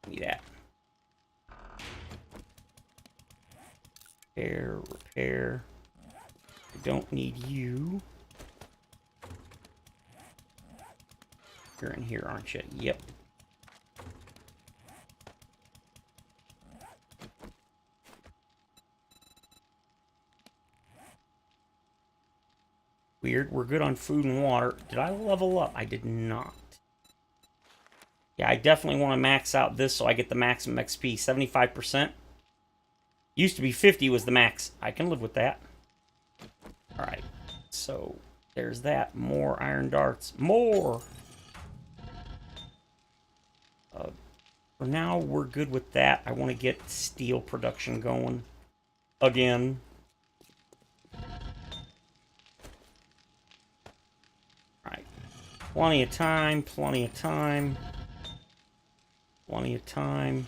Need that. Repair, repair. I don't need you. You're in here, aren't you? Yep. Weird. We're good on food and water. Did I level up? I did not. Yeah, I definitely want to max out this so I get the maximum XP. 75%. Used to be 50 was the max. I can live with that. Alright. So, there's that. More iron darts. More! For now, we're good with that. I want to get steel production going. Again. Alright. Plenty of time, plenty of time. Plenty of time.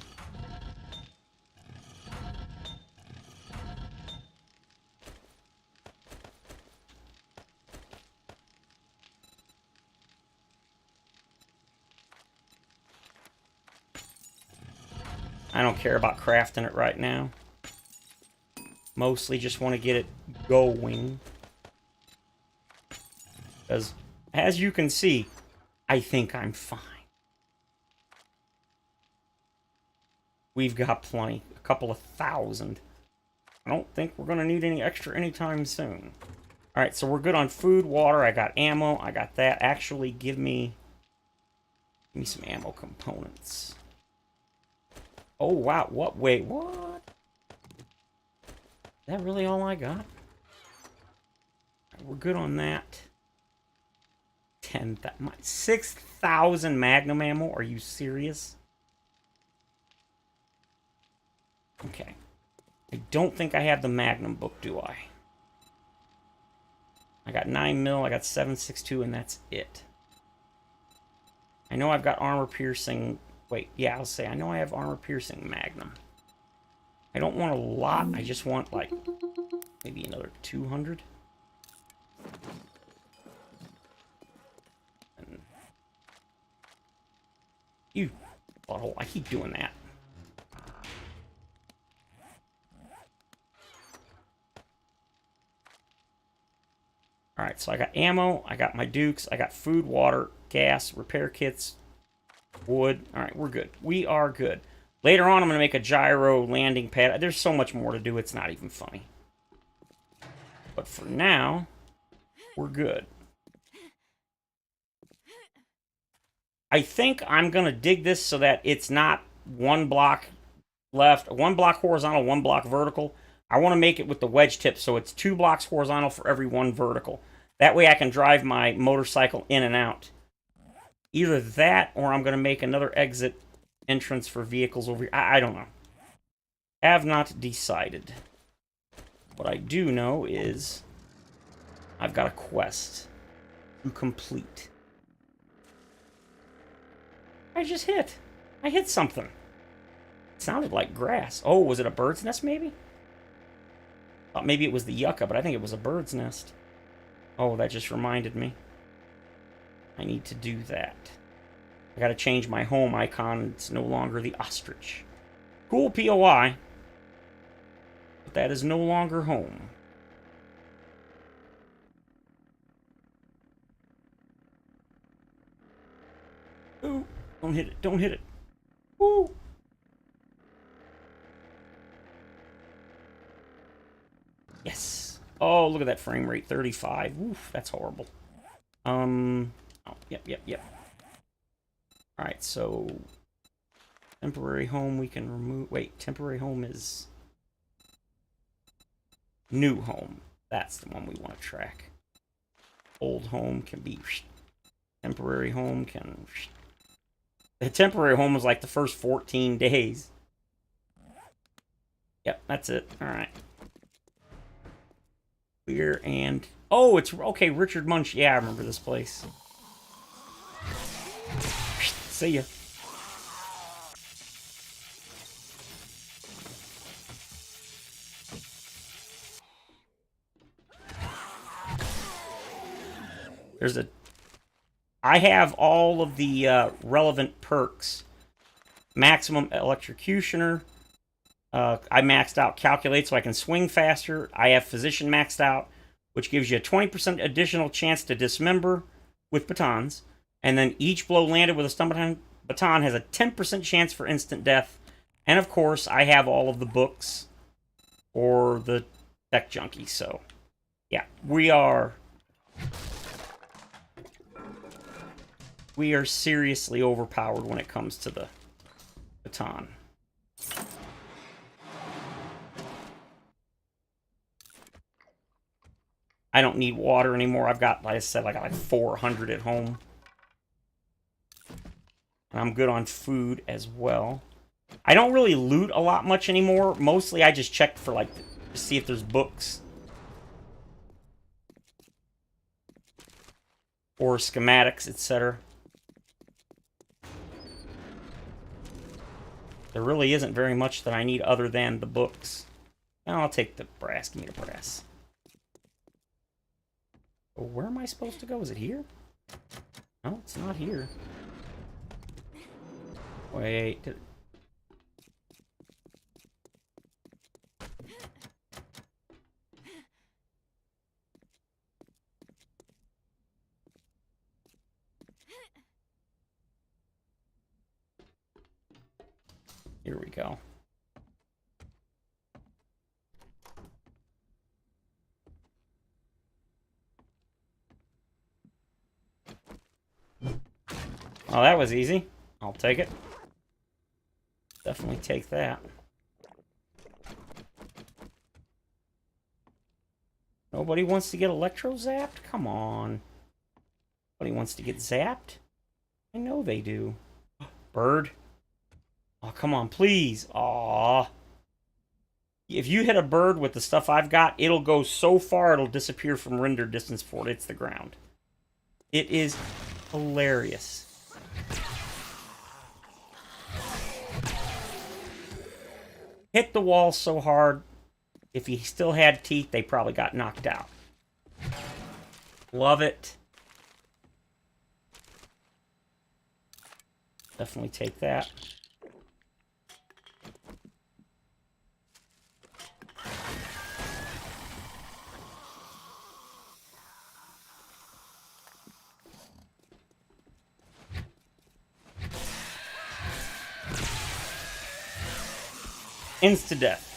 I don't care about crafting it right now. Mostly just want to get it going. Because, as you can see, I think I'm fine. We've got plenty. A couple of thousand. I don't think we're going to need any extra anytime soon. Alright, so we're good on food, water. I got ammo. I got that. Actually, give me some ammo components. Oh, wow. What? Wait, what? Is that really all I got? We're good on that. 6,000 Magnum ammo? Are you serious? Okay. I don't think I have the Magnum book, do I? I got 9mm, I got 7.62, and that's it. I know I've got armor-piercing... Wait, yeah, I'll say I know I have armor-piercing Magnum. I don't want a lot, I just want, like, maybe another 200. And you butthole, I keep doing that. Alright, so I got ammo, I got my dukes, I got food, water, gas, repair kits, wood. Alright, we're good. We are good. Later on, I'm going to make a gyro landing pad. There's so much more to do, it's not even funny. But for now, we're good. I think I'm going to dig this so that it's not one block left, one block horizontal, one block vertical. I want to make it with the wedge tip so it's 2 blocks horizontal for every 1 vertical. That way I can drive my motorcycle in and out. Either that or I'm going to make another exit entrance for vehicles over here. I don't know. Have not decided. What I do know is I've got a quest to complete. I just hit. I hit something. It sounded like grass. Oh, was it a bird's nest maybe? Thought maybe it was the yucca, but I think it was a bird's nest. Oh, that just reminded me. I need to do that. I gotta change my home icon. It's no longer the ostrich. Cool POI. But that is no longer home. Ooh, don't hit it. Don't hit it. Ooh. Yes. Oh, look at that frame rate. 35. Oof, that's horrible. Oh, yep. Alright, so... temporary home we can remove... Wait, temporary home is... new home. That's the one we want to track. Old home can be... temporary home can... the temporary home was like the first 14 days. Yep, that's it. Alright. Beer and... oh, it's... okay, Richard Munch. Yeah, I remember this place. See ya. There's a... I have all of the relevant perks. Maximum Electrocutioner. I maxed out Calculate so I can swing faster. I have Physician maxed out, which gives you a 20% additional chance to dismember with batons. And then each blow landed with a stun baton has a 10% chance for instant death. And of course, I have all of the books for the Tech Junkie. So, yeah, we are seriously overpowered when it comes to the baton. I don't need water anymore. I've got, like I said, I got like 400 at home. And I'm good on food as well. I don't really loot a lot much anymore. Mostly I just check for, like, to see if there's books. Or schematics, etc. There really isn't very much that I need other than the books. I'll take the brass. Give me the brass. Oh, where am I supposed to go? Is it here? No, it's not here. Wait. Here we go. Oh, that was easy. I'll take it. Definitely take that. Nobody wants to get electro-zapped? Come on. Nobody wants to get zapped? I know they do. Bird. Oh, come on, please. Aww. If you hit a bird with the stuff I've got, it'll go so far it'll disappear from render distance before it hits the ground. It is hilarious. Hit the wall so hard, if he still had teeth, they probably got knocked out. Love it. Definitely take that. Insta-death.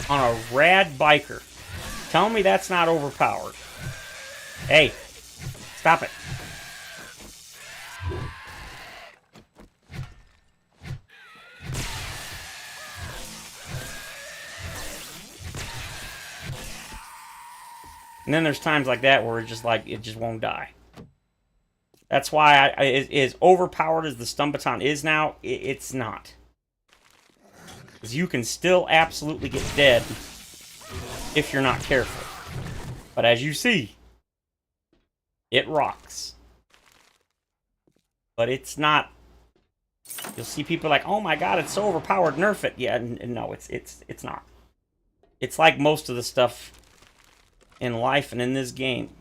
On a rad biker. Tell me that's not overpowered. Hey, stop it. And then there's times like that where it's just like, it just won't die. That's why as overpowered as the stun baton is now, it's not. Because you can still absolutely get dead if you're not careful. But as you see, it rocks. But it's not. You'll see people like, oh my god, it's so overpowered, nerf it. Yeah, no, it's not. It's like most of the stuff in life and in this game.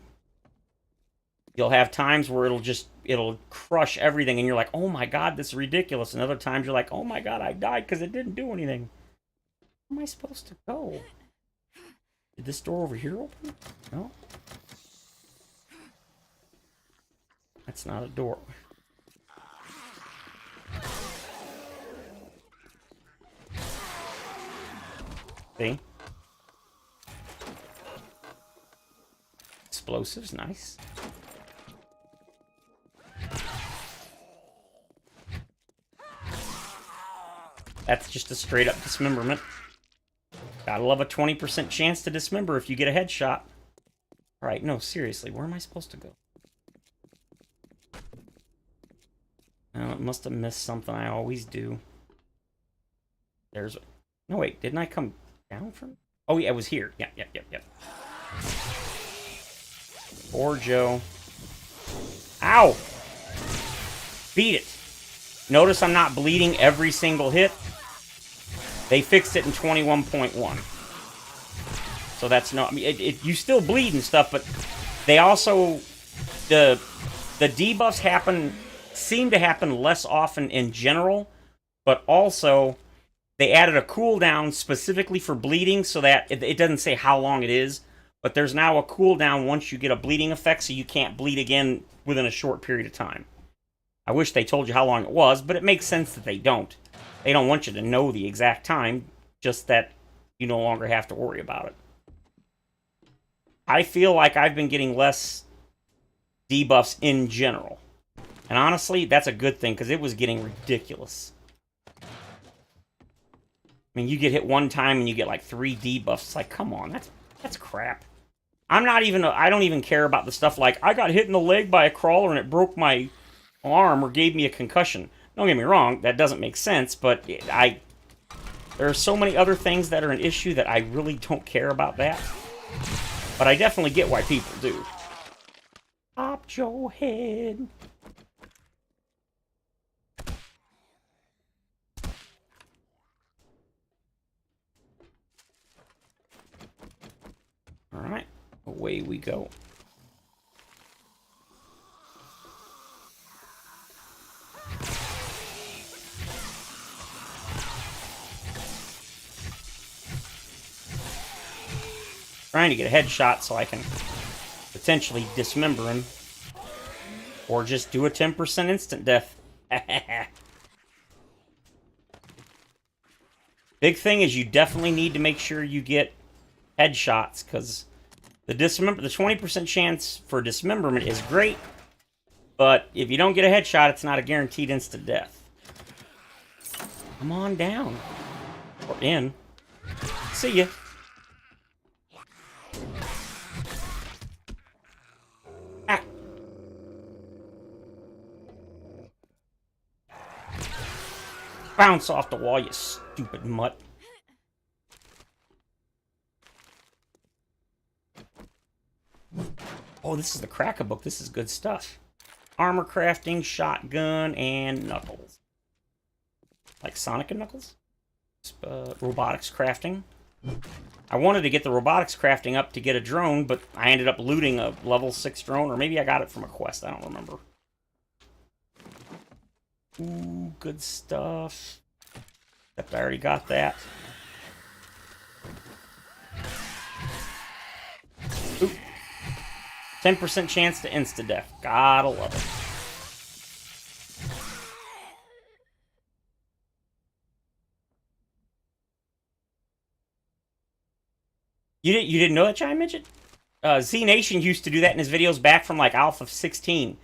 You'll have times where it'll crush everything and you're like, oh my god, this is ridiculous. And other times you're like, oh my god, I died because it didn't do anything. Where am I supposed to go? Did this door over here open? No. That's not a door. See? Explosives, nice. That's just a straight up dismemberment. Gotta love a 20% chance to dismember if you get a headshot. Alright, no, seriously, where am I supposed to go? Oh, it must have missed something I always do. There's... No, wait, didn't I come down from... Oh, yeah, it was here. Yep. Poor Joe. Ow! Beat it. Notice I'm not bleeding every single hit. They fixed it in 21.1. So that's no... I mean, you still bleed and stuff, but they also... The debuffs seem to happen less often in general, but also they added a cooldown specifically for bleeding so that it doesn't say how long it is, but there's now a cooldown once you get a bleeding effect so you can't bleed again within a short period of time. I wish they told you how long it was, but it makes sense that they don't. They don't want you to know the exact time, just that you no longer have to worry about it. I feel like I've been getting less debuffs in general. And honestly, that's a good thing, because it was getting ridiculous. I mean, you get hit one time and you get like 3 debuffs. It's like, come on, that's crap. I don't even care about the stuff like, I got hit in the leg by a crawler and it broke my arm or gave me a concussion. Don't get me wrong, that doesn't make sense, but there are so many other things that are an issue that I really don't care about that. But I definitely get why people do. Pop your head. Alright, away we go. Trying to get a headshot so I can potentially dismember him. Or just do a 10% instant death. Big thing is you definitely need to make sure you get headshots, because the 20% chance for dismemberment is great, but if you don't get a headshot, it's not a guaranteed instant death. Come on down. Or in. See ya. Ah. Bounce off the wall, you stupid mutt. Oh, this is the Cracker book. This is good stuff. Armor crafting, shotgun, and Knuckles. Like Sonic and Knuckles? Robotics crafting. I wanted to get the robotics crafting up to get a drone, but I ended up looting a level 6 drone, or maybe I got it from a quest. I don't remember. Ooh, good stuff. Except I already got that. Ooh. 10% chance to insta-death. Gotta love it. You didn't know that, Giant Midget? Z Nation used to do that in his videos back from like Alpha 16.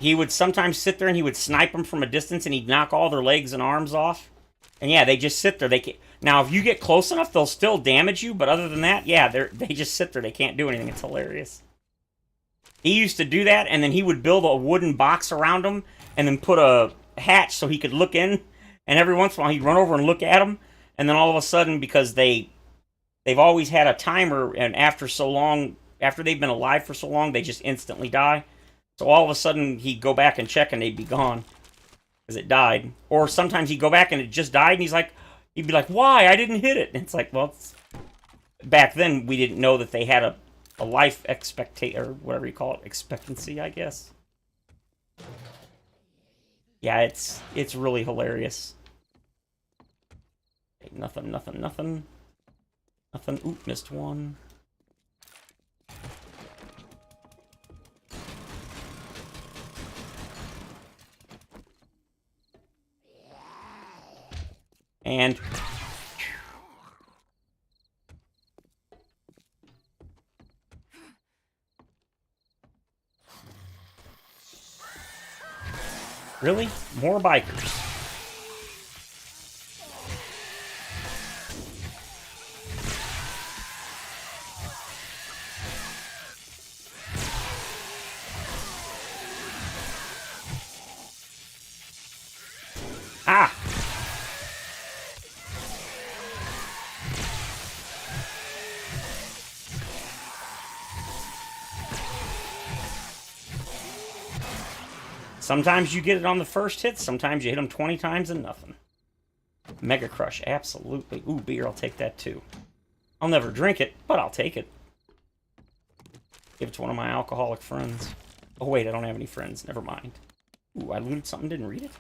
He would sometimes sit there and he would snipe them from a distance and he'd knock all their legs and arms off. And yeah, they just sit there. Now, if you get close enough, they'll still damage you. But other than that, yeah, they just sit there. They can't do anything. It's hilarious. He used to do that, and then he would build a wooden box around him and then put a hatch so he could look in. And every once in a while, he'd run over and look at him. And then all of a sudden, because they've always had a timer, and after they've been alive for so long, they just instantly die. So all of a sudden, he'd go back and check, and they'd be gone. Because it died. Or sometimes he'd go back, and it just died, and he'd be like, why? I didn't hit it. And it's like, well, back then, we didn't know that they had a life or whatever you call it, expectancy, I guess. Yeah, it's really hilarious. Okay, nothing. Nothing. Ooh, missed one. And... Really? More bikers. Ah! Sometimes you get it on the first hit, sometimes you hit them 20 times and nothing. Mega Crush, absolutely. Ooh, beer, I'll take that too. I'll never drink it, but I'll take it. Give it to one of my alcoholic friends. Oh wait, I don't have any friends, never mind. Ooh, I looted something, didn't read it.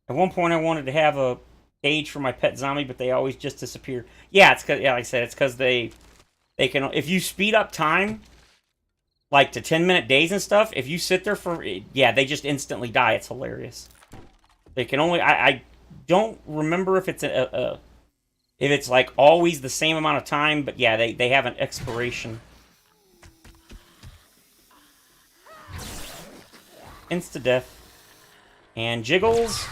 At one point I wanted to have a cage for my pet zombie, but they always just disappear. Yeah, it's cause, yeah, like I said, it's because they can, if you speed up time, like to 10-minute days and stuff, if you sit there for, yeah, they just instantly die. It's hilarious. They can only, I don't remember if it's if it's like always the same amount of time, but yeah, they have an expiration. Insta-death. And Jiggles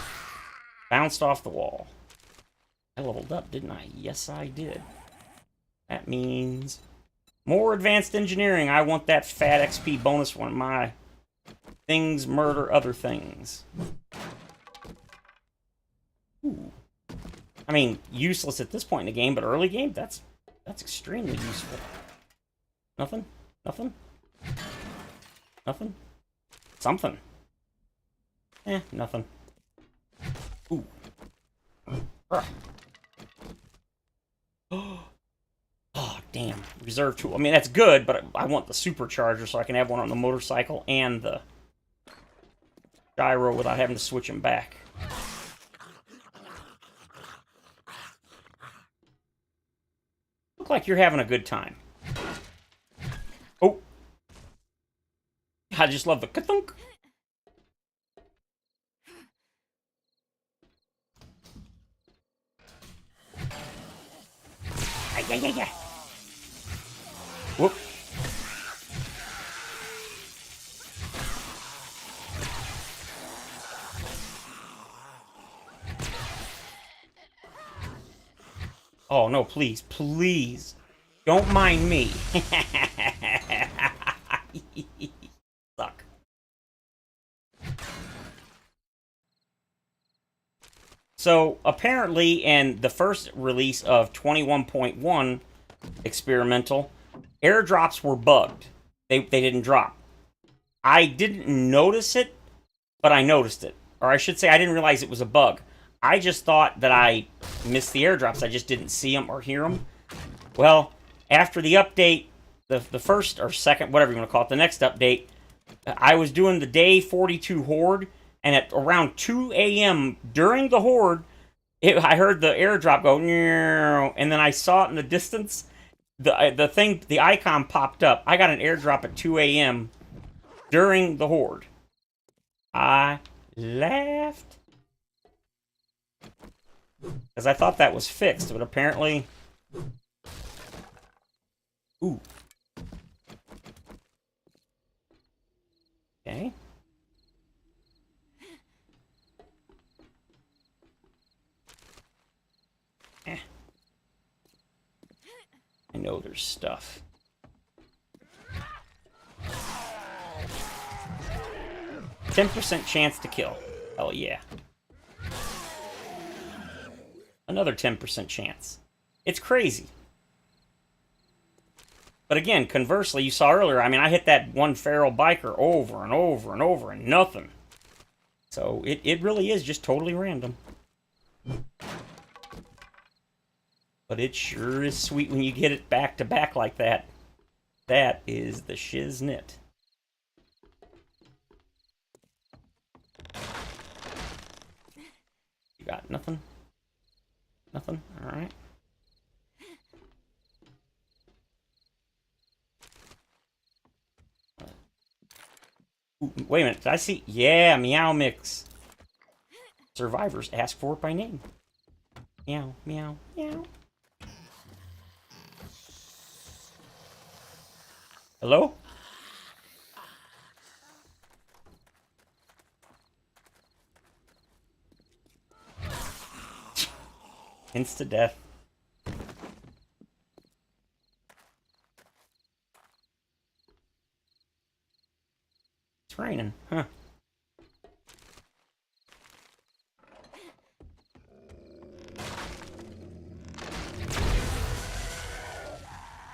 bounced off the wall. I leveled up, didn't I? Yes, I did. That means more advanced engineering. I want that fat XP bonus when my things murder other things. Ooh. I mean, useless at this point in the game, but early game, that's extremely useful. Nothing? Nothing? Nothing? Something. Nothing. Ooh. Oh, damn. Reserve tool. I mean, that's good, but I want the supercharger so I can have one on the motorcycle and the gyro without having to switch them back. Look like you're having a good time. Oh. I just love the ka-thunk. Yeah. Whoop. Oh, no, please. Please. Don't mind me. Suck. So, apparently, in the first release of 21.1 experimental, airdrops were bugged. they didn't drop. I didn't notice it, but I noticed it. Or I should say I didn't realize it was a bug. I just thought that I missed the airdrops. I just didn't see them or hear them. Well, after the update, the first or second, whatever you want to call it, the next update, I was doing the day 42 horde, and at around 2 a.m. during the horde, I heard the airdrop go, and then I saw it in the distance. The icon popped up. I got an airdrop at 2 a.m. during the horde. I laughed because I thought that was fixed, but apparently, ooh, okay. I know there's stuff. %10 chance to kill. Hell yeah. Another 10% chance. It's crazy. But again, conversely, you saw earlier, I mean, I hit that one feral biker over and over and over and nothing. So it really is just totally random. But it sure is sweet when you get it back to back like that. That is the shiznit. You got nothing? Nothing? Alright. Wait a minute, did I see? Yeah, Meow Mix. Survivors ask for it by name. Meow, meow, meow. Hello? Insta-death. It's raining, huh?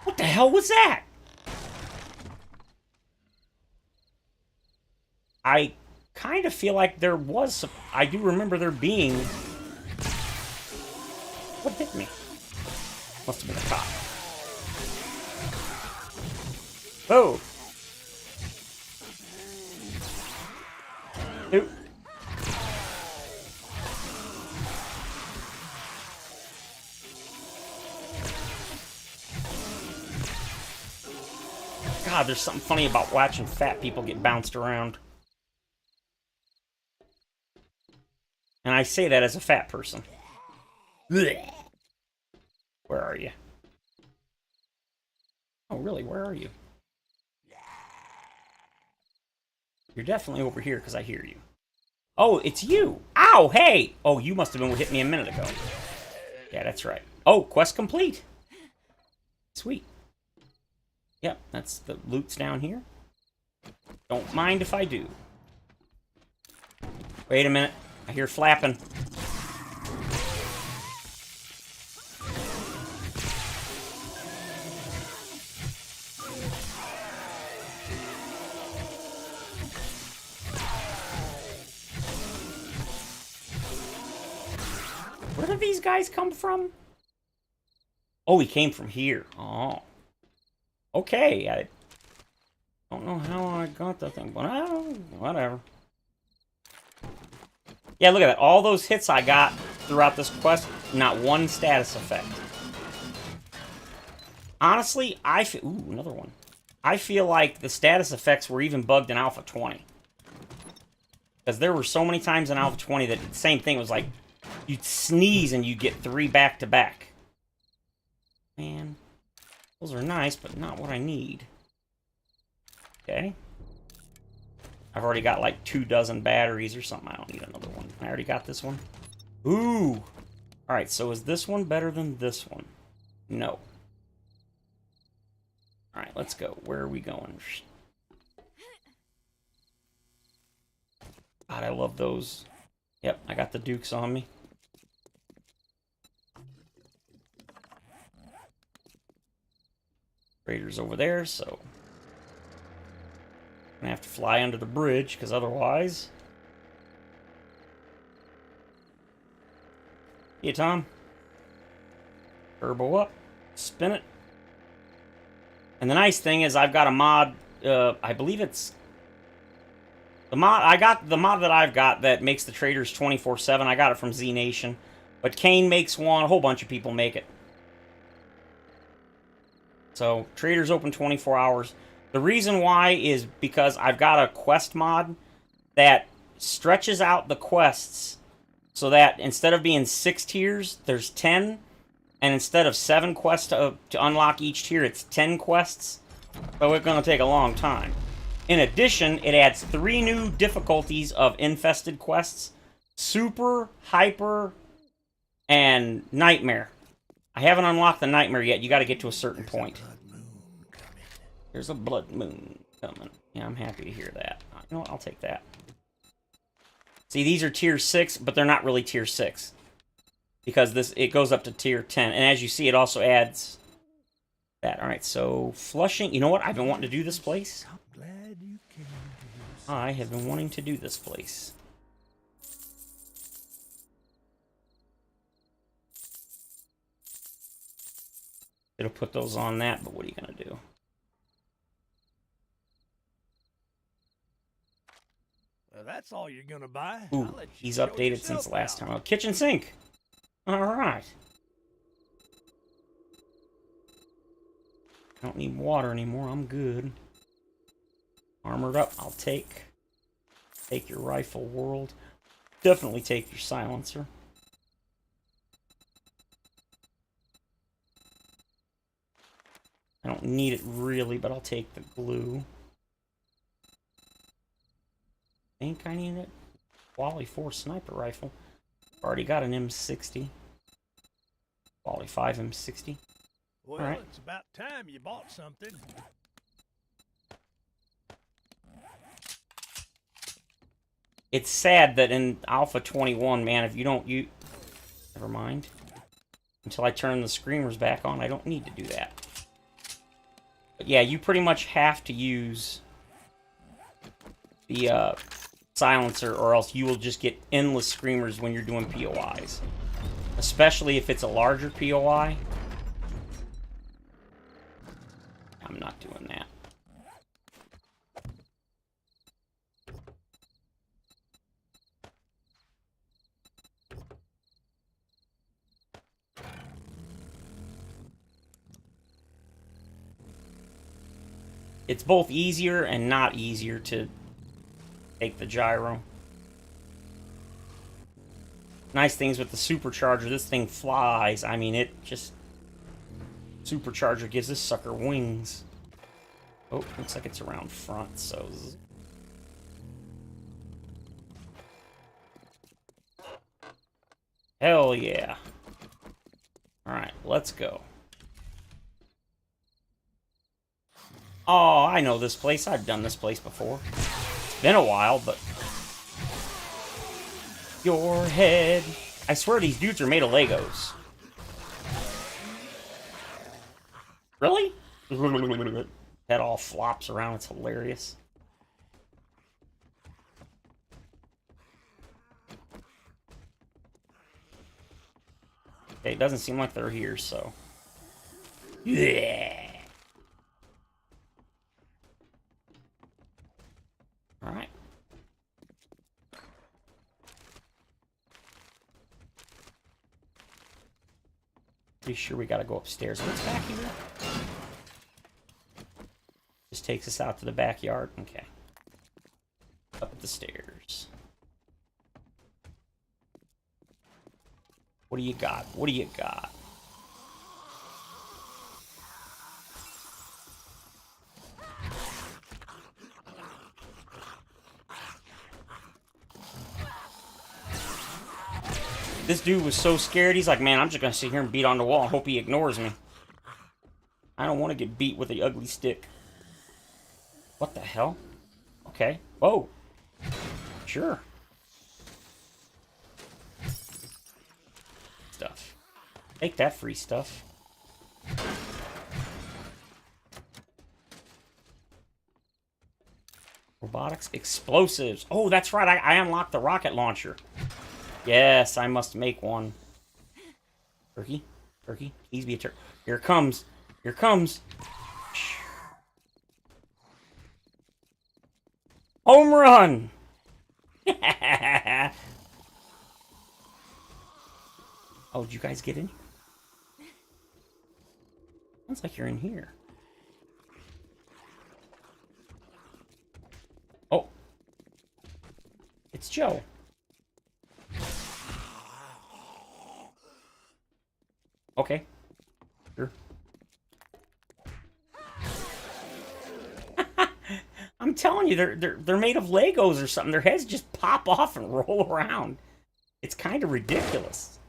What the hell was that? I kind of feel like there was some... I do remember there being... What hit me? Must have been a cop. Oh! Ooh. God, there's something funny about watching fat people get bounced around. And I say that as a fat person. Blech. Where are you? Oh, really? Where are you? You're definitely over here because I hear you. Oh, it's you! Ow, hey! Oh, you must have been hitting me a minute ago. Yeah, that's right. Oh, quest complete! Sweet. Yep, that's the loot's down here. Don't mind if I do. Wait a minute. I hear flapping. Where did these guys come from? Oh, he came from here. Oh. Okay, I don't know how I got that thing, but whatever. Yeah, look at that. All those hits I got throughout this quest, not one status effect. Honestly, I feel... Ooh, another one. I feel like the status effects were even bugged in Alpha 20. Because there were so many times in Alpha 20 that the same thing was like, you'd sneeze and you'd get 3 back-to-back. Man, those are nice, but not what I need. Okay. I've already got like 24 batteries or something. I don't need another one. I already got this one. Ooh! Alright, so is this one better than this one? No. Alright, let's go. Where are we going? God, I love those. Yep, I got the Dukes on me. Raiders over there, so... Gonna have to fly under the bridge, because otherwise... Yeah, Tom. Turbo up. Spin it. And the nice thing is I've got a mod, I believe it's... The mod that I've got that makes the traders 24/7. I got it from Z Nation. But Kane makes one, a whole bunch of people make it. So, traders open 24 hours. The reason why is because I've got a quest mod that stretches out the quests so that instead of being 6 tiers, there's 10. And instead of 7 quests to unlock each tier, it's 10 quests. So it's going to take a long time. In addition, it adds 3 new difficulties of infested quests. Super, Hyper, and Nightmare. I haven't unlocked the Nightmare yet. You got to get to a certain point. There's a blood moon coming. Yeah, I'm happy to hear that. You know what? I'll take that. See, these are tier 6, but they're not really tier 6. Because it goes up to tier 10. And as you see, it also adds that. Alright, so Flushing. You know what? I've been wanting to do this place. I have been wanting to do this place. It'll put those on that, but what are you going to do? That's all you're going to buy. Ooh, he's updated since the last time. Oh, kitchen sink. Alright. I don't need water anymore. I'm good. Armored up. I'll take your rifle, World. Definitely take your silencer. I don't need it really, but I'll take the glue. I think I need it. Quality 4 sniper rifle. Already got an M60. Quality 5 M60. Well, right. It's about time you bought something. It's sad that in Alpha 21, man, if you don't use... Never mind. Until I turn the screamers back on, I don't need to do that. But yeah, you pretty much have to use the silencer, or else you will just get endless screamers when you're doing POIs. Especially if it's a larger POI. I'm not doing that. It's both easier and not easier to take the gyro. Nice things with the supercharger, this thing flies. I mean, it just... Supercharger gives this sucker wings. Oh, looks like it's around front, so... Hell yeah. Alright, let's go. Oh, I know this place. I've done this place before. It's been a while, but... Your head. I swear these dudes are made of Legos. Really? Head all flops around. It's hilarious. Okay, it doesn't seem like they're here, so... Yeah. Alright. Pretty sure we gotta go upstairs. What's back here? Just takes us out to the backyard. Okay. Up the stairs. What do you got? What do you got? This dude was so scared, he's like, man, I'm just gonna sit here and beat on the wall and hope he ignores me. I don't want to get beat with the ugly stick. What the hell? Okay. Whoa. Sure. Stuff. Take that free stuff. Robotics. Explosives. Oh, that's right. I unlocked the rocket launcher. Yes, I must make one. Turkey. Turkey. Please be a turkey. Here it comes. Here it comes. Home run! Oh, did you guys get in? Sounds like you're in here. Oh. It's Joe. Okay. Sure. I'm telling you, they're made of Legos or something. Their heads just pop off and roll around. It's kind of ridiculous.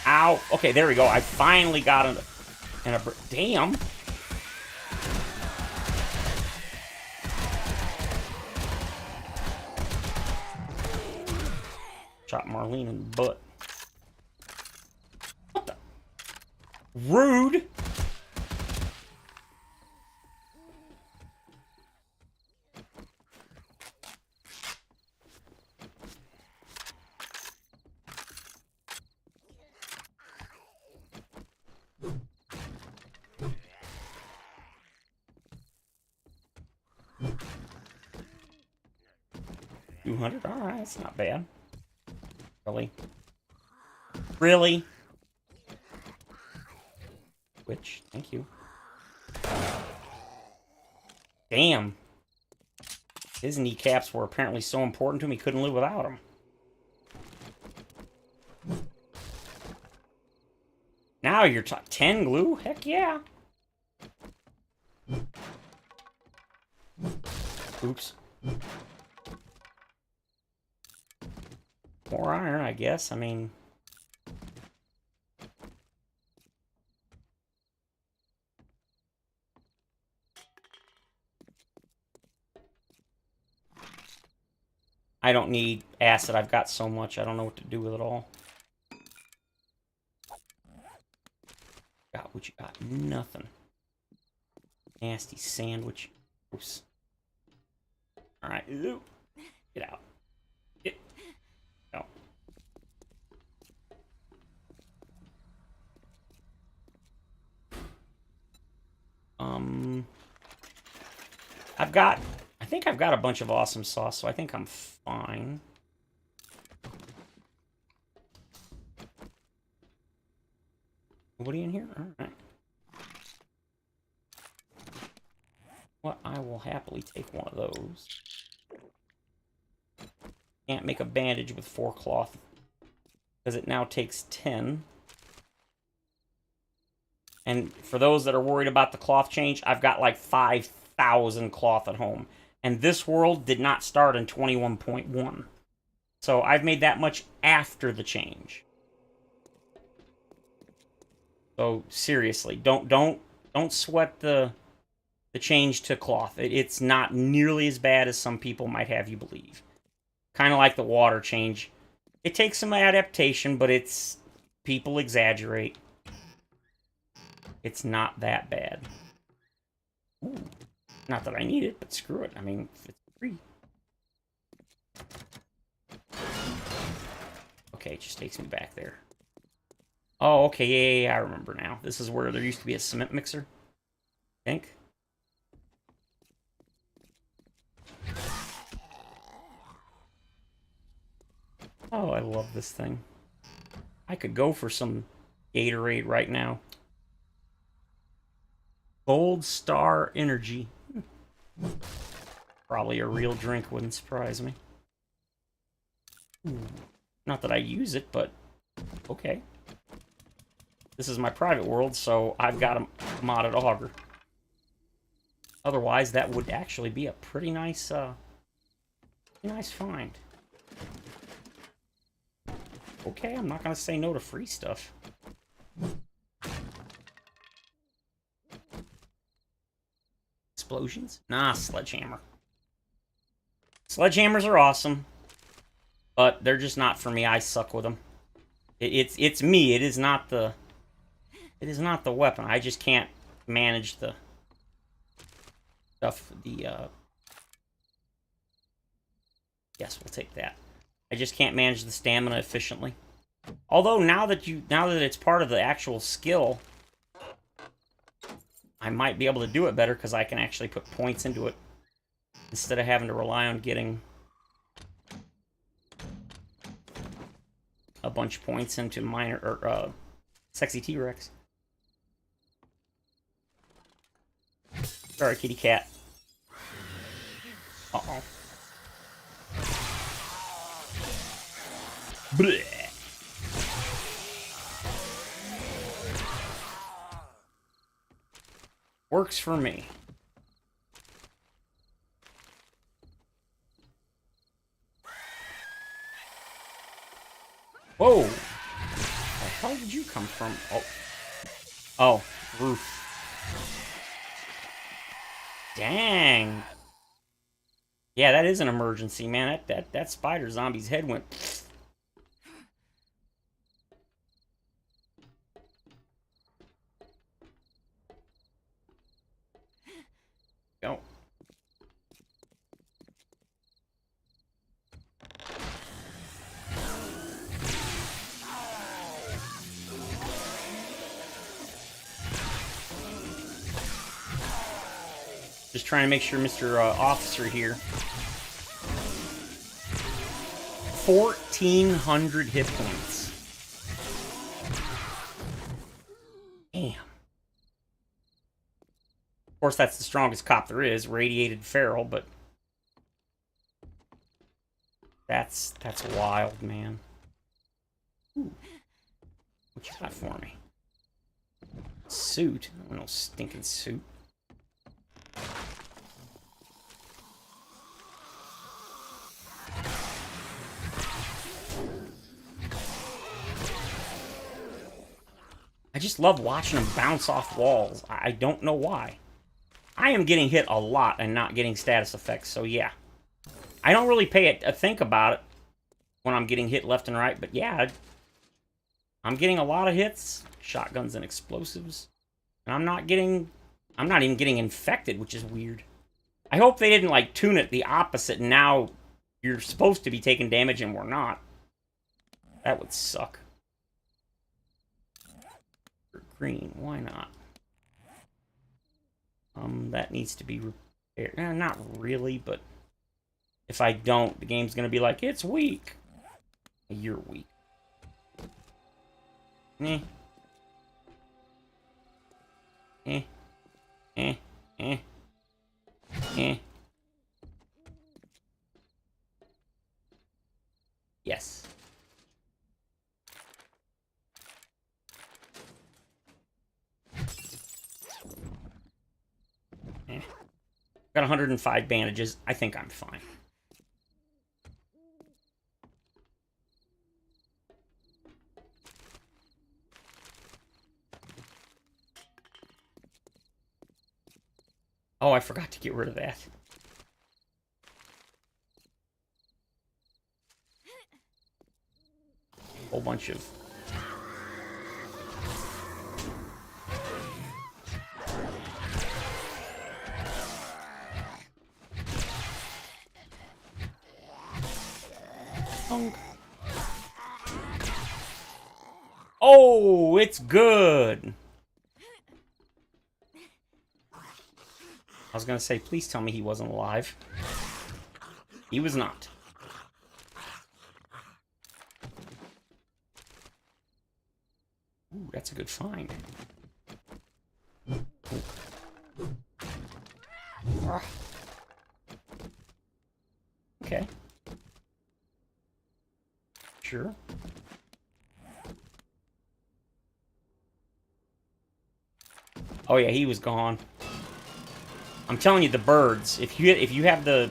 Ow. Okay, there we go. I finally got in a damn. Shot Marlene in the butt. What the? Rude. $200. All right, that's not bad. Really? Really? Which, thank you. Damn. His kneecaps were apparently so important to him he couldn't live without them. Now you're 10 glue? Heck yeah. Oops. More iron, I guess. I mean... I don't need acid. I've got so much. I don't know what to do with it all. Got what you got? Nothing. Nasty sandwich. Oops. Alright. Get out. Get out. I think I've got a bunch of awesome sauce, so I think I'm fine. Nobody in here? Alright. Well, I will happily take one of those. Can't make a bandage with 4 cloth, because it now takes 10. And for those that are worried about the cloth change, I've got like 5,000 cloth at home. And this world did not start in 21.1. So I've made that much after the change. So seriously, don't sweat the change to cloth. It's not nearly as bad as some people might have you believe. Kind of like the water change. It takes some adaptation, but people exaggerate. It's not that bad. Ooh. Not that I need it, but screw it. I mean, it's free. Okay, it just takes me back there. Oh, okay, yeah, I remember now. This is where there used to be a cement mixer, I think. Oh, I love this thing. I could go for some Gatorade right now. Gold Star Energy. Probably a real drink, wouldn't surprise me. Not that I use it, but okay. This is my private world, so I've got a modded auger. Otherwise, that would actually be a pretty nice find. Okay, I'm not gonna say no to free stuff. Explosions? Nah, sledgehammer. Sledgehammers are awesome, but they're just not for me. I suck with them. It's me. It is not the It is not the weapon. I just can't manage the stuff. Yes, we'll take that. I just can't manage the stamina efficiently. Although now that it's part of the actual skill, I might be able to do it better because I can actually put points into it instead of having to rely on getting a bunch of points into minor or sexy T-Rex. Sorry, kitty cat. Uh-oh. Blech. Works for me. Whoa! Where the hell did you come from? Oh. Oh, roof. Dang. Yeah, that is an emergency, man. That spider zombie's head went. Go. Just trying to make sure Mr. Officer here. 1,400 hit points. Damn. Of course, that's the strongest cop there is, Radiated Feral, but that's wild, man. Ooh. What you got for me? Suit? I don't know, stinking suit. I just love watching them bounce off walls. I don't know why. I am getting hit a lot and not getting status effects, so yeah. I don't really pay a think about it when I'm getting hit left and right, but yeah, I'm getting a lot of hits, shotguns and explosives, and I'm not even getting infected, which is weird. I hope they didn't, like, tune it the opposite, and now you're supposed to be taking damage and we're not. That would suck. Green, why not? That needs to be repaired. Not really, but if I don't, the game's gonna be like, it's weak. You're weak. Eh. Eh. Eh. Eh. Eh. Yes. Eh. Got 105 bandages. I think I'm fine. Oh, I forgot to get rid of that. Whole bunch of... Oh, it's good. I was gonna say, please tell me he wasn't alive. He was not. Ooh, that's a good find. Okay. Sure. Oh yeah, he was gone. I'm telling you, the birds. If you have the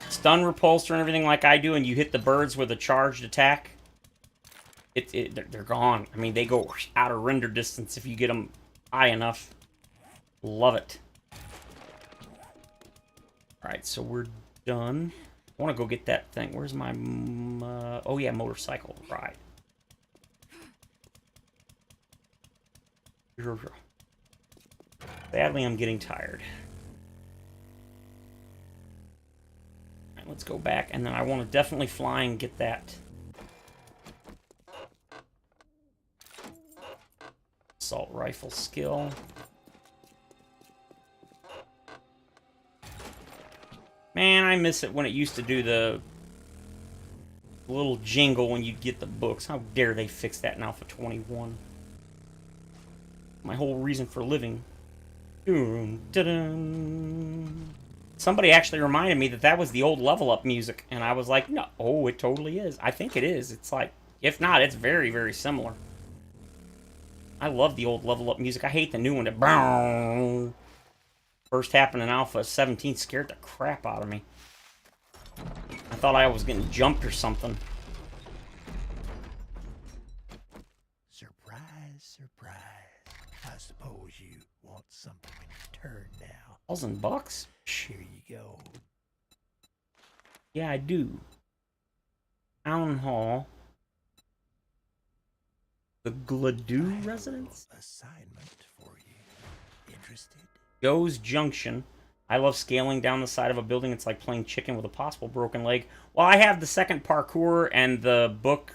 stun repulsor and everything like I do, and you hit the birds with a charged attack, they're gone. I mean, they go out of render distance if you get them high enough. Love it. All right, so we're done. I want to go get that thing. Where's my... oh yeah, motorcycle ride. Sadly, I'm getting tired. Alright, let's go back, and then I want to definitely fly and get that assault rifle skill. Man, I miss it when it used to do the little jingle when you'd get the books. How dare they fix that in Alpha 21? My whole reason for living. Dun-dun. Somebody actually reminded me that that was the old Level Up music, and I was like, no, oh, it totally is. I think it is. It's like, if not, it's very, very similar. I love the old Level Up music. I hate the new one. That first happened in Alpha 17 scared the crap out of me. I thought I was getting jumped or something. Surprise, surprise. I suppose you want something in return now. $1,000? Here you go. Yeah, I do. Town Hall. The Gladue residence? Assignment for you. Interested? Joe's Junction. I love scaling down the side of a building. It's like playing chicken with a possible broken leg. Well, I have the second parkour and the book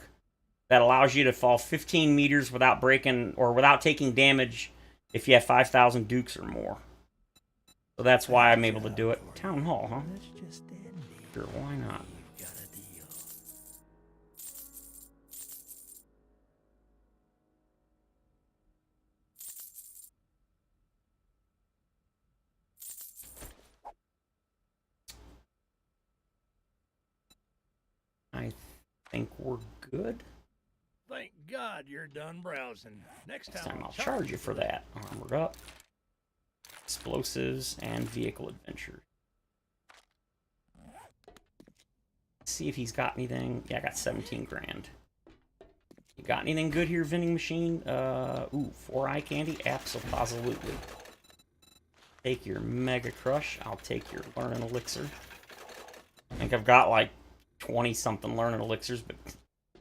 that allows you to fall 15 meters without breaking or without taking damage if you have 5,000 dukes or more. So that's why I'm able to do it. Town Hall, huh? Let's just end it. Sure, why not? You've got a deal. I think we're good. Thank God you're done browsing. Next Next time time I'll charge you for that. Armored up. Explosives and vehicle adventure. See if he's got anything. Yeah, I got 17 grand. You got anything good here, vending machine? Ooh, 4 eye candy? Absolutely. Take your Mega Crush. I'll take your Learning Elixir. I think I've got like 20-something Learning Elixirs, but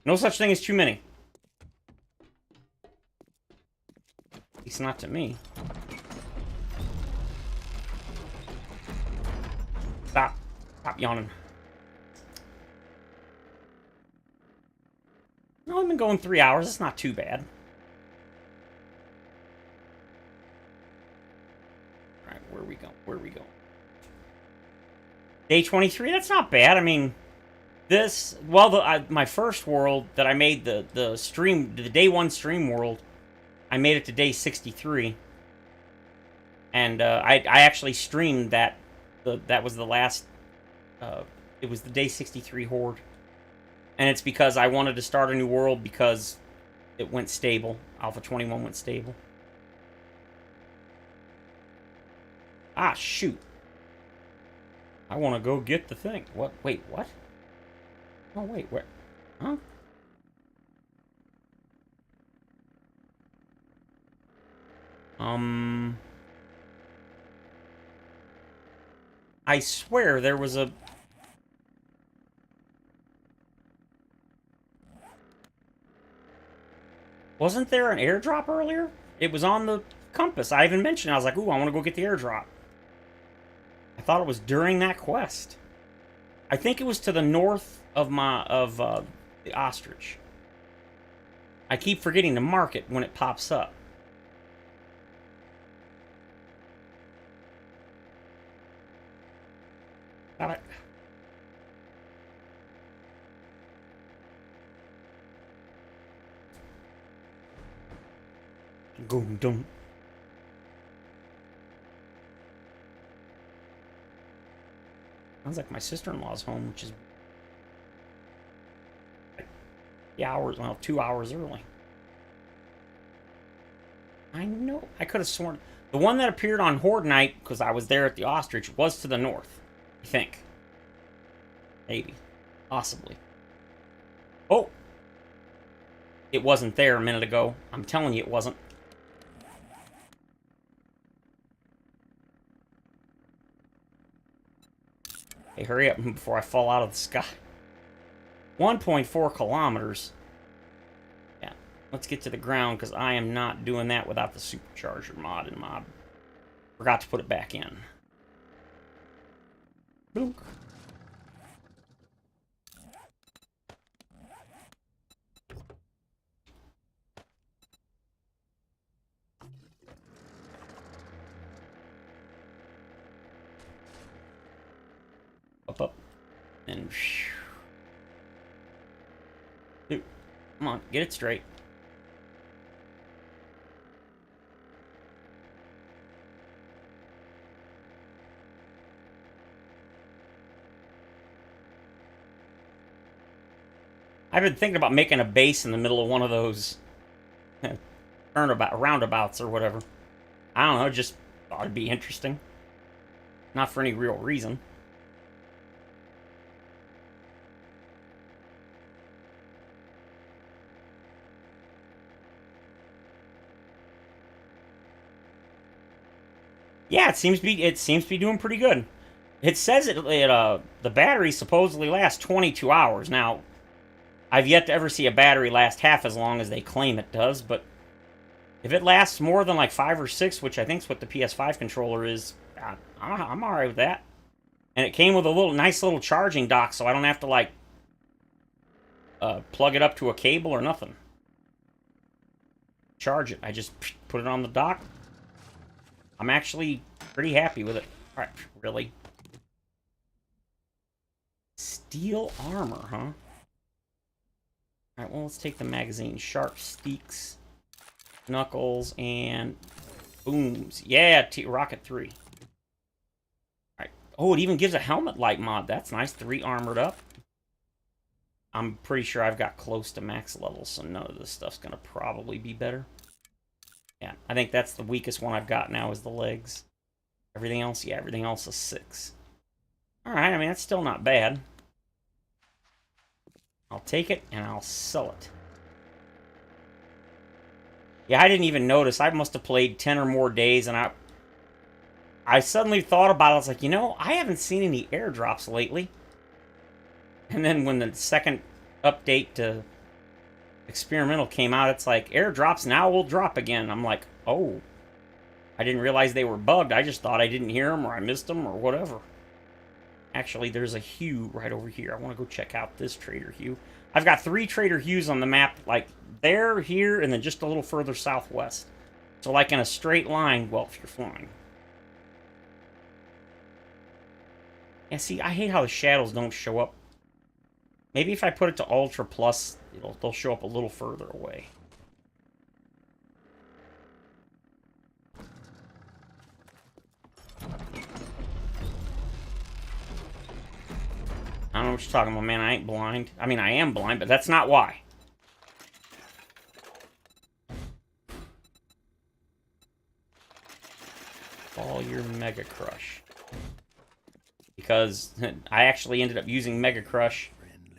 no such thing as too many. At least not to me. Stop. Stop yawning. No, I've been going 3 hours. It's not too bad. Alright, where are we going? Where are we going? Day 23? That's not bad. I mean, this... Well, my first world that I made, the stream... The day 1 stream world, I made it to day 63. And I actually streamed that. That was the last... it was the day 63 horde. And it's because I wanted to start a new world because it went stable. Alpha 21 went stable. Ah, shoot. I want to go get the thing. What? Wait, what? Oh, wait, where? Huh? I swear there was a... Wasn't there an airdrop earlier? It was on the compass. I even mentioned it. I was like, ooh, I want to go get the airdrop. I thought it was during that quest. I think it was to the north of the ostrich. I keep forgetting to mark it when it pops up. Got it. Goom dum. Sounds like my sister-in-law's home, which is like 2 hours early. I know. I could have sworn the one that appeared on Horde Night, because I was there at the ostrich, was to the north. I think. Maybe. Possibly. Oh! It wasn't there a minute ago. I'm telling you it wasn't. Hey, hurry up before I fall out of the sky. 1.4 kilometers. Yeah. Let's get to the ground, because I am not doing that without the supercharger mod and mod. Forgot to put it back in. Boom. Up. And... Dude, come on, get it straight. I've been thinking about making a base in the middle of one of those roundabouts or whatever. I don't know, just thought it'd be interesting. Not for any real reason. Yeah, it seems to be doing pretty good. It says the battery supposedly lasts 22 hours. Now, I've yet to ever see a battery last half as long as they claim it does, but if it lasts more than like 5 or 6, which I think is what the PS5 controller is, I'm alright with that. And it came with a nice little charging dock, so I don't have to like plug it up to a cable or nothing. Charge it. I just put it on the dock. I'm actually pretty happy with it. Alright, really? Steel armor, huh? Alright, well, let's take the magazine. Sharp Steaks, Knuckles, and Booms. Yeah, Rocket 3. Alright. Oh, it even gives a helmet light mod. That's nice. 3 armored up. I'm pretty sure I've got close to max level, so none of this stuff's going to probably be better. Yeah, I think that's the weakest one I've got now is the legs. Everything else, yeah, everything else is 6. Alright, I mean, that's still not bad. I'll take it, and I'll sell it. Yeah, I didn't even notice. I must have played 10 or more days, and I suddenly thought about it. I was like, you know, I haven't seen any airdrops lately. And then when the second update to Experimental came out, it's like, airdrops now will drop again. I'm like, oh. I didn't realize they were bugged. I just thought I didn't hear them or I missed them or whatever. Actually, there's a Hue right over here. I want to go check out this Trader Hue. I've got 3 Trader Hues on the map, like there, here, and then just a little further southwest. So like in a straight line, well, if you're flying. Yeah, see, I hate how the shadows don't show up. Maybe if I put it to Ultra Plus, they'll show up a little further away. I don't know what you're talking about, man. I ain't blind. I mean, I am blind, but that's not why. All your Mega Crush. Because I actually ended up using Mega Crush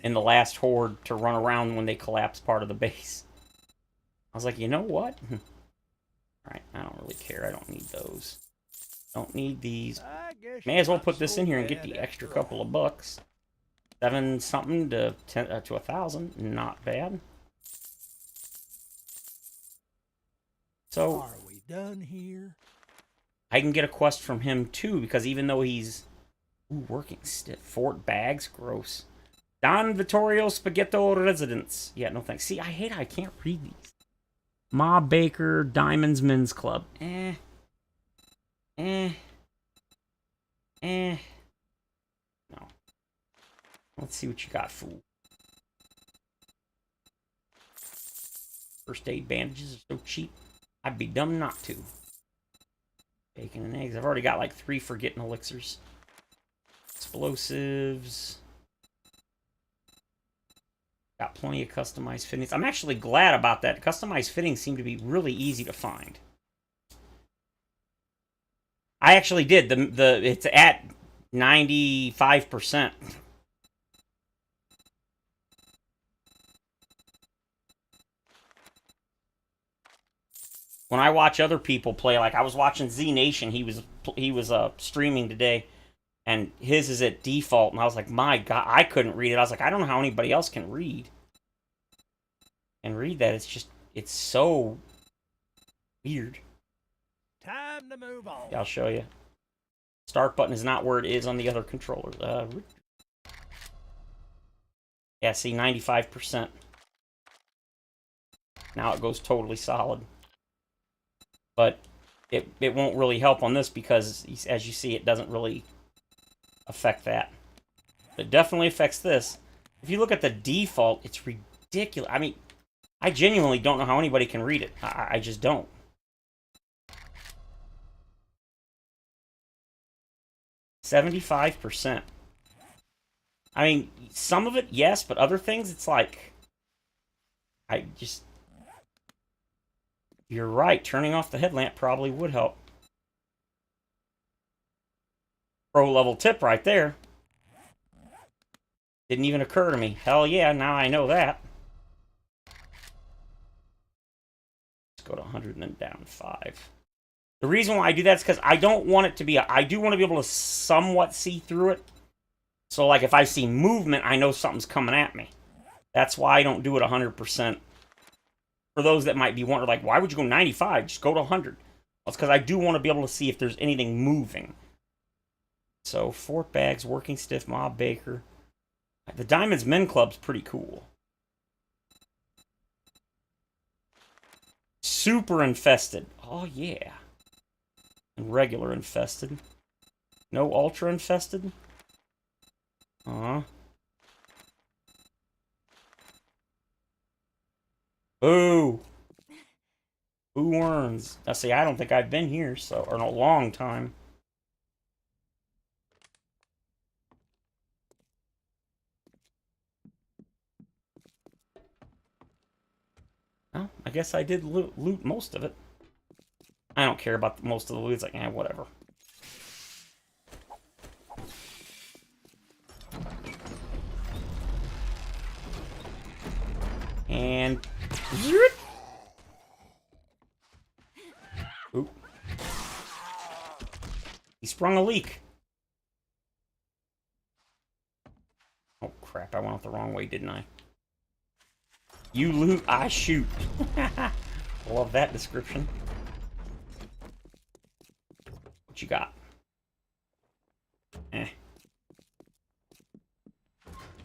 in the last horde to run around when they collapsed part of the base. I was like, you know what? Alright, I don't really care. I don't need those. Don't need these. May as well put this in here and get the extra couple of bucks. 7 something to 10 to 1,000. Not bad. So Are we done here? I can get a quest from him too, because even though he's working stiff, Fort Bags, gross. Don Vittorio Spaghetto Residence. Yeah, no thanks. See, I hate I can't read these. Ma Baker Diamonds Men's Club. No. Let's see what you got, fool. First aid bandages are so cheap. I'd be dumb not to. Bacon and eggs. I've already got like 3 forgetting elixirs. Explosives. Got plenty of customized fittings. I'm actually glad about that. Customized fittings seem to be really easy to find. I actually did. It's at 95%. When I watch other people play, like I was watching Z Nation, he was streaming today, and his is at default, and I was like, my God, I couldn't read it. I was like, I don't know how anybody else can read. And read that, it's just it's so weird. Time to move on. Yeah, I'll show you. Start button is not where it is on the other controllers. Yeah, see, 95%. Now it goes totally solid. But it won't really help on this because, as you see, it doesn't really affect that. It definitely affects this. If you look at the default, it's ridiculous. I mean, I genuinely don't know how anybody can read it. I just don't. %75%. I mean, some of it, yes, but other things, it's like... I just... You're right, turning off the headlamp probably would help. Pro-level tip right there. Didn't even occur to me. Hell yeah, now I know that. Let's go to 100 and then down 5. The reason why I do that is because I don't want it to be... I do want to be able to somewhat see through it. So, like, if I see movement, I know something's coming at me. That's why I don't do it 100%. For those that might be wondering, like, why would you go 95? Just go to 100. Well, it's because I do want to be able to see if there's anything moving. So, Fort Bags, Working Stiff, Mob Baker. The Diamonds Men Club's pretty cool. Super Infested. Oh, yeah. And Regular Infested. No Ultra Infested? Boo! Boo worms. Now, see, I don't think I've been here, so, or in a long time. Well, I guess I did loot most of it. I don't care about most of the loot. It's like, whatever. And... Oop. He sprung a leak. Oh, crap. I went out the wrong way, didn't I? You loot, I shoot. Love that description. What you got?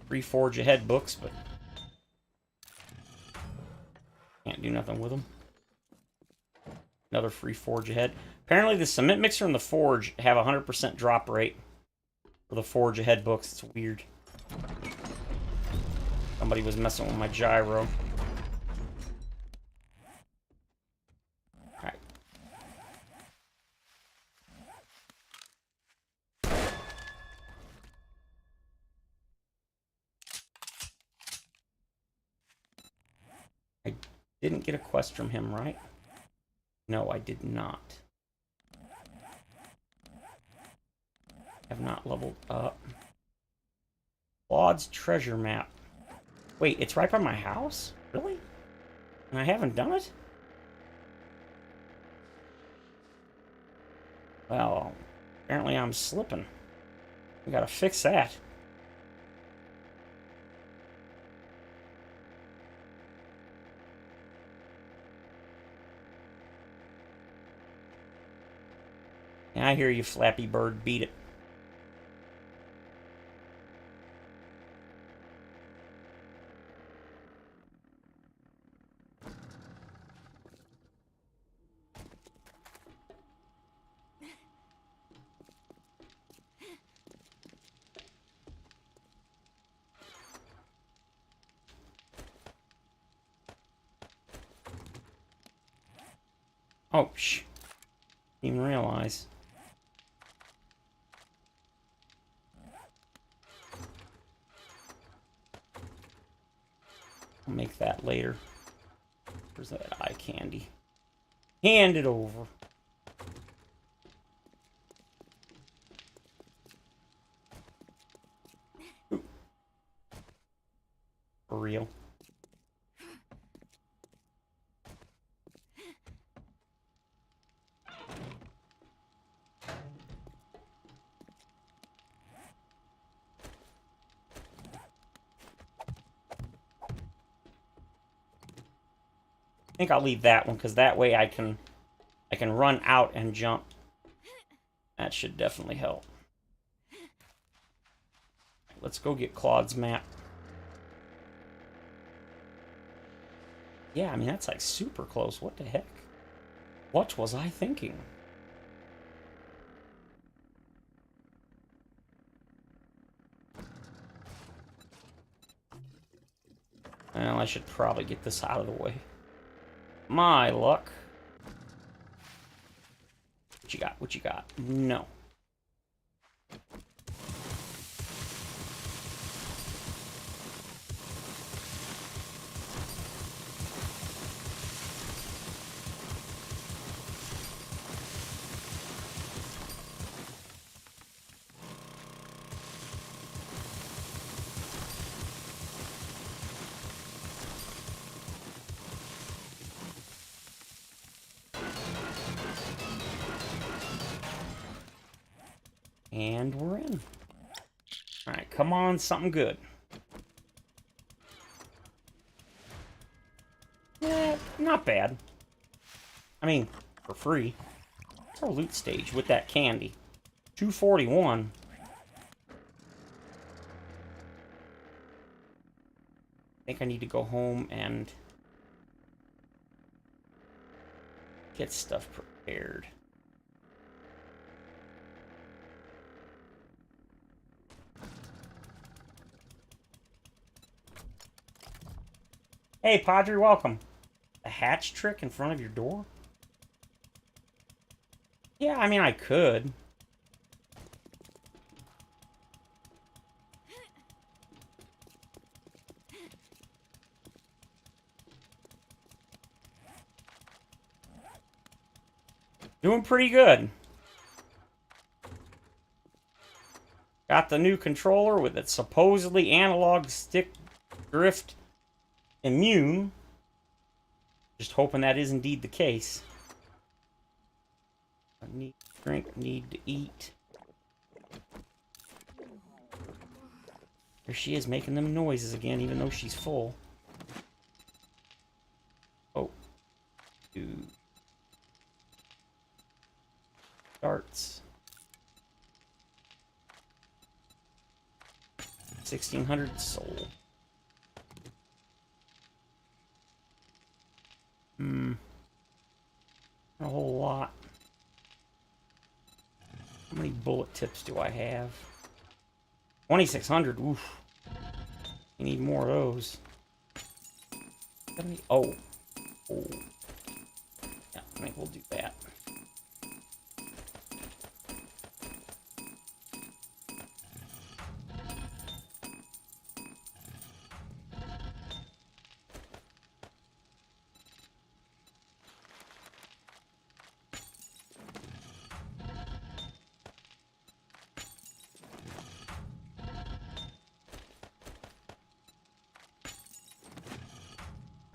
Free Forge Ahead books, but... Can't do nothing with them. Another free Forge Ahead. Apparently the cement mixer and the forge have 100% drop rate for the Forge Ahead books. It's weird. Somebody was messing with my gyro. Alright. I didn't get a quest from him, right? No, I did not. Have not leveled up. Claude's treasure map. Wait, it's right by my house? Really? And I haven't done it? Well, apparently I'm slipping. We gotta fix that. Yeah, I hear you, Flappy Bird. Beat it. Oh, didn't even realize. I'll make that later. Where's that eye candy? Hand it over. Ooh. For real. think I'll leave that one, because that way I can run out and jump. That should definitely help. Let's go get Claude's map. Yeah, I mean, that's like super close. What the heck? What was I thinking? Well, I should probably get this out of the way. My luck. What you got? What you got? No. And we're in. Alright, come on, something good. Not bad. I mean, for free. It's our loot stage with that candy. 241. I think I need to go home and get stuff prepared. Hey, Padre, welcome. A hatch trick in front of your door? Yeah, I mean, I could. Doing pretty good. Got the new controller with its supposedly analog stick drift immune. Just hoping that is indeed the case. I need to drink, need to eat. There she is making them noises again, even though she's full. Oh. Dude. Darts. 1600 soul. A whole lot. How many bullet tips do I have? 2600. Oof. You need more of those. Oh. Oh. Yeah, I think we'll do that.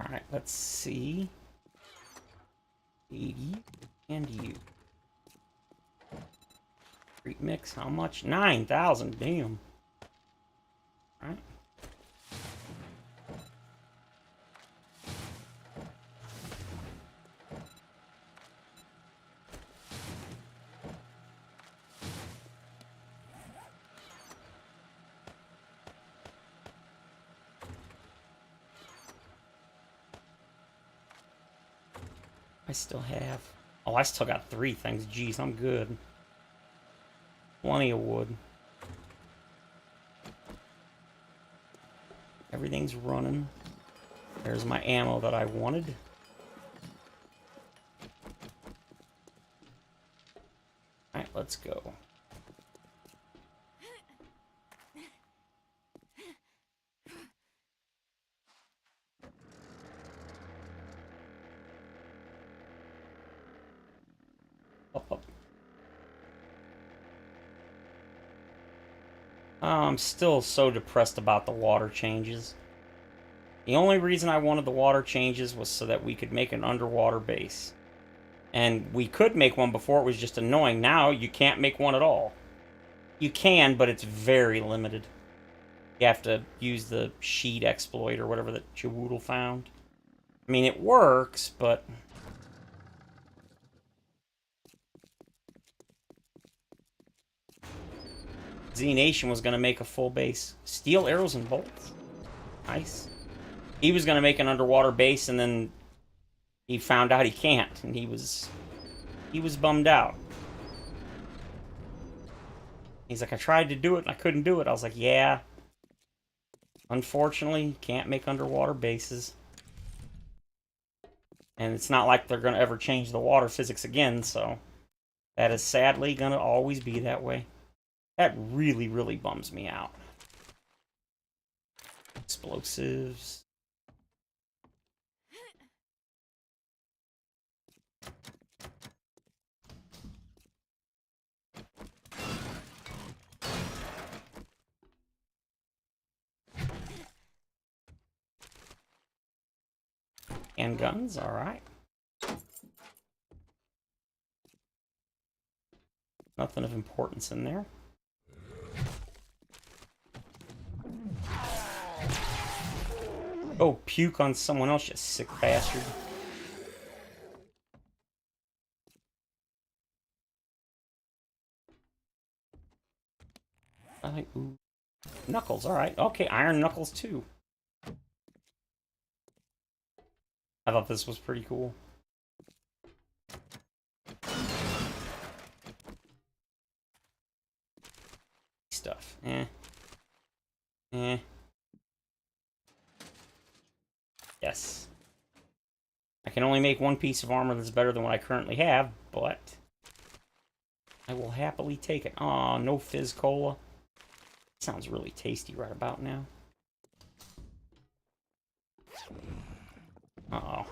Alright, let's see. 80 and you. Street mix, how much? 9,000, damn. Alright. I still have... Oh, I still got 3 things. Jeez, I'm good. Plenty of wood. Everything's running. There's my ammo that I wanted. Alright, let's go. Up. I'm still so depressed about the water changes. The only reason I wanted the water changes was so that we could make an underwater base. And we could make one before, it was just annoying. Now you can't make one at all. You can, but it's very limited. You have to use the sheet exploit or whatever that Chiwoodle found. I mean, it works, but... Z Nation was going to make a full base. Steel arrows and bolts. Nice. He was going to make an underwater base, and then he found out he can't, and he was bummed out. He's like, I tried to do it, and I couldn't do it. I was like, yeah. Unfortunately, can't make underwater bases. And it's not like they're going to ever change the water physics again, so... That is sadly going to always be that way. That really, really bums me out. Explosives. And guns, alright. Nothing of importance in there. Oh, puke on someone else, you sick bastard. I think, ooh. Knuckles, alright. Okay, Iron Knuckles too. I thought this was pretty cool. Stuff. Eh. Eh. Yes. I can only make one piece of armor that's better than what I currently have, but I will happily take it. Aw, no Fizz Cola. Sounds really tasty right about now. Uh-oh.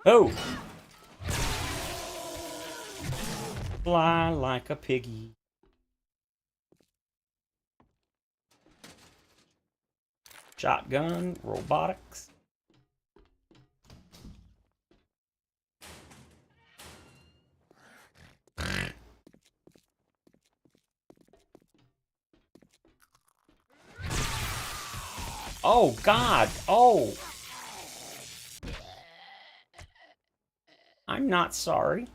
Oh! Fly like a piggy. Shotgun, robotics. Oh, God! Oh! I'm not sorry.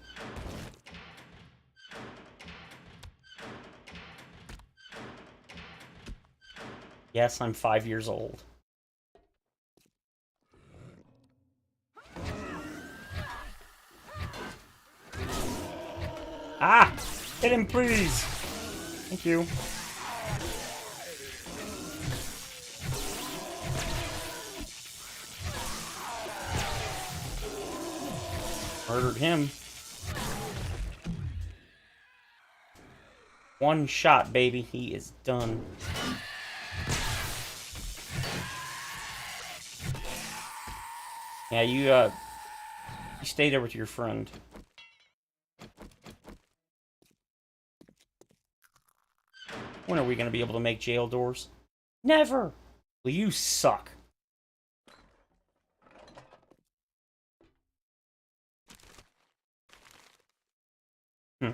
Yes, I'm 5 years old. Ah! Hit him, please! Thank you. Murdered him. One shot, baby. He is done. Yeah, you stay there with your friend. When are we going to be able to make jail doors? Never! Well, you suck. Hmm.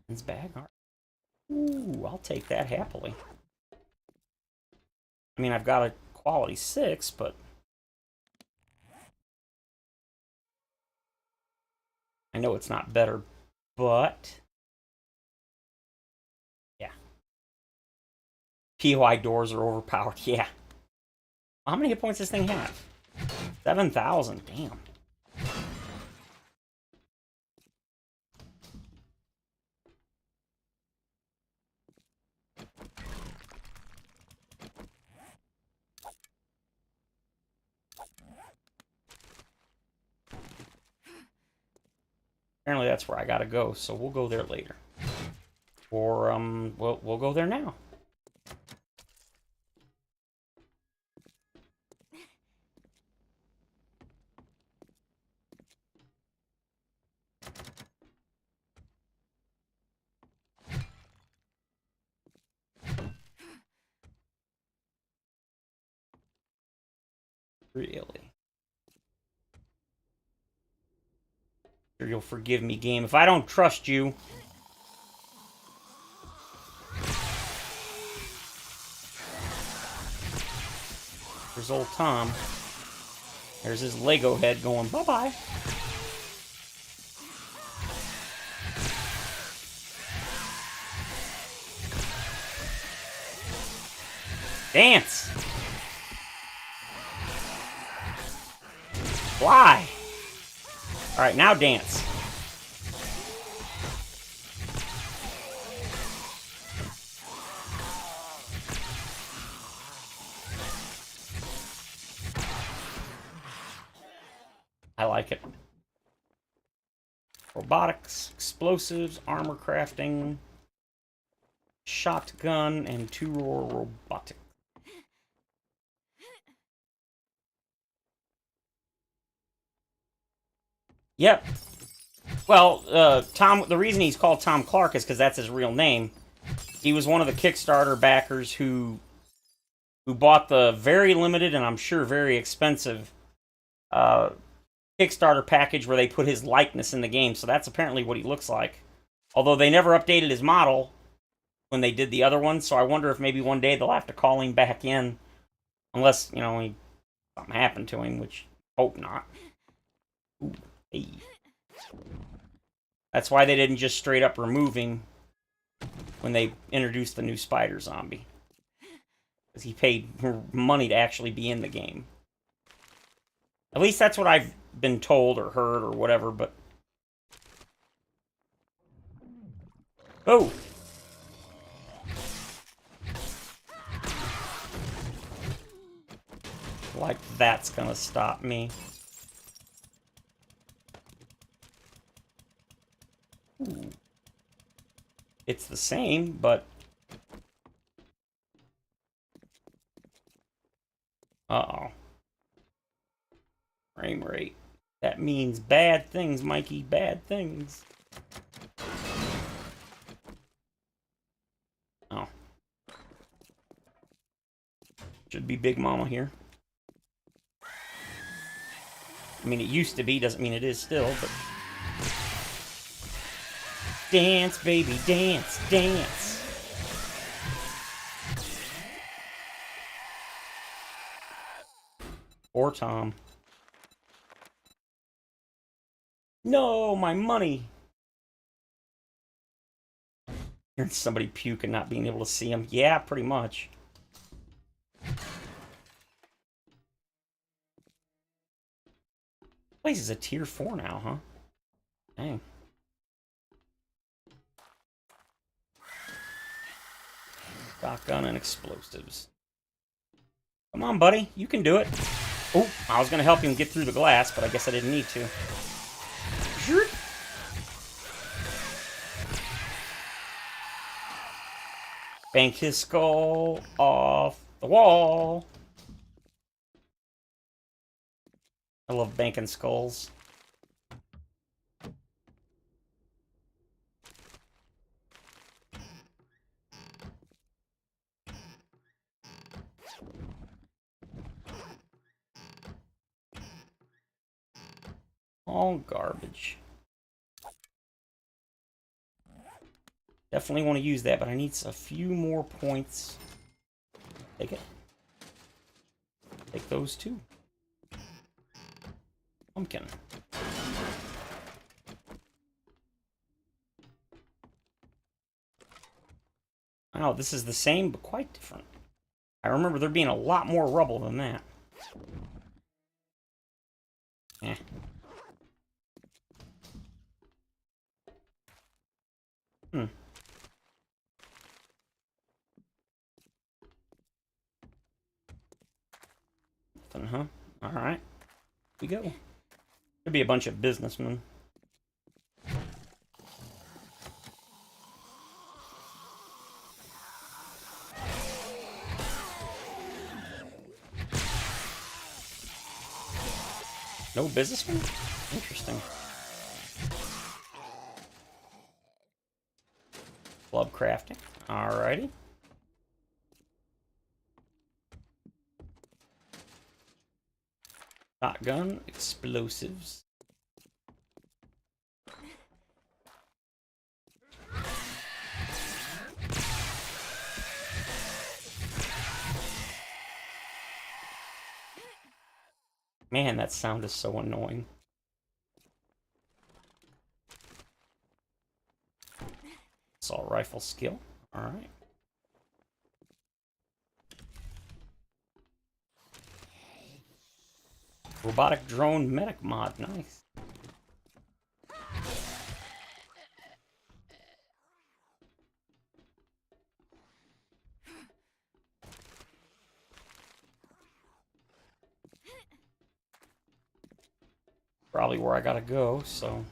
It's bag art. Ooh, I'll take that happily. I mean, I've got a quality 6, but... I know it's not better, but... Yeah. POI doors are overpowered, yeah. How many hit points does this thing have? 7,000, damn. Apparently that's where I gotta go, so we'll go there later. Or, we'll go there now. Really? Sure you'll forgive me, game, if I don't trust you. There's old Tom. There's his Lego head going, bye-bye. Dance! Fly! Alright, now dance. I like it. Robotics, explosives, armor crafting, shotgun, and two-roar robotics. Yep. Well, Tom. The reason he's called Tom Clark is because that's his real name. He was one of the Kickstarter backers who bought the very limited and I'm sure very expensive Kickstarter package where they put his likeness in the game. So that's apparently what he looks like. Although they never updated his model when they did the other one, so I wonder if maybe one day they'll have to call him back in, unless something happened to him, which hope not. Ooh, hey. That's why they didn't just straight up remove him when they introduced the new Spider Zombie. Because he paid money to actually be in the game. At least that's what I've been told or heard or whatever, but... Oh! Like that's gonna stop me. Ooh. It's the same, but... Uh-oh. Frame rate. That means bad things, Mikey. Bad things. Oh. Should be Big Mama here. I mean, it used to be, doesn't mean it is still, but... Dance, baby, dance, dance. Poor Tom. No, my money. Hearing somebody puke and not being able to see him. Yeah, pretty much. Place is a tier 4 now, huh? Dang. Shotgun and explosives. Come on, buddy. You can do it. Oh, I was going to help him get through the glass, but I guess I didn't need to. Bank his skull off the wall. I love banking skulls. All garbage. Definitely want to use that, but I need a few more points. Take it. Take those too. Pumpkin. Wow, this is the same, but quite different. I remember there being a lot more rubble than that. Eh. Nothing, huh? Alright. We go. Could be a bunch of businessmen. No businessmen? Interesting. Club crafting. Alrighty. Shotgun, explosives. Man, that sound is so annoying. Assault rifle skill. Alright. Robotic drone medic mod. Nice. Probably where I gotta go, so...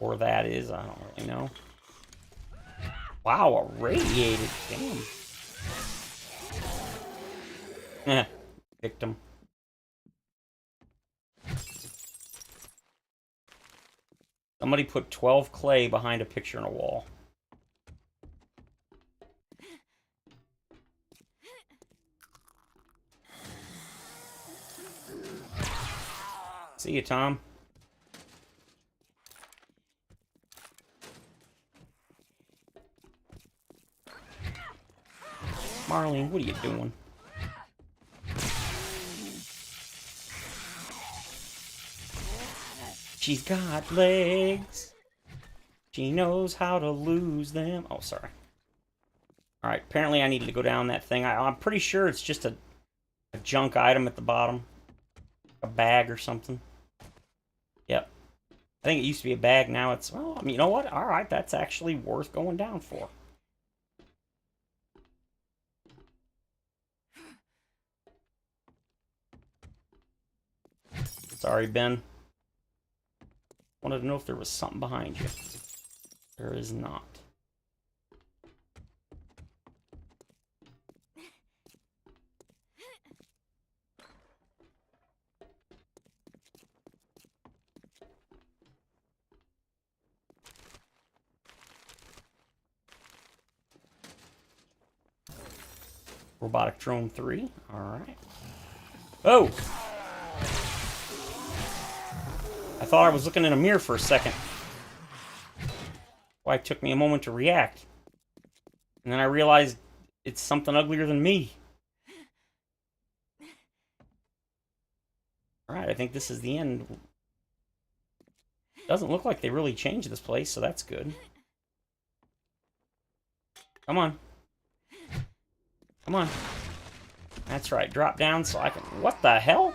Where that is, I don't really know. Wow, irradiated. Damn. Eh, victim. Somebody put 12 clay behind a picture on a wall. See you, Tom. Marlene, what are you doing? She's got legs. She knows how to lose them. Oh, sorry. Alright, apparently I needed to go down that thing. I'm pretty sure it's just a junk item at the bottom. A bag or something. Yep. I think it used to be a bag, now it's... Well, I mean, you know what? Alright, that's actually worth going down for. Sorry, Ben. Wanted to know if there was something behind you. There is not. Robotic drone 3. Alright. Oh! I thought I was looking in a mirror for a second. Why it took me a moment to react. And then I realized it's something uglier than me. Alright, I think this is the end. Doesn't look like they really changed this place, so that's good. Come on. Come on. That's right, drop down so I can... What the hell?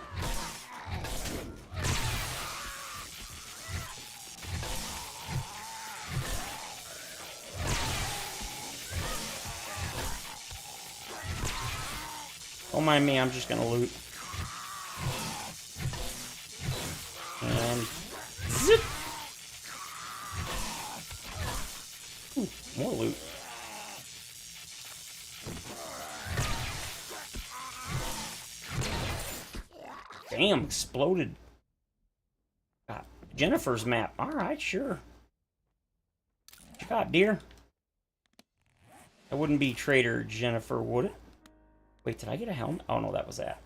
Don't mind me, I'm just gonna loot. And... Zip! Ooh, more loot. Damn, exploded. Got Jennifer's map. Alright, sure. What you got, dear? That wouldn't be Trader Jennifer, would it? Wait, did I get a helmet? Oh, no, that was that.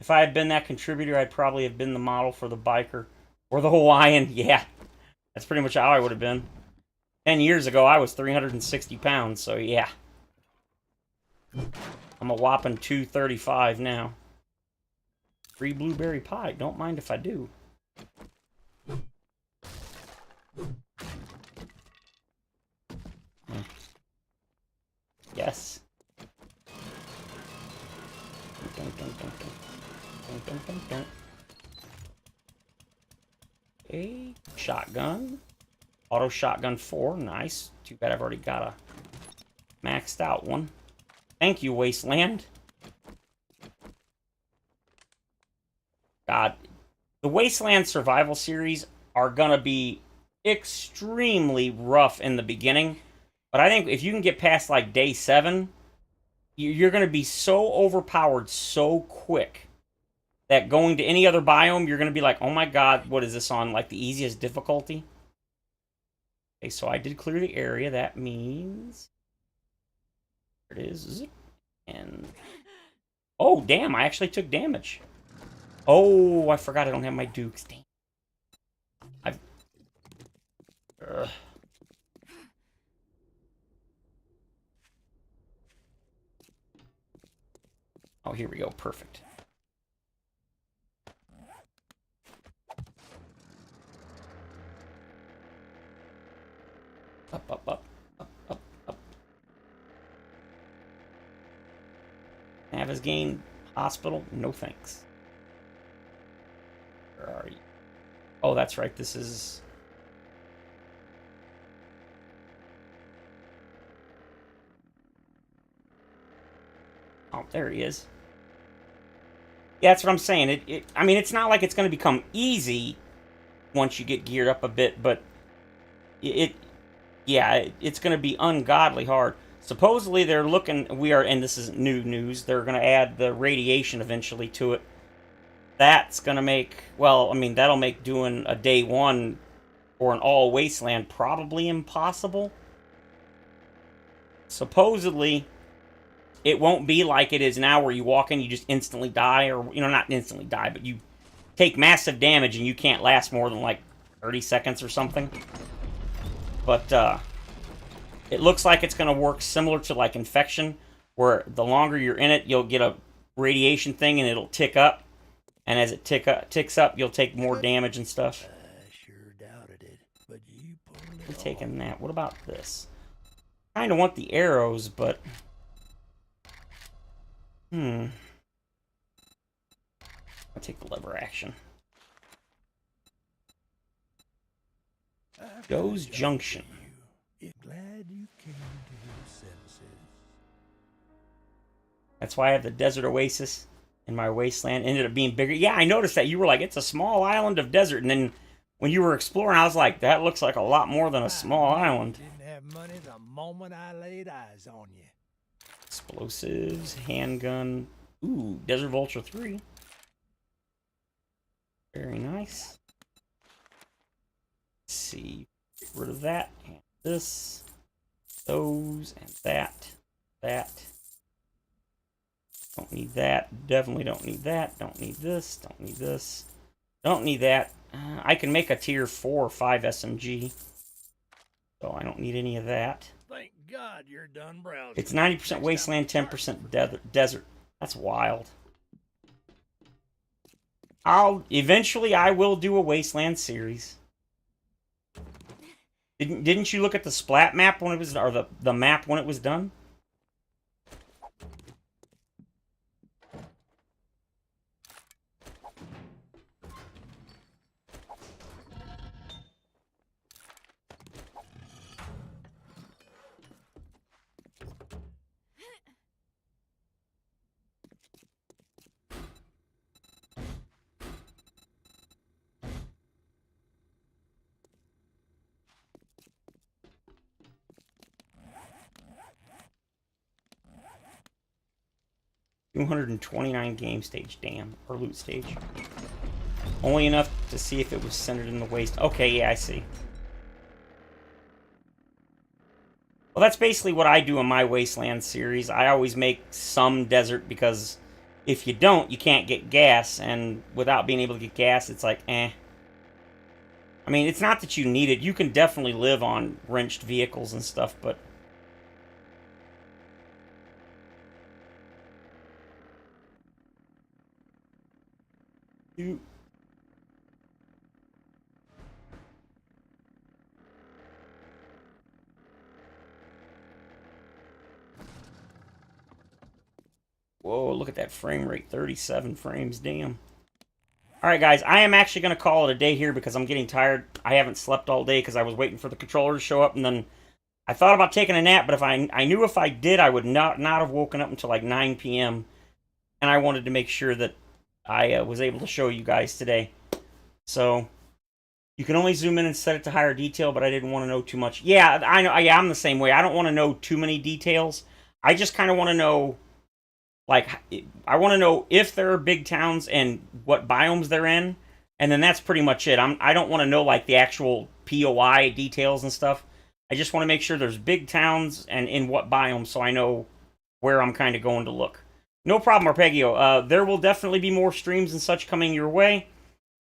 If I had been that contributor, I'd probably have been the model for the biker. Or the Hawaiian. Yeah. That's pretty much how I would have been. 10 years ago, I was 360 pounds, so yeah. I'm a whopping 235 now. Free blueberry pie. Don't mind if I do. Yes. Dun, dun, dun, dun. Dun, dun, dun, dun. A shotgun. Auto shotgun 4. Nice. Too bad I've already got a maxed out one. Thank you, Wasteland. God. The Wasteland Survival Series are gonna be extremely rough in the beginning. But I think if you can get past, like, day 7, you're gonna be so overpowered so quick that going to any other biome, you're gonna be like, oh my god, what is this on, like, the easiest difficulty? Okay, so I did clear the area. That means... There it is. And... Oh, damn, I actually took damage. Oh, I forgot I don't have my dukes. Damn. I've... Ugh. Oh, here we go. Perfect. Navezgane Hospital? No thanks. Where are you? Oh, that's right. This is... Oh, there he is. Yeah, that's what I'm saying. I mean, it's not like it's going to become easy once you get geared up a bit, but it's going to be ungodly hard. Supposedly they're looking, and this is new news, they're going to add the radiation eventually to it. That's going to make, well, I mean, that'll make doing a day one or an all wasteland probably impossible. Supposedly, it won't be like it is now where you walk in, you just instantly die, or, you know, not instantly die, but you take massive damage and you can't last more than like 30 seconds or something. But, it looks like it's going to work similar to like infection, where the longer you're in it, you'll get a radiation thing and it'll tick up. And as it ticks up, you'll take more damage and stuff. I sure doubted it, but you pulled it We're off. taking that. What about this? Kind of want the arrows, but... I'll take the lever action. Joe's Junction. Glad you came to your senses. That's why I have the Desert Oasis in my wasteland. Ended up being bigger. Yeah, I noticed that. You were like, it's a small island of desert. And then when you were exploring, I was like, that looks like a lot more than a small island. Didn't have money the moment I laid eyes on you. Explosives, handgun. Ooh, Desert Vulture 3. Very nice. Let's see. Get rid of that. And this. Those. And that. That. Don't need that. Definitely don't need that. Don't need this. Don't need this. Don't need that. I can make a tier 4 or 5 SMG. So I don't need any of that. Thank God you're done browsing. It's 90% wasteland, 10% desert. That's wild. Eventually I will do a wasteland series. Didn't you look at the splat map when it was, or the map when it was done? $229 game stage, damn, or loot stage. Only enough to see if it was centered in the waste. Okay, yeah, I see. Well, that's basically what I do in my Wasteland series. I always make some desert, because if you don't, you can't get gas, and without being able to get gas, it's like, eh. I mean, it's not that you need it. You can definitely live on wrenched vehicles and stuff, but... Whoa, look at that frame rate. 37 frames, damn. Alright guys, I am actually going to call it a day here because I'm getting tired. I haven't slept all day because I was waiting for the controller to show up, and then I thought about taking a nap, but if I knew if I did, I would not have woken up until like 9 p.m. And I wanted to make sure that I was able to show you guys today. So, you can only zoom in and set it to higher detail, but I didn't want to know too much. Yeah, I know. Yeah, I'm the same way. I don't want to know too many details. I just kind of want to know, like, I want to know if there are big towns and what biomes they're in, and then that's pretty much it. I don't want to know, like, the actual POI details and stuff. I just want to make sure there's big towns and in what biomes, so I know where I'm kind of going to look. No problem, Arpeggio. There will definitely be more streams and such coming your way.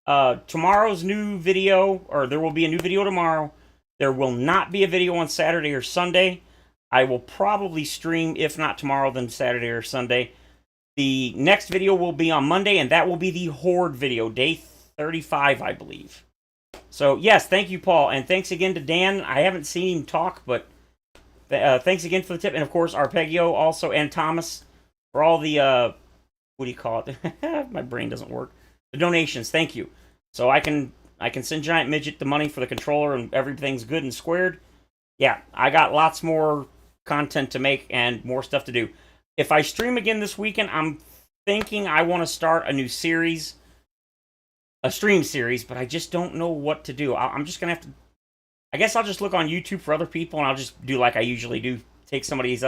Tomorrow's new video, or there will be a new video tomorrow. There will not be a video on Saturday or Sunday. I will probably stream, if not tomorrow, then Saturday or Sunday. The next video will be on Monday, and that will be the Horde video, day 35, I believe. So, yes, thank you, Paul, and thanks again to Dan. I haven't seen him talk, but thanks again for the tip. And, of course, Arpeggio also, and Thomas. for all the what do you call it? My brain doesn't work. The donations, thank you. So I can send Giant Midget the money for the controller and everything's good and squared. Yeah, I got lots more content to make and more stuff to do. If I stream again this weekend, I'm thinking I want to start a new series, a stream series, but I just don't know what to do. I'm just gonna have to. I guess I'll just look on YouTube for other people, and I'll just do like I usually do: take somebody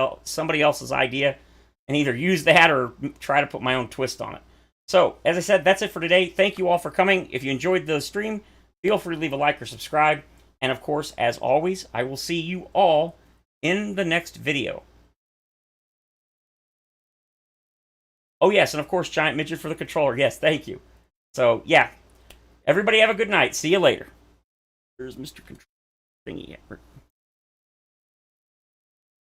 else's idea, and either use that or try to put my own twist on it. So, as I said, that's it for today. Thank you all for coming. If you enjoyed the stream, feel free to leave a like or subscribe. And of course, as always, I will see you all in the next video. Oh yes, and of course, Giant Midget for the controller. Yes, thank you. So, yeah. Everybody have a good night. See you later. There's Mr. Controller thingy.